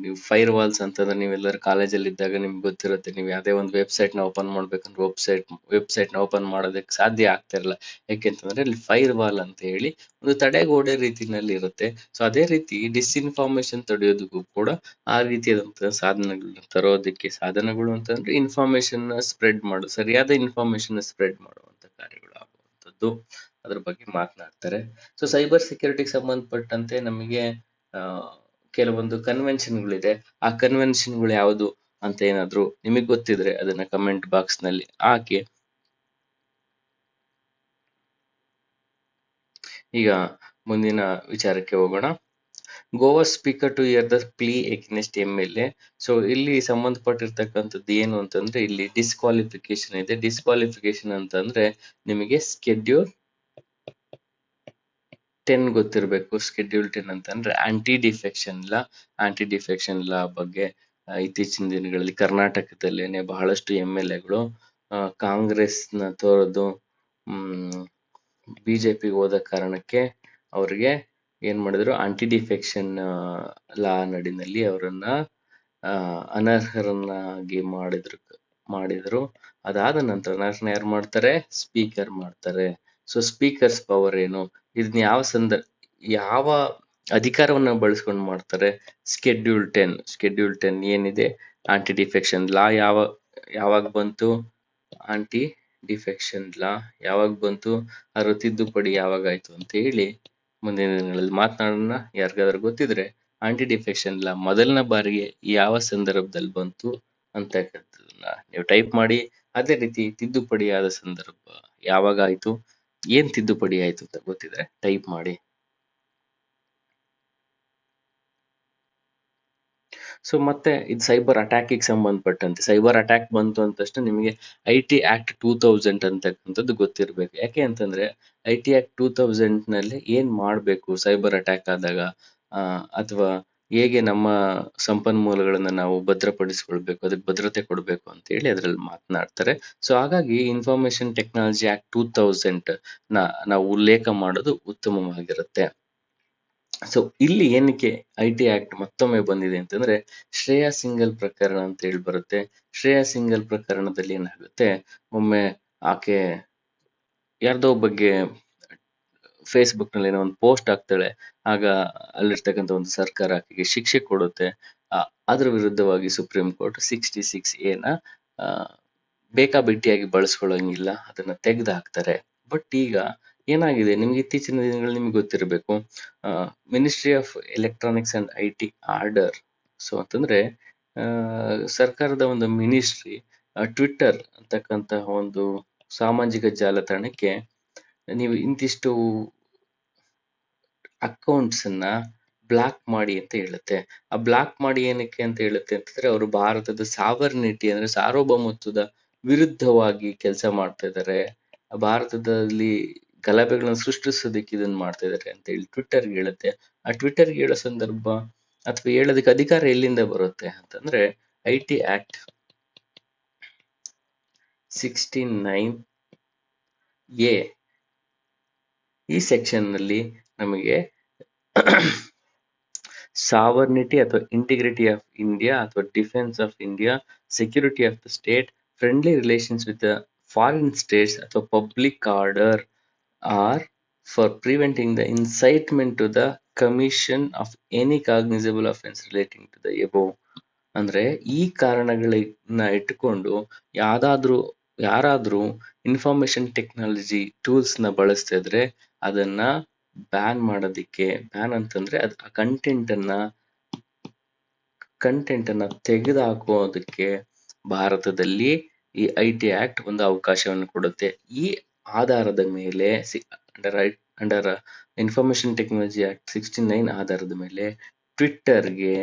A: ನೀವು ಫೈರ್ ವಾಲ್ಸ್ ಅಂತಂದ್ರೆ ನೀವೆಲ್ಲರೂ ಕಾಲೇಜಲ್ಲಿ ಇದ್ದಾಗ ನಿಮ್ಗೆ ಗೊತ್ತಿರುತ್ತೆ, ನೀವು ಯಾವುದೇ ಒಂದು ವೆಬ್ಸೈಟ್ ನ ಓಪನ್ ಮಾಡ್ಬೇಕಂದ್ರೆ ವೆಬ್ಸೈಟ್ ನ ಓಪನ್ ಮಾಡೋದಕ್ಕೆ ಸಾಧ್ಯ ಆಗ್ತಾ ಇರಲ್ಲ. ಯಾಕೆಂತಂದ್ರೆ ಅಲ್ಲಿ ಫೈರ್ ವಾಲ್ ಅಂತ ಹೇಳಿ ಒಂದು ತಡೆಗೋಡೆ ರೀತಿನಲ್ಲಿ ಇರುತ್ತೆ. ಸೊ ಅದೇ ರೀತಿ ಡಿಸ್ಇನ್ಫಾರ್ಮೇಶನ್ ತಡೆಯೋದಕ್ಕೂ ಕೂಡ ಆ ರೀತಿಯಾದಂತಹ ಸಾಧನಗಳನ್ನ ತರೋದಕ್ಕೆ, ಸಾಧನಗಳು ಅಂತಂದ್ರೆ ಇನ್ಫಾರ್ಮೇಶನ್ ಸ್ಪ್ರೆಡ್ ಮಾಡು, ಸರಿಯಾದ ಇನ್ಫಾರ್ಮೇಶನ್ ಸ್ಪ್ರೆಡ್ ಮಾಡುವಂತ ಕಾರ್ಯಗಳು ಆಗುವಂಥದ್ದು, ಅದ್ರ ಬಗ್ಗೆ ಮಾತನಾಡ್ತಾರೆ. ಸೊ ಸೈಬರ್ ಸೆಕ್ಯೂರಿಟಿಗೆ ಸಂಬಂಧಪಟ್ಟಂತೆ ನಮಗೆ ಕೆಲವೊಂದು ಕನ್ವೆನ್ಷನ್ಗಳಿದೆ. ಆ ಕನ್ವೆನ್ಷನ್ಗಳು ಯಾವುದು ಅಂತ ಏನಾದ್ರು ನಿಮಗೆ ಗೊತ್ತಿದ್ರೆ ಅದನ್ನ ಕಮೆಂಟ್ ಬಾಕ್ಸ್ ನಲ್ಲಿ ಹಾಕಿ. ಈಗ ಮುಂದಿನ ವಿಚಾರಕ್ಕೆ ಹೋಗೋಣ. Goa speaker to hear the plea against MLA. So ಇಲ್ಲಿ ಸಂಬಂಧಪಟ್ಟಿರ್ತಕ್ಕಂಥದ್ದು ಏನು ಅಂತಂದ್ರೆ ಇಲ್ಲಿ ಡಿಸ್ಕ್ವಾಲಿಫಿಕೇಶನ್ ಇದೆ. ಡಿಸ್ಕ್ವಾಲಿಫಿಕೇಶನ್ ಅಂತಂದ್ರೆ ನಿಮಗೆ ಸ್ಕೆಡ್ಯೂಲ್ 10 ಗೊತ್ತಿರಬೇಕು. ಸ್ಕೆಡ್ಯೂಲ್ 10 ಅಂತಂದ್ರೆ ಆಂಟಿ ಡಿಫೆಕ್ಷನ್ ಲಾ ಬಗ್ಗೆ ಇತ್ತೀಚಿನ ದಿನಗಳಲ್ಲಿ ಕರ್ನಾಟಕದಲ್ಲೇನೆ ಬಹಳಷ್ಟು MLAಗಳು ಕಾಂಗ್ರೆಸ್ ನ ತೋರದು ಬಿಜೆಪಿಗೆ ಹೋದ ಕಾರಣಕ್ಕೆ ಅವ್ರಿಗೆ ಏನ್ ಮಾಡಿದ್ರು, ಆಂಟಿ ಡಿಫೆಕ್ಷನ್ ಲಾ ನಡಿನಲ್ಲಿ ಅವರನ್ನ ಅನರ್ಹರನ್ನಾಗಿ ಮಾಡಿದ್ರು. ಅದಾದ ನಂತರ ಅನರ್ಹನ ಯಾರು ಮಾಡ್ತಾರೆ? ಸ್ಪೀಕರ್ ಮಾಡ್ತಾರೆ. ಸೊ ಸ್ಪೀಕರ್ಸ್ ಪವರ್ ಏನು, ಇದನ್ನ ಯಾವ ಅಧಿಕಾರವನ್ನ ಬಳಸ್ಕೊಂಡು ಮಾಡ್ತಾರೆ? ಸ್ಕೆಡ್ಯೂಲ್ 10 ಏನಿದೆ, ಆಂಟಿ ಡಿಫೆಕ್ಷನ್ ಲಾ ಯಾವಾಗ ಬಂತು? ಆಂಟಿ ಡಿಫೆಕ್ಷನ್ ಲಾ ಯಾವಾಗ ಬಂತು? ಅದರ ತಿದ್ದುಪಡಿ ಯಾವಾಗ ಆಯ್ತು ಅಂತ ಹೇಳಿ ಮುಂದಿನ ದಿನಗಳಲ್ಲಿ ಮಾತನಾಡೋಣ. ಯಾರಿಗಾದ್ರೂ ಗೊತ್ತಿದ್ರೆ ಆಂಟಿ ಡಿಫೆಕ್ಷನ್ ಲಾ ಮೊದಲನೇ ಬಾರಿಗೆ ಯಾವ ಸಂದರ್ಭದಲ್ಲಿ ಬಂತು ಅಂತಕ್ಕಂಥದ್ದನ್ನ ನೀವು ಟೈಪ್ ಮಾಡಿ. ಅದೇ ರೀತಿ ತಿದ್ದುಪಡಿಯಾದ ಸಂದರ್ಭ ಯಾವಾಗ ಆಯ್ತು, ಏನ್ ತಿದ್ದುಪಡಿ ಆಯ್ತು ಅಂತ ಗೊತ್ತಿದ್ರೆ ಟೈಪ್ ಮಾಡಿ. ಸೊ ಮತ್ತೆ ಇದು ಸೈಬರ್ ಅಟ್ಯಾಕಿಗೆ ಸಂಬಂಧಪಟ್ಟಂತೆ, ಸೈಬರ್ ಅಟ್ಯಾಕ್ ಬಂತು ಅಂತ ತಕ್ಷಣ ನಿಮಗೆ IT ಆಕ್ಟ್ 2000 ಅಂತಕ್ಕಂಥದ್ದು ಗೊತ್ತಿರ್ಬೇಕು. ಯಾಕೆ ಅಂತಂದ್ರೆ IT ಆಕ್ಟ್ 2000 ನಲ್ಲಿ ಏನ್ ಮಾಡ್ಬೇಕು ಸೈಬರ್ ಅಟ್ಯಾಕ್ ಆದಾಗ, ಅಥವಾ ಹೇಗೆ ನಮ್ಮ ಸಂಪನ್ಮೂಲಗಳನ್ನ ನಾವು ಭದ್ರಪಡಿಸ್ಕೊಳ್ಬೇಕು, ಅದಕ್ಕೆ ಭದ್ರತೆ ಕೊಡ್ಬೇಕು ಅಂತ ಹೇಳಿ ಅದ್ರಲ್ಲಿ ಮಾತನಾಡ್ತಾರೆ. ಸೊ ಹಾಗಾಗಿ ಇನ್ಫಾರ್ಮೇಶನ್ ಟೆಕ್ನಾಲಜಿ ಆಕ್ಟ್ 2000 ನಾವು ಉಲ್ಲೇಖ ಮಾಡೋದು ಉತ್ತಮವಾಗಿರುತ್ತೆ. ಸೊ ಇಲ್ಲಿ ಏನಕ್ಕೆ IT ಆಕ್ಟ್ ಮತ್ತೊಮ್ಮೆ ಬಂದಿದೆ ಅಂತಂದ್ರೆ ಶ್ರೇಯಾ ಸಿಂಗಲ್ ಪ್ರಕರಣ ಅಂತ ಹೇಳಿ ಬರುತ್ತೆ. ಶ್ರೇಯಾ ಸಿಂಗಲ್ ಪ್ರಕರಣದಲ್ಲಿ ಏನಾಗುತ್ತೆ, ಒಮ್ಮೆ ಆಕೆ ಯಾರ್ದೋ ಬಗ್ಗೆ ಫೇಸ್ಬುಕ್ ನಲ್ಲಿ ಏನೋ ಒಂದು ಪೋಸ್ಟ್ ಹಾಕ್ತಾಳೆ. ಆಗ ಅಲ್ಲಿರ್ತಕ್ಕಂಥ ಒಂದು ಸರ್ಕಾರ ಆಕೆಗೆ ಶಿಕ್ಷೆ ಕೊಡುತ್ತೆ. ಅದ್ರ ವಿರುದ್ಧವಾಗಿ ಸುಪ್ರೀಂ ಕೋರ್ಟ್ 66A ಬೇಕಾಬಿಟ್ಟಿಯಾಗಿ ಬಳಸ್ಕೊಳ್ಳಂಗಿಲ್ಲ, ಅದನ್ನ ತೆಗೆದು ಹಾಕ್ತಾರೆ. ಬಟ್ ಈಗ ಏನಾಗಿದೆ, ನಿಮ್ಗೆ ಇತ್ತೀಚಿನ ದಿನಗಳಲ್ಲಿ ನಿಮ್ಗೆ ಗೊತ್ತಿರಬೇಕು, ministry of electronics and IT order. So ಅಂತಂದ್ರೆ ಸರ್ಕಾರದ ಒಂದು ಮಿನಿಸ್ಟ್ರಿ ಟ್ವಿಟ್ಟರ್ ಅಂತಕ್ಕಂತಹ ಒಂದು ಸಾಮಾಜಿಕ ಜಾಲತಾಣಕ್ಕೆ ನೀವು ಇಂತಿಷ್ಟು ಅಕೌಂಟ್ಸ್ ಅನ್ನ ಬ್ಲಾಕ್ ಮಾಡಿ ಅಂತ ಹೇಳುತ್ತೆ. ಆ ಬ್ಲಾಕ್ ಮಾಡಿ ಏನಕ್ಕೆ ಅಂತ ಹೇಳುತ್ತೆ ಅಂತಂದ್ರೆ ಅವರು ಭಾರತದ ಸಾವರ್ನಿಟಿ ಅಂದ್ರೆ ಸಾರ್ವಭೌಮತ್ವದ ವಿರುದ್ಧವಾಗಿ ಕೆಲಸ ಮಾಡ್ತಾ ಇದ್ದಾರೆ, ಭಾರತದಲ್ಲಿ ಗಲಭೆಗಳನ್ನ ಸೃಷ್ಟಿಸೋದಕ್ಕೆ ಇದನ್ನ ಮಾಡ್ತಾ ಇದ್ದಾರೆ ಅಂತ ಹೇಳಿ ಟ್ವಿಟ್ಟರ್ಗೆ ಹೇಳುತ್ತೆ. ಆ ಟ್ವಿಟ್ಟರ್ಗೆ ಹೇಳೋ ಸಂದರ್ಭ ಅಥವಾ ಹೇಳೋದಕ್ಕೆ ಅಧಿಕಾರ ಎಲ್ಲಿಂದ ಬರುತ್ತೆ ಅಂತಂದ್ರೆ IT ಆಕ್ಟ್ 69A ಈ ಸೆಕ್ಷನ್ ನಲ್ಲಿ ನಮಗೆ ಸಾವರ್ನಿಟಿ ಅಥವಾ ಇಂಟಿಗ್ರಿಟಿ ಆಫ್ ಇಂಡಿಯಾ ಅಥವಾ defence of India, security of the state, friendly relations with the foreign states ಅಥವಾ public order or for preventing the incitement to the commission of any cognisable offence relating to the above. ಅಂದ್ರೆ ಈ ಕಾರಣಗಳನ್ನ ಇಟ್ಟುಕೊಂಡು ಯಾರಾದ್ರೂ information technology tools ನ ಬಳಸ್ತಾ ಇದ್ರೆ ಅದನ್ನ ban ಮಾಡೋದಿಕ್ಕೆ, ಬ್ಯಾನ್ ಅಂತಂದ್ರೆ ಆ ಕಂಟೆಂಟ್ ಅನ್ನ ತೆಗೆದು ಹಾಕೋದಕ್ಕೆ ಭಾರತದಲ್ಲಿ ಈ ಐಟಿ ಆಕ್ಟ್ ಒಂದು ಅವಕಾಶವನ್ನು ಕೊಡುತ್ತೆ. ಈ ಆಧಾರದ ಮೇಲೆ ಅಂಡರ್ ಇನ್ಫಾರ್ಮೇಶನ್ ಟೆಕ್ನಾಲಜಿ ಆಕ್ಟ್ 69 ಆಧಾರದ ಮೇಲೆ ಟ್ವಿಟ್ಟರ್ಗೆ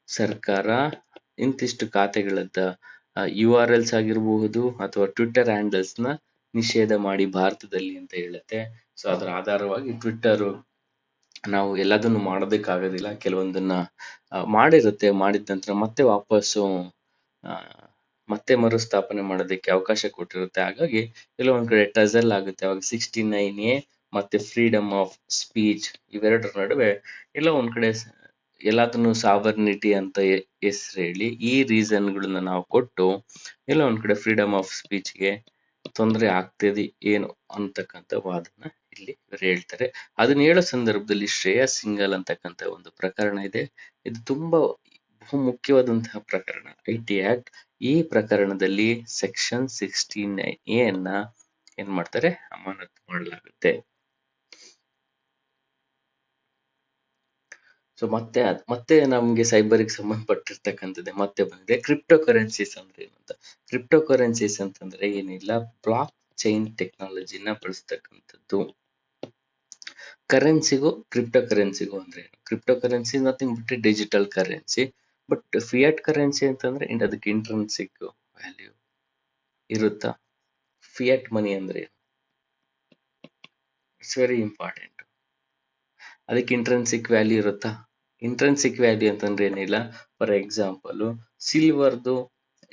A: ಸರ್ಕಾರ ಇಂತಿಷ್ಟು ಖಾತೆಗಳದ್ದ URLs ಆಗಿರಬಹುದು ಅಥವಾ ಟ್ವಿಟ್ಟರ್ ಹ್ಯಾಂಡಲ್ಸ್ ನ ನಿಷೇಧ ಮಾಡಿ ಭಾರತದಲ್ಲಿ ಅಂತ ಹೇಳುತ್ತೆ. ಸೊ ಅದರ ಆಧಾರವಾಗಿ ಟ್ವಿಟ್ಟರ್ ನಾವು ಎಲ್ಲದನ್ನು ಮಾಡೋದಕ್ಕಾಗೋದಿಲ್ಲ, ಕೆಲವೊಂದನ್ನ ಮಾಡಿದ ನಂತರ ಮತ್ತೆ ವಾಪಸ್ಸು ಮತ್ತೆ ಮರುಸ್ಥಾಪನೆ ಮಾಡೋದಕ್ಕೆ ಅವಕಾಶ ಕೊಟ್ಟಿರುತ್ತೆ. ಹಾಗಾಗಿ ಕೆಲವೊಂದ್ ಕಡೆ ಟಜಲ್ ಆಗುತ್ತೆ. ಅವಾಗ 69A ಮತ್ತೆ ಫ್ರೀಡಮ್ ಆಫ್ ಸ್ಪೀಚ್ ಇವೆರಡರ ನಡುವೆ ಎಲ್ಲೋ ಒಂದ್ ಕಡೆ ಎಲ್ಲದನ್ನು ಸಾವರ್ನಿಟಿ ಅಂತ ಹೆಸರು ಹೇಳಿ ಈ ರೀಸನ್ಗಳನ್ನ ನಾವು ಕೊಟ್ಟು ಎಲ್ಲೋ ಒಂದ್ ಕಡೆ ಫ್ರೀಡಮ್ ಆಫ್ ಸ್ಪೀಚ್ಗೆ ತೊಂದರೆ ಆಗ್ತದೆ ಏನು ಅಂತಕ್ಕಂಥ ವಾದನ ಇಲ್ಲಿ ಇವರು ಹೇಳ್ತಾರೆ. ಅದನ್ನ ಹೇಳೋ ಸಂದರ್ಭದಲ್ಲಿ ಶ್ರೇಯಸ್ ಸಿಂಗಲ್ ಅಂತಕ್ಕಂಥ ಒಂದು ಪ್ರಕರಣ ಇದೆ. ಇದು ತುಂಬಾ ಬಹುಮುಖ್ಯವಾದಂತಹ ಪ್ರಕರಣ, ಐಟಿ ಆಕ್ಟ್. ಈ ಪ್ರಕರಣದಲ್ಲಿ ಸೆಕ್ಷನ್ 69A ಅನ್ನ ಏನ್ ಮಾಡ್ತಾರೆ, ಅಮಾನತು ಮಾಡಲಾಗುತ್ತೆ. ಸೊ ಮತ್ತೆ ನಮ್ಗೆ ಸೈಬರ್ಗೆ ಸಂಬಂಧಪಟ್ಟಿರ್ತಕ್ಕಂಥದ್ದೇ ಮತ್ತೆ ಬಂದಿದೆ. ಕ್ರಿಪ್ಟೋ ಕರೆನ್ಸೀಸ್ ಅಂದ್ರೆ ಏನು ಅಂತ. ಕ್ರಿಪ್ಟೋ ಕರೆನ್ಸೀಸ್ ಅಂತಂದ್ರೆ ಏನಿಲ್ಲ, ಬ್ಲಾಕ್ ಚೈನ್ ಟೆಕ್ನಾಲಜಿನ ಬಳಸ್ತಕ್ಕಂಥದ್ದು. ಕರೆನ್ಸಿಗೂ ಕ್ರಿಪ್ಟೋ ಕರೆನ್ಸಿಗೂ ಅಂದ್ರೆ ಏನು? Crypto currency nothing but digital currency. But fiat currency ಅಂತಂದ್ರೆ ಅದಕ್ಕೆ ಇಂಟ್ರೆನ್ಸಿಕ್ ವ್ಯಾಲ್ಯೂ ಇರುತ್ತಾ? ಫಿಯಟ್ ಮನಿ ಅಂದ್ರೆ ಏನು? It's very important. ಅದಕ್ಕೆ ಇಂಟ್ರೆನ್ಸಿಕ್ ವ್ಯಾಲ್ಯೂ ಇರುತ್ತಾ? ಇಂಟ್ರೆನ್ಸಿಕ್ ವ್ಯಾಲ್ಯೂ ಅಂತಂದ್ರೆ ಏನಿಲ್ಲ, ಫಾರ್ ಎಕ್ಸಾಂಪಲ್ ಸಿಲ್ವರ್ದು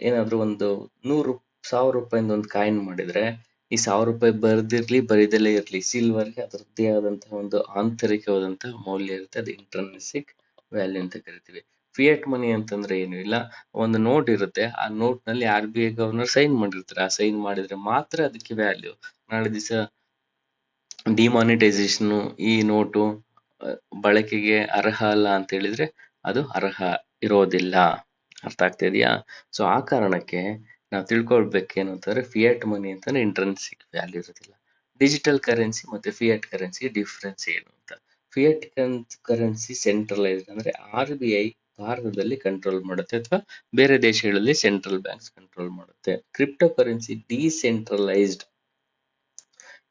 A: ಏನಾದ್ರು ಒಂದು 100,000 ರೂಪಾಯಿಂದ ಒಂದು ಕಾಯಿನ್ ಮಾಡಿದ್ರೆ ಈ 1,000 ರೂಪಾಯಿ ಬರ್ದಿರ್ಲಿ ಬರಿದಲ್ಲೇ ಇರ್ಲಿ, ಸಿಲ್ವರ್ಗೆ ಅದರದ್ದೇ ಆದಂತಹ ಒಂದು ಆಂತರಿಕವಾದಂತಹ ಮೌಲ್ಯ ಇರುತ್ತೆ. ಅದು ಇಂಟ್ರೆನ್ಸಿಕ್ ವ್ಯಾಲ್ಯೂ ಅಂತ ಕರಿತೀವಿ. ಫಿಯಟ್ ಮನಿ ಅಂತಂದ್ರೆ ಏನು ಇಲ್ಲ, ಒಂದು ನೋಟ್ ಇರುತ್ತೆ, ಆ ನೋಟ್ ನಲ್ಲಿ RBI ಗವರ್ನರ್ ಸೈನ್ ಮಾಡಿರ್ತಾರೆ. ಆ ಸೈನ್ ಮಾಡಿದ್ರೆ ಮಾತ್ರ ಅದಕ್ಕೆ ವ್ಯಾಲ್ಯೂ. ನಾಳೆ ದಿವಸ ಡಿಮಾನಿಟೈಸೇಷನ್ ಈ ನೋಟು ಬಳಕೆಗೆ ಅರ್ಹ ಅಲ್ಲ ಅಂತ ಹೇಳಿದ್ರೆ ಅದು ಅರ್ಹ ಇರೋದಿಲ್ಲ. ಅರ್ಥ ಆಗ್ತಾ ಇದೆಯಾ? ಸೊ ಆ ಕಾರಣಕ್ಕೆ ನಾವು ತಿಳ್ಕೊಳ್ಬೇಕೇನು ಅಂತಂದ್ರೆ ಫಿಯಟ್ ಮನಿ ಅಂತಂದ್ರೆ ಇಂಟ್ರೆನ್ಸಿಕ್ ವ್ಯಾಲ್ಯೂ ಇರೋದಿಲ್ಲ. ಡಿಜಿಟಲ್ ಕರೆನ್ಸಿ ಮತ್ತೆ ಫಿಯಟ್ ಕರೆನ್ಸಿ ಡಿಫ್ರೆನ್ಸ್ ಏನು ಅಂತ. ಫಿಯಟ್ ಕರೆನ್ಸಿ ಸೆಂಟ್ರಲೈಸ್ಡ್ ಅಂದ್ರೆ RBI ಭಾರತದಲ್ಲಿ ಕಂಟ್ರೋಲ್ ಮಾಡುತ್ತೆ ಅಥವಾ ಬೇರೆ ದೇಶಗಳಲ್ಲಿ ಸೆಂಟ್ರಲ್ ಬ್ಯಾಂಕ್ಸ್ ಕಂಟ್ರೋಲ್ ಮಾಡುತ್ತೆ. ಕ್ರಿಪ್ಟೋ ಕರೆನ್ಸಿ ಡಿಸೆಂಟ್ರಲೈಸ್ಡ್,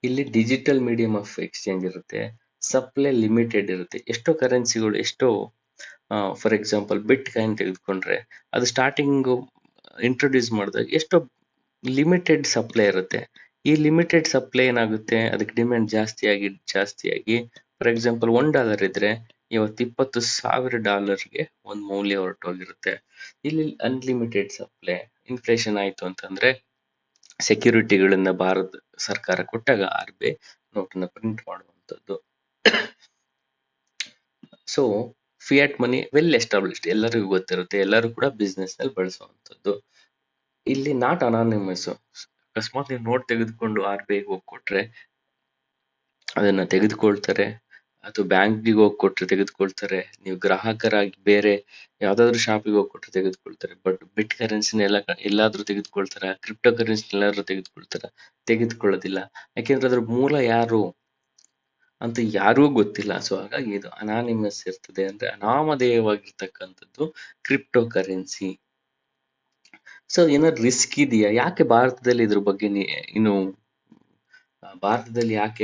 A: ಇಲ್ಲಿ ಡಿಜಿಟಲ್ ಮೀಡಿಯಂ ಆಫ್ ಎಕ್ಸ್ಚೇಂಜ್ ಇರುತ್ತೆ, ಸಪ್ಲೈ ಲಿಮಿಟೆಡ್ ಇರುತ್ತೆ. ಎಷ್ಟೋ ಕರೆನ್ಸಿಗಳು ಫಾರ್ ಎಕ್ಸಾಂಪಲ್ ಬಿಟ್ ಕಾಯಿನ್ ತೆಗೆದುಕೊಂಡ್ರೆ ಅದು ಸ್ಟಾರ್ಟಿಂಗ್ ಇಂಟ್ರೊಡ್ಯೂಸ್ ಮಾಡಿದಾಗ ಎಷ್ಟೋ ಲಿಮಿಟೆಡ್ ಸಪ್ಲೈ ಇರುತ್ತೆ. ಈ ಲಿಮಿಟೆಡ್ ಸಪ್ಲೈ ಏನಾಗುತ್ತೆ, ಅದಕ್ಕೆ ಡಿಮ್ಯಾಂಡ್ ಜಾಸ್ತಿಯಾಗಿ ಫಾರ್ ಎಕ್ಸಾಂಪಲ್ $1 ಇದ್ರೆ ಇವತ್ತು $20,000ಗೆ ಒಂದು ಮೌಲ್ಯ ಹೊರಟೋಗಿರುತ್ತೆ. ಇಲ್ಲಿ ಅನ್ಲಿಮಿಟೆಡ್ ಸಪ್ಲೈ. ಇನ್ಫ್ಲೇಷನ್ ಆಯ್ತು ಅಂತಂದ್ರೆ ಸೆಕ್ಯೂರಿಟಿಗಳನ್ನ ಭಾರತ ಸರ್ಕಾರ ಕೊಟ್ಟಾಗ RBI ನೋಟನ್ನ ಪ್ರಿಂಟ್ ಮಾಡುವಂಥದ್ದು. So fiat money well established, ಎಲ್ಲರಿಗೂ ಗೊತ್ತಿರುತ್ತೆ, ಎಲ್ಲರೂ ಕೂಡ ಬಿಸ್ನೆಸ್ ನಲ್ಲಿ ಬಳಸುವಂಥದ್ದು. ಇಲ್ಲಿ ನಾಟ್ ಅನಾನಿಮಸ್. ಅಕಸ್ಮಾತ್ ನೀವು ನೋಟ್ ತೆಗೆದುಕೊಂಡು RBI ಹೋಗಿ ಕೊಟ್ರೆ ಅದನ್ನ ತೆಗೆದುಕೊಳ್ತಾರೆ, ಅಥವಾ ಬ್ಯಾಂಕ್ಗೆ ಹೋಗಿ ಕೊಟ್ರೆ ತೆಗೆದುಕೊಳ್ತಾರೆ, ನೀವು ಗ್ರಾಹಕರಾಗಿ ಬೇರೆ ಯಾವ್ದಾದ್ರು ಶಾಪಿಗೆ ಹೋಗಿ ಕೊಟ್ರೆ ತೆಗೆದುಕೊಳ್ತಾರೆ. ಬಟ್ ಬಿಟ್ ಕರೆನ್ಸಿನ ಎಲ್ಲಾದ್ರೂ ತೆಗೆದುಕೊಳ್ತಾರ? ಕ್ರಿಪ್ಟೋ ಕರೆನ್ಸಿ ಎಲ್ಲಾದ್ರೂ ತೆಗೆದುಕೊಳ್ಳೋದಿಲ್ಲ. ಯಾಕೆಂದ್ರೆ ಅದ್ರ ಮೂಲ ಯಾರು ಅಂತ ಯಾರಿಗೂ ಗೊತ್ತಿಲ್ಲ. ಸೊ ಹಾಗಾಗಿ ಇದು ಅನಾನಿಮಸ್ ಇರ್ತದೆ, ಅಂದ್ರೆ ಅನಾಮಧೇಯವಾಗಿರ್ತಕ್ಕಂಥದ್ದು ಕ್ರಿಪ್ಟೋ ಕರೆನ್ಸಿ. ಸೊ ಏನಾದ್ರು ರಿಸ್ಕ್ ಇದೆಯಾ? ಯಾಕೆ ಭಾರತದಲ್ಲಿ ಇದ್ರ ಬಗ್ಗೆ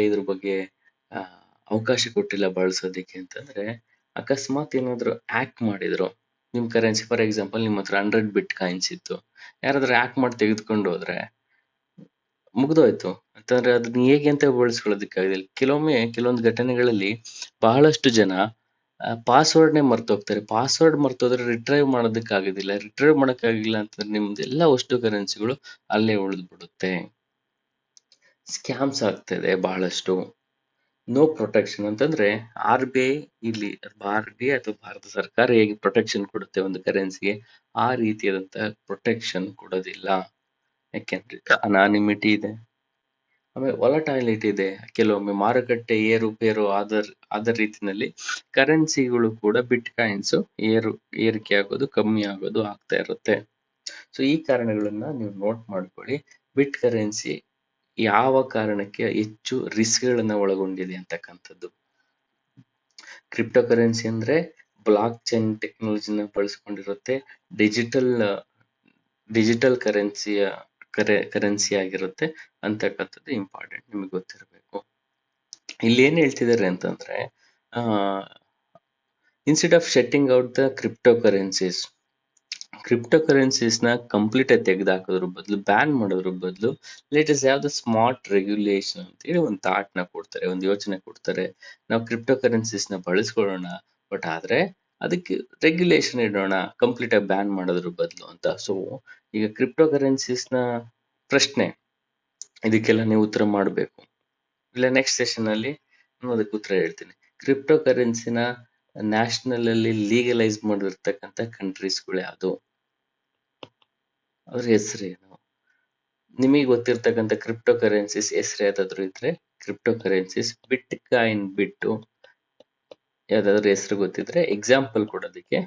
A: ಇದ್ರ ಬಗ್ಗೆ ಅವಕಾಶ ಕೊಟ್ಟಿಲ್ಲ ಬಳಸೋದಿಕ್ಕೆ ಅಂತಂದ್ರೆ, ಅಕಸ್ಮಾತ್ ಏನಾದ್ರು ಆಕ್ಟ್ ಮಾಡಿದ್ರು ನಿಮ್ ಕರೆನ್ಸಿ, ಫಾರ್ ಎಕ್ಸಾಂಪಲ್ ನಿಮ್ಮ ಹತ್ರ 100 ಬಿಟ್ ಕಾಯಿನ್ಸ್ ಇತ್ತು, ಯಾರಾದ್ರೂ ಆಕ್ಟ್ ಮಾಡಿ ತೆಗೆದುಕೊಂಡು ಹೋದ್ರೆ ಮುಗ್ದೋಯ್ತು ಅಂತಂದ್ರೆ ಅದನ್ನ ಹೇಗೆ ಅಂತ ಬಳಸ್ಕೊಳ್ಳೋದಕ್ಕಾಗದಿಲ್ಲ. ಕೆಲವೊಂದು ಘಟನೆಗಳಲ್ಲಿ ಬಹಳಷ್ಟು ಜನ ಪಾಸ್ವರ್ಡ್ನೇ ಮರ್ತೋಗ್ತಾರೆ. ಪಾಸ್ವರ್ಡ್ ಮರ್ತೋದ್ರೆ ರಿಟ್ರೈವ್ ಮಾಡೋದಕ್ಕಾಗೋದಿಲ್ಲ. ರಿಟ್ರೈವ್ ಮಾಡೋಕ್ಕಾಗಿಲ್ಲ ಅಂತಂದ್ರೆ ನಿಮ್ದು ಎಲ್ಲ ಅಷ್ಟು ಕರೆನ್ಸಿಗಳು ಅಲ್ಲೇ ಉಳಿದ್ಬಿಡುತ್ತೆ. ಸ್ಕ್ಯಾಮ್ಸ್ ಆಗ್ತದೆ ಬಹಳಷ್ಟು. ನೋ ಪ್ರೊಟೆಕ್ಷನ್ ಅಂತಂದ್ರೆ RBI ಇಲ್ಲಿ RBI ಅಥವಾ ಭಾರತ ಸರ್ಕಾರ ಹೇಗೆ ಪ್ರೊಟೆಕ್ಷನ್ ಕೊಡುತ್ತೆ ಒಂದು ಕರೆನ್ಸಿಗೆ, ಆ ರೀತಿಯಾದಂತಹ ಪ್ರೊಟೆಕ್ಷನ್ ಕೊಡೋದಿಲ್ಲ. ಯಾಕೆಂದ್ರೆ ಅನಾನಿಮಿಟಿ ಇದೆ, ಆಮೇಲೆ ವಾಲಟೈಲಿಟಿ ಇದೆ. ಕೆಲವೊಮ್ಮೆ ಮಾರುಕಟ್ಟೆ ಏರುಪೇರು ಆದ ರೀತಿನಲ್ಲಿ ಕರೆನ್ಸಿಗಳು ಕೂಡ ಬಿಟ್ ಕಾಯಿನ್ಸ್ ಏರಿಕೆ ಆಗೋದು ಕಮ್ಮಿ ಆಗೋದು ಆಗ್ತಾ ಇರುತ್ತೆ. ಸೊ ಈ ಕಾರಣಗಳನ್ನ ನೀವು ನೋಟ್ ಮಾಡ್ಕೊಳ್ಳಿ. ಬಿಟ್ ಕರೆನ್ಸಿ ಯಾವ ಕಾರಣಕ್ಕೆ ಹೆಚ್ಚು ರಿಸ್ಕ್ ಗಳನ್ನ ಒಳಗೊಂಡಿದೆ ಅಂತಕ್ಕಂಥದ್ದು. ಕ್ರಿಪ್ಟೋ ಕರೆನ್ಸಿ ಅಂದ್ರೆ ಬ್ಲಾಕ್ ಚೈನ್ ಟೆಕ್ನಾಲಜಿನ ಬಳಸ್ಕೊಂಡಿರುತ್ತೆ. ಡಿಜಿಟಲ್ ಕರೆನ್ಸಿ ಆಗಿರುತ್ತೆ ಅಂತಕ್ಕಂಥದ್ದು ಇಂಪಾರ್ಟೆಂಟ್, ನಿಮಗೆ ಗೊತ್ತಿರಬೇಕು. ಇಲ್ಲಿ ಏನ್ ಹೇಳ್ತಿದ್ದಾರೆ ಅಂತಂದ್ರೆ, instead of shutting out the cryptocurrencies ನ ಕಂಪ್ಲೀಟ್ ಆಗಿ ತೆಗೆದುಹಾಕೋದ್ರ ಬದಲು, ಬ್ಯಾನ್ ಮಾಡೋದ್ರ ಬದಲು, ಲೇಟೆಸ್ಟ್ ಯಾವ್ದು ಸ್ಮಾರ್ಟ್ ರೆಗ್ಯುಲೇಷನ್ ಅಂತ ಹೇಳಿ ಒಂದು ಥಾಟ್ ನ ಕೊಡ್ತಾರೆ, ಒಂದು ಯೋಚನೆ ಕೊಡ್ತಾರೆ. ನಾವು ಕ್ರಿಪ್ಟೋ ಕರೆನ್ಸೀಸ್ ನ ಬಳಸ್ಕೊಳ್ಳೋಣ, ಬಟ್ ಆದ್ರೆ ಅದಕ್ಕೆ ರೆಗ್ಯುಲೇಷನ್ ಇಡೋಣ, ಕಂಪ್ಲೀಟ್ ಆಗಿ ಬ್ಯಾನ್ ಮಾಡೋದ್ರ ಬದಲು ಅಂತ. ಸೊ ಈಗ ಕ್ರಿಪ್ಟೋ ಕರೆನ್ಸೀಸ್ ನ ಪ್ರಶ್ನೆ, ಇದಕ್ಕೆಲ್ಲ ನೀವು ಉತ್ತರ ಮಾಡಬೇಕು. ಇಲ್ಲ ನೆಕ್ಸ್ಟ್ ಸೆಷನ್ ಅಲ್ಲಿ ನಾನು ಅದಕ್ಕೆ ಉತ್ತರ ಹೇಳ್ತೀನಿ. ಕ್ರಿಪ್ಟೋ ಕರೆನ್ಸಿನ ನ್ಯಾಷನಲ್ ಅಲ್ಲಿ ಲೀಗಲೈಸ್ ಮಾಡಿರ್ತಕ್ಕಂಥ ಕಂಟ್ರೀಸ್ಗಳು ಯಾವುದು, ಅದ್ರ ಹೆಸರೇನು? ನಿಮಗೆ ಗೊತ್ತಿರ್ತಕ್ಕಂಥ ಕ್ರಿಪ್ಟೋ ಕರೆನ್ಸೀಸ್ ಹೆಸರು ಯಾವ್ದಾದ್ರು ಇದ್ರೆ, ಕ್ರಿಪ್ಟೋ ಕರೆನ್ಸೀಸ್ ಬಿಟ್ ಕಾಯಿನ್ ಬಿಟ್ಟು ಯಾವ್ದಾದ್ರು ಹೆಸರು ಗೊತ್ತಿದ್ರೆ ಎಕ್ಸಾಂಪಲ್ ಕೊಡೋದಕ್ಕೆ.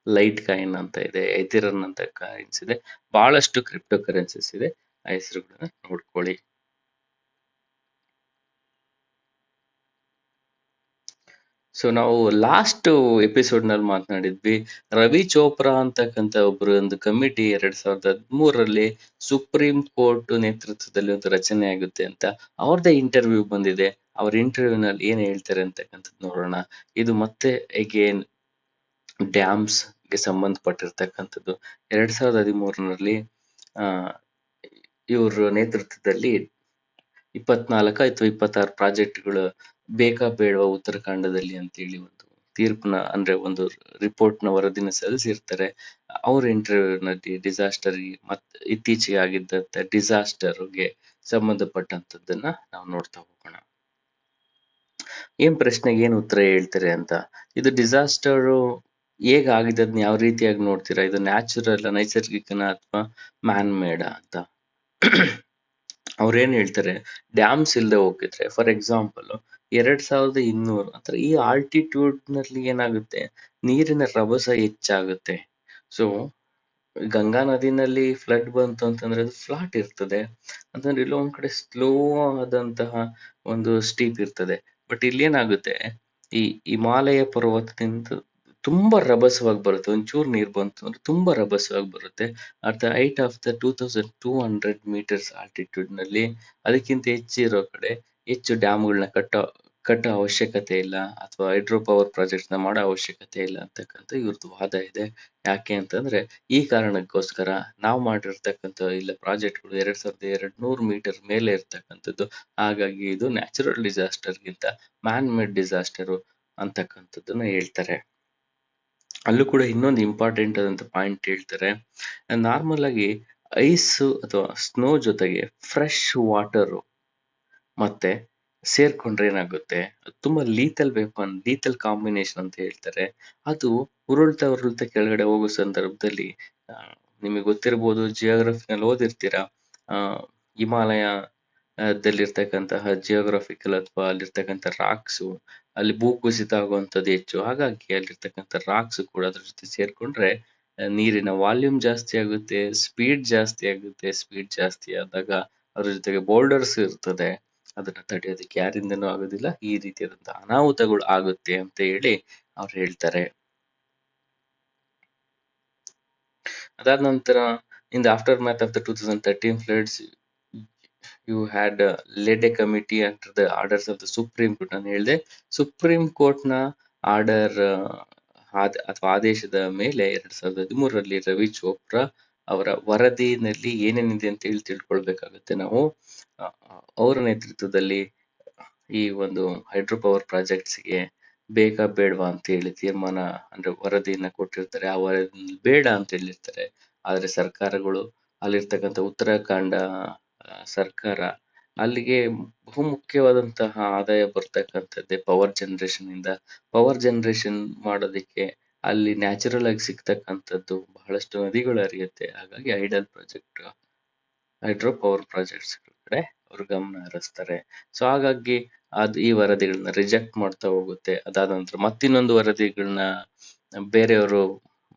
A: ಲೈಟ್ ಕಾಯಿನ್ ಅಂತ ಇದೆ, ಎಥಿರನ್ ಅಂತ ಕಾಯಿನ್ಸ್ ಇದೆ, ಬಹಳಷ್ಟು ಕ್ರಿಪ್ಟೋ ಕರೆನ್ಸೀಸ್ ಇದೆ, ಆ ಹೆಸರುಗಳನ್ನ ನೋಡ್ಕೊಳ್ಳಿ. ಸೊ ನಾವು ಲಾಸ್ಟ್ ಎಪಿಸೋಡ್ ನಲ್ಲಿ ಮಾತನಾಡಿದ್ವಿ, ರವಿ ಚೋಪ್ರಾ ಅಂತಕ್ಕಂಥ ಒಬ್ರು ಒಂದು ಕಮಿಟಿ 2013ರಲ್ಲಿ ಸುಪ್ರೀಂ ಕೋರ್ಟ್ ನೇತೃತ್ವದಲ್ಲಿ ಒಂದು ರಚನೆ ಆಗುತ್ತೆ ಅಂತ. ಅವ್ರದ್ದೇ ಇಂಟರ್ವ್ಯೂ ಬಂದಿದೆ. ಅವ್ರ ಇಂಟರ್ವ್ಯೂ ನಲ್ಲಿ ಏನ್ ಹೇಳ್ತಾರೆ ಅಂತಕ್ಕಂಥದ್ದು ನೋಡೋಣ. ಇದು ಮತ್ತೆ ಅಗೇನ್ ಡ್ಯಾಮ್ಸ್ ಗೆ ಸಂಬಂಧಪಟ್ಟಿರ್ತಕ್ಕಂಥದ್ದು. 2013ರಲ್ಲಿ ಇವ್ರ ನೇತೃತ್ವದಲ್ಲಿ 24 ಅಥವಾ 26 ಪ್ರಾಜೆಕ್ಟ್ಗಳು ಬೇಕಾ ಬೇಡವಾ ಉತ್ತರಾಖಂಡದಲ್ಲಿ ಅಂತೇಳಿ ಒಂದು ತೀರ್ಪನ್ನ, ಅಂದ್ರೆ ಒಂದು ರಿಪೋರ್ಟ್ ನ ವರದಿನ ಸಲ್ಲಿಸಿರ್ತಾರೆ. ಅವ್ರ ಇಂಟರ್ವ್ಯೂ ನಲ್ಲಿ ಡಿಸಾಸ್ಟರ್ ಮತ್ತೆ ಇತ್ತೀಚೆಗೆ ಆಗಿದ್ದಂತ ಡಿಸಾಸ್ಟರ್ಗೆ ಸಂಬಂಧಪಟ್ಟಂತದ್ದನ್ನ ನಾವು ನೋಡ್ತಾ ಹೋಗೋಣ. ಏನ್ ಪ್ರಶ್ನೆಗೆ ಏನ್ ಉತ್ತರ ಹೇಳ್ತಾರೆ ಅಂತ. ಇದು ಡಿಸಾಸ್ಟರ್ ಹೇಗ್ ಆಗಿದೆ, ಅದನ್ನ ಯಾವ ರೀತಿಯಾಗಿ ನೋಡ್ತೀರಾ, ಇದು ನ್ಯಾಚುರಲ್ ನೈಸರ್ಗಿಕನ ಅಥವಾ ಮ್ಯಾನ್ ಮೇಡ ಅಂತ. ಅವ್ರೇನ್ ಹೇಳ್ತಾರೆ, ಡ್ಯಾಮ್ಸ್ ಇಲ್ದೆ ಹೋಗಿದ್ರೆ, ಫಾರ್ ಎಕ್ಸಾಂಪಲ್ 2200 ಅಂದ್ರೆ ಈ ಆಲ್ಟಿಟ್ಯೂಡ್ ನಲ್ಲಿ ಏನಾಗುತ್ತೆ, ನೀರಿನ ರಭಸ ಹೆಚ್ಚಾಗುತ್ತೆ. ಸೊ ಗಂಗಾ ನದಿನಲ್ಲಿ ಫ್ಲಡ್ ಬಂತು ಅಂತಂದ್ರೆ ಅದು ಫ್ಲಾಟ್ ಇರ್ತದೆ, ಅಂತಂದ್ರೆ ಇಲ್ಲೋ ಒಂದ್ ಕಡೆ ಸ್ಲೋ ಆದಂತಹ ಒಂದು ಸ್ಟೀಪ್ ಇರ್ತದೆ. ಬಟ್ ಇಲ್ಲಿ ಏನಾಗುತ್ತೆ, ಈ ಹಿಮಾಲಯ ಪರ್ವತದಿಂದ ತುಂಬಾ ರಭಸವಾಗಿ ಬರುತ್ತೆ. ಒಂಚೂರು ನೀರ್ ಬಂತು ಅಂದ್ರೆ ತುಂಬಾ ರಭಸವಾಗಿ ಬರುತ್ತೆ. At the height of the 2200 meters altitude ನಲ್ಲಿ, ಅದಕ್ಕಿಂತ ಹೆಚ್ಚಿರೋ ಕಡೆ ಹೆಚ್ಚು ಡ್ಯಾಮ್ಗಳನ್ನ ಕಟ್ಟೋ ಅವಶ್ಯಕತೆ ಇಲ್ಲ, ಅಥವಾ ಹೈಡ್ರೋ ಪವರ್ ಪ್ರಾಜೆಕ್ಟ್ಸ್ ನ ಮಾಡೋ ಅವಶ್ಯಕತೆ ಇಲ್ಲ ಅಂತಕ್ಕಂಥ ಇವ್ರದ್ದು ವಾದ ಇದೆ. ಯಾಕೆ ಅಂತಂದ್ರೆ ಈ ಕಾರಣಕ್ಕೋಸ್ಕರ ನಾವು ಮಾಡಿರ್ತಕ್ಕಂಥ ಇಲ್ಲ ಪ್ರಾಜೆಕ್ಟ್ಗಳು 2200 ಮೀಟರ್ ಮೇಲೆ ಇರ್ತಕ್ಕಂಥದ್ದು. ಹಾಗಾಗಿ ಇದು ನ್ಯಾಚುರಲ್ ಡಿಸಾಸ್ಟರ್ ಗಿಂತ ಮ್ಯಾನ್ ಮೇಡ್ ಡಿಸಾಸ್ಟರ್ ಅಂತಕ್ಕಂಥದ್ದನ್ನ ಹೇಳ್ತಾರೆ. ಅಲ್ಲೂ ಕೂಡ ಇನ್ನೊಂದು ಇಂಪಾರ್ಟೆಂಟ್ ಆದಂತ ಪಾಯಿಂಟ್ ಹೇಳ್ತಾರೆ. ನಾರ್ಮಲ್ ಆಗಿ ಐಸ್ ಅಥವಾ ಸ್ನೋ ಜೊತೆಗೆ ಫ್ರೆಶ್ ವಾಟರ್ ಮತ್ತೆ ಸೇರ್ಕೊಂಡ್ರೆ ಏನಾಗುತ್ತೆ, ತುಂಬಾ ಲೀತಲ್ ಕಾಂಬಿನೇಷನ್ ಅಂತ ಹೇಳ್ತಾರೆ. ಅದು ಉರುಳ್ತಾ ಕೆಳಗಡೆ ಹೋಗೋ ಸಂದರ್ಭದಲ್ಲಿ, ನಿಮಗೆ ಗೊತ್ತಿರ್ಬೋದು, ಜಿಯೋಗ್ರಫಿನಲ್ಲಿ ಓದಿರ್ತೀರಾ, ಹಿಮಾಲಯ ದಲ್ಲಿರ್ತಕ್ಕಂತಹ ಜಿಯೋಗ್ರಫಿಕಲ್ ಅಥವಾ ಅಲ್ಲಿರ್ತಕ್ಕಂಥ ರಾಕ್ಸ್, ಅಲ್ಲಿ ಭೂಕುಸಿತ ಆಗುವಂಥದ್ದು ಹೆಚ್ಚು. ಹಾಗಾಗಿ ಅಲ್ಲಿರ್ತಕ್ಕಂಥ ರಾಕ್ಸ್ ಕೂಡ ಅದ್ರ ಜೊತೆ ಸೇರ್ಕೊಂಡ್ರೆ ನೀರಿನ ವಾಲ್ಯೂಮ್ ಜಾಸ್ತಿ ಆಗುತ್ತೆ, ಸ್ಪೀಡ್ ಜಾಸ್ತಿ ಆಗುತ್ತೆ. ಸ್ಪೀಡ್ ಜಾಸ್ತಿ ಆದಾಗ ಅದ್ರ ಜೊತೆಗೆ ಬೋಲ್ಡರ್ಸ್ ಇರ್ತದೆ, ಅದನ್ನ ತಡೆಯೋದಕ್ಕೆ ಯಾರಿಂದನೂ ಆಗೋದಿಲ್ಲ. ಈ ರೀತಿಯಾದಂತಹ ಅನಾಹುತಗಳು ಆಗುತ್ತೆ ಅಂತ ಹೇಳಿ ಅವ್ರು ಹೇಳ್ತಾರೆ. ಅದಾದ ನಂತರ, in the after math of the 2013 floods, you had led a committee under the orders of the Supreme Court. ನಾನು ಹೇಳಿದೆ, ಸುಪ್ರೀಂ ಕೋರ್ಟ್ ನ ಆರ್ಡರ್ ಅಥವಾ ಆದೇಶದ ಮೇಲೆ 2013ರಲ್ಲಿ ರವಿ ಚೋಪ್ರಾ ಅವರ ವರದಿನಲ್ಲಿ ಏನೇನಿದೆ ಅಂತ ಹೇಳಿ ತಿಳ್ಕೊಳ್ಬೇಕಾಗುತ್ತೆ ನಾವು. ಅವರ ನೇತೃತ್ವದಲ್ಲಿ ಈ ಒಂದು ಹೈಡ್ರೋ ಪವರ್ ಪ್ರಾಜೆಕ್ಟ್ಸ್ಗೆ ಬೇಕಾ ಬೇಡವಾ ಅಂತ ಹೇಳಿ ತೀರ್ಮಾನ, ಅಂದ್ರೆ ವರದಿಯನ್ನ ಕೊಟ್ಟಿರ್ತಾರೆ. ಆ ವರದಿ ಬೇಡ ಅಂತ ಹೇಳಿರ್ತಾರೆ. ಆದ್ರೆ ಸರ್ಕಾರಗಳು, ಅಲ್ಲಿರ್ತಕ್ಕಂಥ ಉತ್ತರಾಖಂಡ ಸರ್ಕಾರ ಅಲ್ಲಿಗೆ ಬಹುಮುಖ್ಯವಾದಂತಹ ಆದಾಯ ಬರ್ತಕ್ಕಂಥದ್ದೇ ಪವರ್ ಜನರೇಷನ್ ಇಂದ. ಪವರ್ ಜನರೇಷನ್ ಮಾಡೋದಕ್ಕೆ ಅಲ್ಲಿ ನ್ಯಾಚುರಲ್ ಆಗಿ ಸಿಗ್ತಕ್ಕಂಥದ್ದು ಬಹಳಷ್ಟು ನದಿಗಳು ಹರಿಯುತ್ತೆ. ಹಾಗಾಗಿ ಹೈಡ್ರೋ ಪವರ್ ಪ್ರಾಜೆಕ್ಟ್ಸ್ ಕಡೆ ಅವ್ರು ಗಮನ ಹರಿಸ್ತಾರೆ. ಸೊ ಹಾಗಾಗಿ ಈ ವರದಿಗಳನ್ನ ರಿಜೆಕ್ಟ್ ಮಾಡ್ತಾ ಹೋಗುತ್ತೆ. ಅದಾದ ನಂತರ ಮತ್ತಿನ್ನೊಂದು ವರದಿಗಳನ್ನ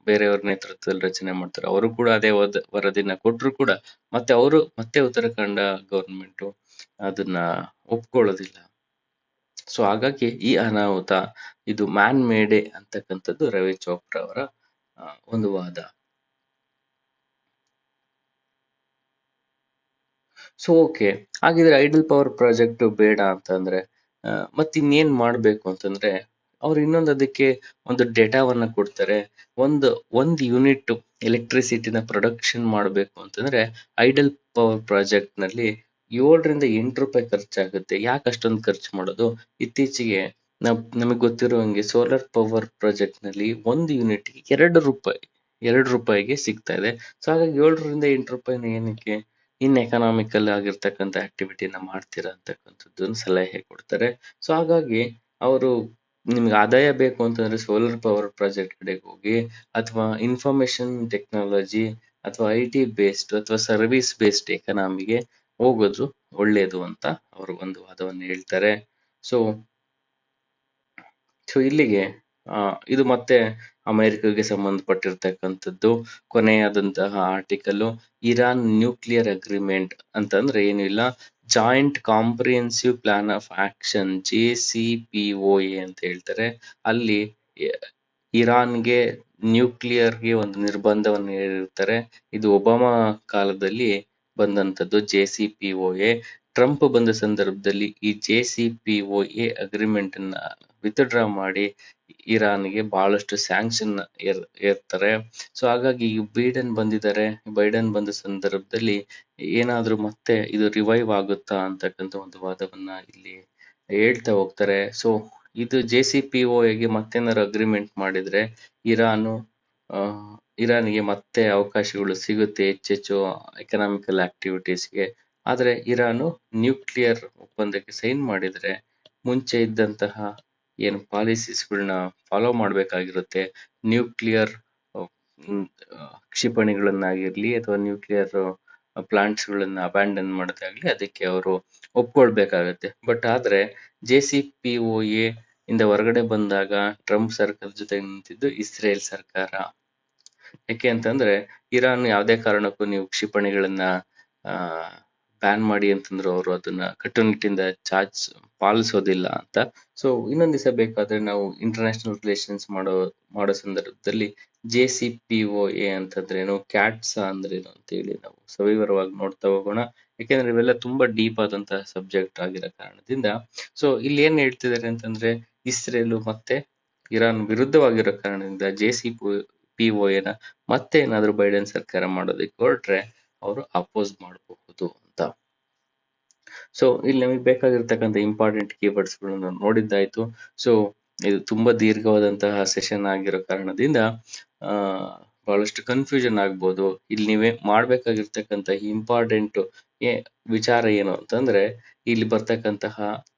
A: ಬೇರೆಯವ್ರ ನೇತೃತ್ವದಲ್ಲಿ ರಚನೆ ಮಾಡ್ತಾರೆ. ಅವರು ಕೂಡ ಅದೇ ವರದಿನ ಕೊಟ್ರು ಕೂಡ ಮತ್ತೆ ಉತ್ತರಾಖಂಡ ಗವರ್ಮೆಂಟ್ ಅದನ್ನ ಒಪ್ಕೊಳ್ಳೋದಿಲ್ಲ. ಸೊ ಹಾಗಾಗಿ ಈ ಅನಾಹುತ ಇದು ಮ್ಯಾನ್ ಮೇಡೆ ಅಂತಕ್ಕಂಥದ್ದು ರವಿ ಚೋಪ್ರಾ ಅವರ ಒಂದು ವಾದ. ಸೊ ಓಕೆ, ಹಾಗಿದ್ರೆ ಐಡಲ್ ಪವರ್ ಪ್ರಾಜೆಕ್ಟ್ ಬೇಡ ಅಂತಂದ್ರೆ ಮತ್ತಿನ್ನೇನ್ ಮಾಡ್ಬೇಕು ಅಂತಂದ್ರೆ ಅವ್ರು ಅದಕ್ಕೆ ಒಂದು ಡೇಟಾವನ್ನ ಕೊಡ್ತಾರೆ. ಒಂದು ಯೂನಿಟ್ ಎಲೆಕ್ಟ್ರಿಸಿಟಿನ ಪ್ರೊಡಕ್ಷನ್ ಮಾಡಬೇಕು ಅಂತಂದ್ರೆ ಐಡಲ್ ಪವರ್ ಪ್ರಾಜೆಕ್ಟ್ ನಲ್ಲಿ 7ರಿಂದ 8 ರೂಪಾಯಿ ಖರ್ಚಾಗುತ್ತೆ. ಯಾಕೆ ಅಷ್ಟೊಂದು ಖರ್ಚು ಮಾಡೋದು? ಇತ್ತೀಚೆಗೆ ನಮಗೆ ಗೊತ್ತಿರೋ ಹಂಗೆ ಸೋಲಾರ್ ಪವರ್ ಪ್ರಾಜೆಕ್ಟ್ ನಲ್ಲಿ ಒಂದು ಯೂನಿಟ್ 2 ರೂಪಾಯಿಗೆ ಸಿಗ್ತಾ ಇದೆ. ಸೊ ಹಾಗಾಗಿ 7ರಿಂದ 8 ರೂಪಾಯಿನ ಏನಕ್ಕೆ ಎಕನಾಮಿಕಲ್ ಆಗಿರ್ತಕ್ಕಂಥ ಆಕ್ಟಿವಿಟಿನ ಮಾಡ್ತೀರಾ ಅಂತಕ್ಕಂಥದ್ದು ಸಲಹೆ ಕೊಡ್ತಾರೆ. ಸೊ ಹಾಗಾಗಿ ಅವರು ನಿಮ್ಗೆ ಆದಾಯ ಬೇಕು ಅಂತಂದ್ರೆ ಸೋಲಾರ್ ಪವರ್ ಪ್ರಾಜೆಕ್ಟ್ ಕಡೆಗೆ ಹೋಗಿ, ಅಥವಾ ಇನ್ಫಾರ್ಮೇಶನ್ ಟೆಕ್ನಾಲಜಿ ಅಥವಾ IT ಬೇಸ್ಡ್ ಅಥವಾ ಸರ್ವಿಸ್ ಬೇಸ್ಡ್ ಎಕನಾಮಿಗೆ ಹೋಗೋದು ಒಳ್ಳೇದು ಅಂತ ಅವರು ಒಂದು ವಾದವನ್ನು ಹೇಳ್ತಾರೆ. ಸೊ ಇಲ್ಲಿಗೆ ಇದು ಮತ್ತೆ ಅಮೆರಿಕಗೆ ಸಂಬಂಧಪಟ್ಟಿರ್ತಕ್ಕಂಥದ್ದು ಕೊನೆಯಾದಂತಹ ಆರ್ಟಿಕಲ್. ಇರಾನ್ ನ್ಯೂಕ್ಲಿಯರ್ ಅಗ್ರಿಮೆಂಟ್ ಅಂತಂದ್ರೆ ಏನು ಇಲ್ಲ, joint comprehensive plan of action JCPOA ಅಂತ ಹೇಳ್ತಾರೆ. ಅಲ್ಲಿ ಇರಾನ್ಗೆ ನ್ಯೂಕ್ಲಿಯರ್ಗೆ ಒಂದು ನಿರ್ಬಂಧವನ್ನು ಹೇರಿರ್ತಾರೆ. ಇದು ಒಬಾಮಾ ಕಾಲದಲ್ಲಿ ಬಂದಂಥದ್ದು JCPOA. ಟ್ರಂಪ್ ಬಂದ ಸಂದರ್ಭದಲ್ಲಿ ಈ JCPOA ಅಗ್ರಿಮೆಂಟ್ ಅನ್ನ ವಿತ್ಡ್ರಾ ಮಾಡಿ ಇರಾನ್ಗೆ ಬಹಳಷ್ಟು ಸ್ಯಾಂಕ್ಷನ್ ಏರ್ತಾರೆ. ಸೊ ಹಾಗಾಗಿ ಬೈಡನ್ ಬಂದ ಸಂದರ್ಭದಲ್ಲಿ ಏನಾದ್ರೂ ಮತ್ತೆ ಇದು ರಿವೈವ್ ಆಗುತ್ತಾ ಅಂತಕ್ಕಂಥ ಒಂದು ವಾದವನ್ನ ಇಲ್ಲಿ ಹೇಳ್ತಾ ಹೋಗ್ತಾರೆ. ಸೊ ಇದು JCPOAಗೆ ಮತ್ತೇನಾದ್ರು ಅಗ್ರಿಮೆಂಟ್ ಮಾಡಿದ್ರೆ ಇರಾನ್ಗೆ ಮತ್ತೆ ಅವಕಾಶಗಳು ಸಿಗುತ್ತೆ ಹೆಚ್ಚೆಚ್ಚು ಎಕನಾಮಿಕಲ್ ಆಕ್ಟಿವಿಟೀಸ್ಗೆ. ಆದ್ರೆ ಇರಾನು ನ್ಯೂಕ್ಲಿಯರ್ ಒಪ್ಪಂದಕ್ಕೆ ಸೈನ್ ಮಾಡಿದ್ರೆ ಮುಂಚೆ ಇದ್ದಂತಹ ಏನು ಪಾಲಿಸೀಸ್ಗಳನ್ನ ಫಾಲೋ ಮಾಡ್ಬೇಕಾಗಿರುತ್ತೆ. ನ್ಯೂಕ್ಲಿಯರ್ ಕ್ಷಿಪಣಿಗಳನ್ನಾಗಿರ್ಲಿ ಅಥವಾ ನ್ಯೂಕ್ಲಿಯರ್ ಪ್ಲಾಂಟ್ಸ್ಗಳನ್ನ ಅಬ್ಯಾಂಡನ್ ಮಾಡೋದಾಗ್ಲಿ ಅದಕ್ಕೆ ಅವರು ಒಪ್ಕೊಳ್ಬೇಕಾಗತ್ತೆ. ಬಟ್ ಆದ್ರೆ JCPOA ಇಂದ ಹೊರಗಡೆ ಬಂದಾಗ ಟ್ರಂಪ್ ಸರ್ಕಾರದ ಜೊತೆ ನಿಂತಿದ್ದು ಇಸ್ರೇಲ್ ಸರ್ಕಾರ. ಯಾಕೆ ಅಂತಂದ್ರೆ ಇರಾನ್ ಯಾವುದೇ ಕಾರಣಕ್ಕೂ ನೀವು ಕ್ಷಿಪಣಿಗಳನ್ನ ಬ್ಯಾನ್ ಮಾಡಿ ಅಂತಂದ್ರು ಅವರು ಅದನ್ನ ಕಟ್ಟುನಿಟ್ಟಿಂದ ಪಾಲಿಸೋದಿಲ್ಲ ಅಂತ. ಸೊ ಇನ್ನೊಂದ್ ದಿವಸ ಬೇಕಾದ್ರೆ ನಾವು ಇಂಟರ್ನ್ಯಾಷನಲ್ ರಿಲೇಷನ್ಸ್ ಮಾಡೋ ಸಂದರ್ಭದಲ್ಲಿ JCPOA ಅಂತಂದ್ರೇನು, ಕ್ಯಾಟ್ಸಾ ಅಂದ್ರೇನು ಅಂತ ಹೇಳಿ ನಾವು ಸವಿವರವಾಗಿ ನೋಡ್ತಾ ಹೋಗೋಣ. ಯಾಕೆಂದ್ರೆ ಇವೆಲ್ಲ ತುಂಬಾ ಡೀಪ್ ಆದಂತಹ ಸಬ್ಜೆಕ್ಟ್ ಆಗಿರೋ ಕಾರಣದಿಂದ. ಸೊ ಇಲ್ಲಿ ಏನ್ ಹೇಳ್ತಿದ್ದಾರೆ ಅಂತಂದ್ರೆ ಇಸ್ರೇಲು ಮತ್ತೆ ಇರಾನ್ ವಿರುದ್ಧವಾಗಿರೋ ಕಾರಣದಿಂದ JCPOA ಮತ್ತೆ ಏನಾದ್ರು ಬೈಡನ್ ಸರ್ಕಾರ ಮಾಡೋದಕ್ಕೆ ಹೊರಟ್ರೆ ಅವರು ಅಪೋಸ್ ಮಾಡಬಹುದು ಅಂತ. ಸೊ ಇಲ್ಲಿ ನಮಗೆ ಬೇಕಾಗಿರ್ತಕ್ಕಂಥ ಇಂಪಾರ್ಟೆಂಟ್ ಕೀವರ್ಡ್ಸ್ ಗಳನ್ನ ನೋಡಿದ್ದಾಯ್ತು. ಸೊ ಇದು ತುಂಬಾ ದೀರ್ಘವಾದಂತಹ ಸೆಷನ್ ಆಗಿರೋ ಕಾರಣದಿಂದ ಬಹಳಷ್ಟು ಕನ್ಫ್ಯೂಷನ್ ಆಗ್ಬೋದು. ಇಲ್ಲಿ ನೀವೇ ಮಾಡ್ಬೇಕಾಗಿರ್ತಕ್ಕಂಥ ಇಂಪಾರ್ಟೆಂಟ್ ವಿಚಾರ ಏನು ಅಂತಂದ್ರೆ ಇಲ್ಲಿ ಬರ್ತಕ್ಕಂತಹ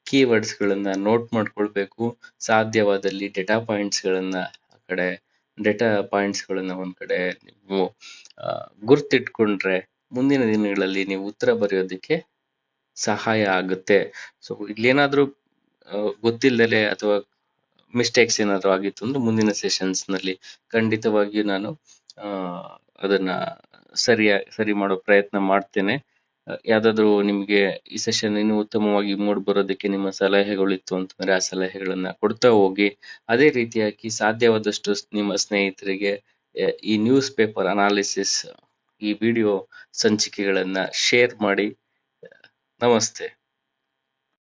A: ಕೀವರ್ಡ್ಸ್ ಗಳನ್ನ ನೋಟ್ ಮಾಡ್ಕೊಳ್ಬೇಕು. ಸಾಧ್ಯವಾದಲ್ಲಿ ಡೇಟಾ ಪಾಯಿಂಟ್ಸ್ ಗಳನ್ನ ಒಂದ್ ಕಡೆ ನೀವು ಗುರ್ತಿಟ್ಕೊಂಡ್ರೆ ಮುಂದಿನ ದಿನಗಳಲ್ಲಿ ನೀವು ಉತ್ತರ ಬರೆಯೋದಕ್ಕೆ ಸಹಾಯ ಆಗುತ್ತೆ. ಸೊ ಇಲ್ಲೇನಾದ್ರೂ ಗೊತ್ತಿಲ್ಲದೆ ಅಥವಾ ಮಿಸ್ಟೇಕ್ಸ್ ಏನಾದ್ರು ಆಗಿತ್ತು ಅಂದ್ರೆ ಮುಂದಿನ ಸೆಷನ್ಸ್ ನಲ್ಲಿ ಖಂಡಿತವಾಗಿಯೂ ನಾನು ಅದನ್ನ ಸರಿ ಮಾಡೋ ಪ್ರಯತ್ನ ಮಾಡ್ತೇನೆ. ಯಾವ್ದಾದ್ರು ನಿಮ್ಗೆ ಈ ಸೆಷನ್ ಇನ್ನೂ ಉತ್ತಮವಾಗಿ ಮೂಡ್ ಬರೋದಕ್ಕೆ ನಿಮ್ಮ ಸಲಹೆಗಳಿತ್ತು ಅಂತಂದ್ರೆ ಆ ಸಲಹೆಗಳನ್ನ ಕೊಡ್ತಾ ಹೋಗಿ. ಅದೇ ರೀತಿಯಾಗಿ ಸಾಧ್ಯವಾದಷ್ಟು ನಿಮ್ಮ ಸ್ನೇಹಿತರಿಗೆ ಈ ನ್ಯೂಸ್ ಪೇಪರ್ ಅನಾಲಿಸಿಸ್ ಈ ವಿಡಿಯೋ ಸಂಚಿಕೆಗಳನ್ನ ಶೇರ್ ಮಾಡಿ. ನಮಸ್ತೆ.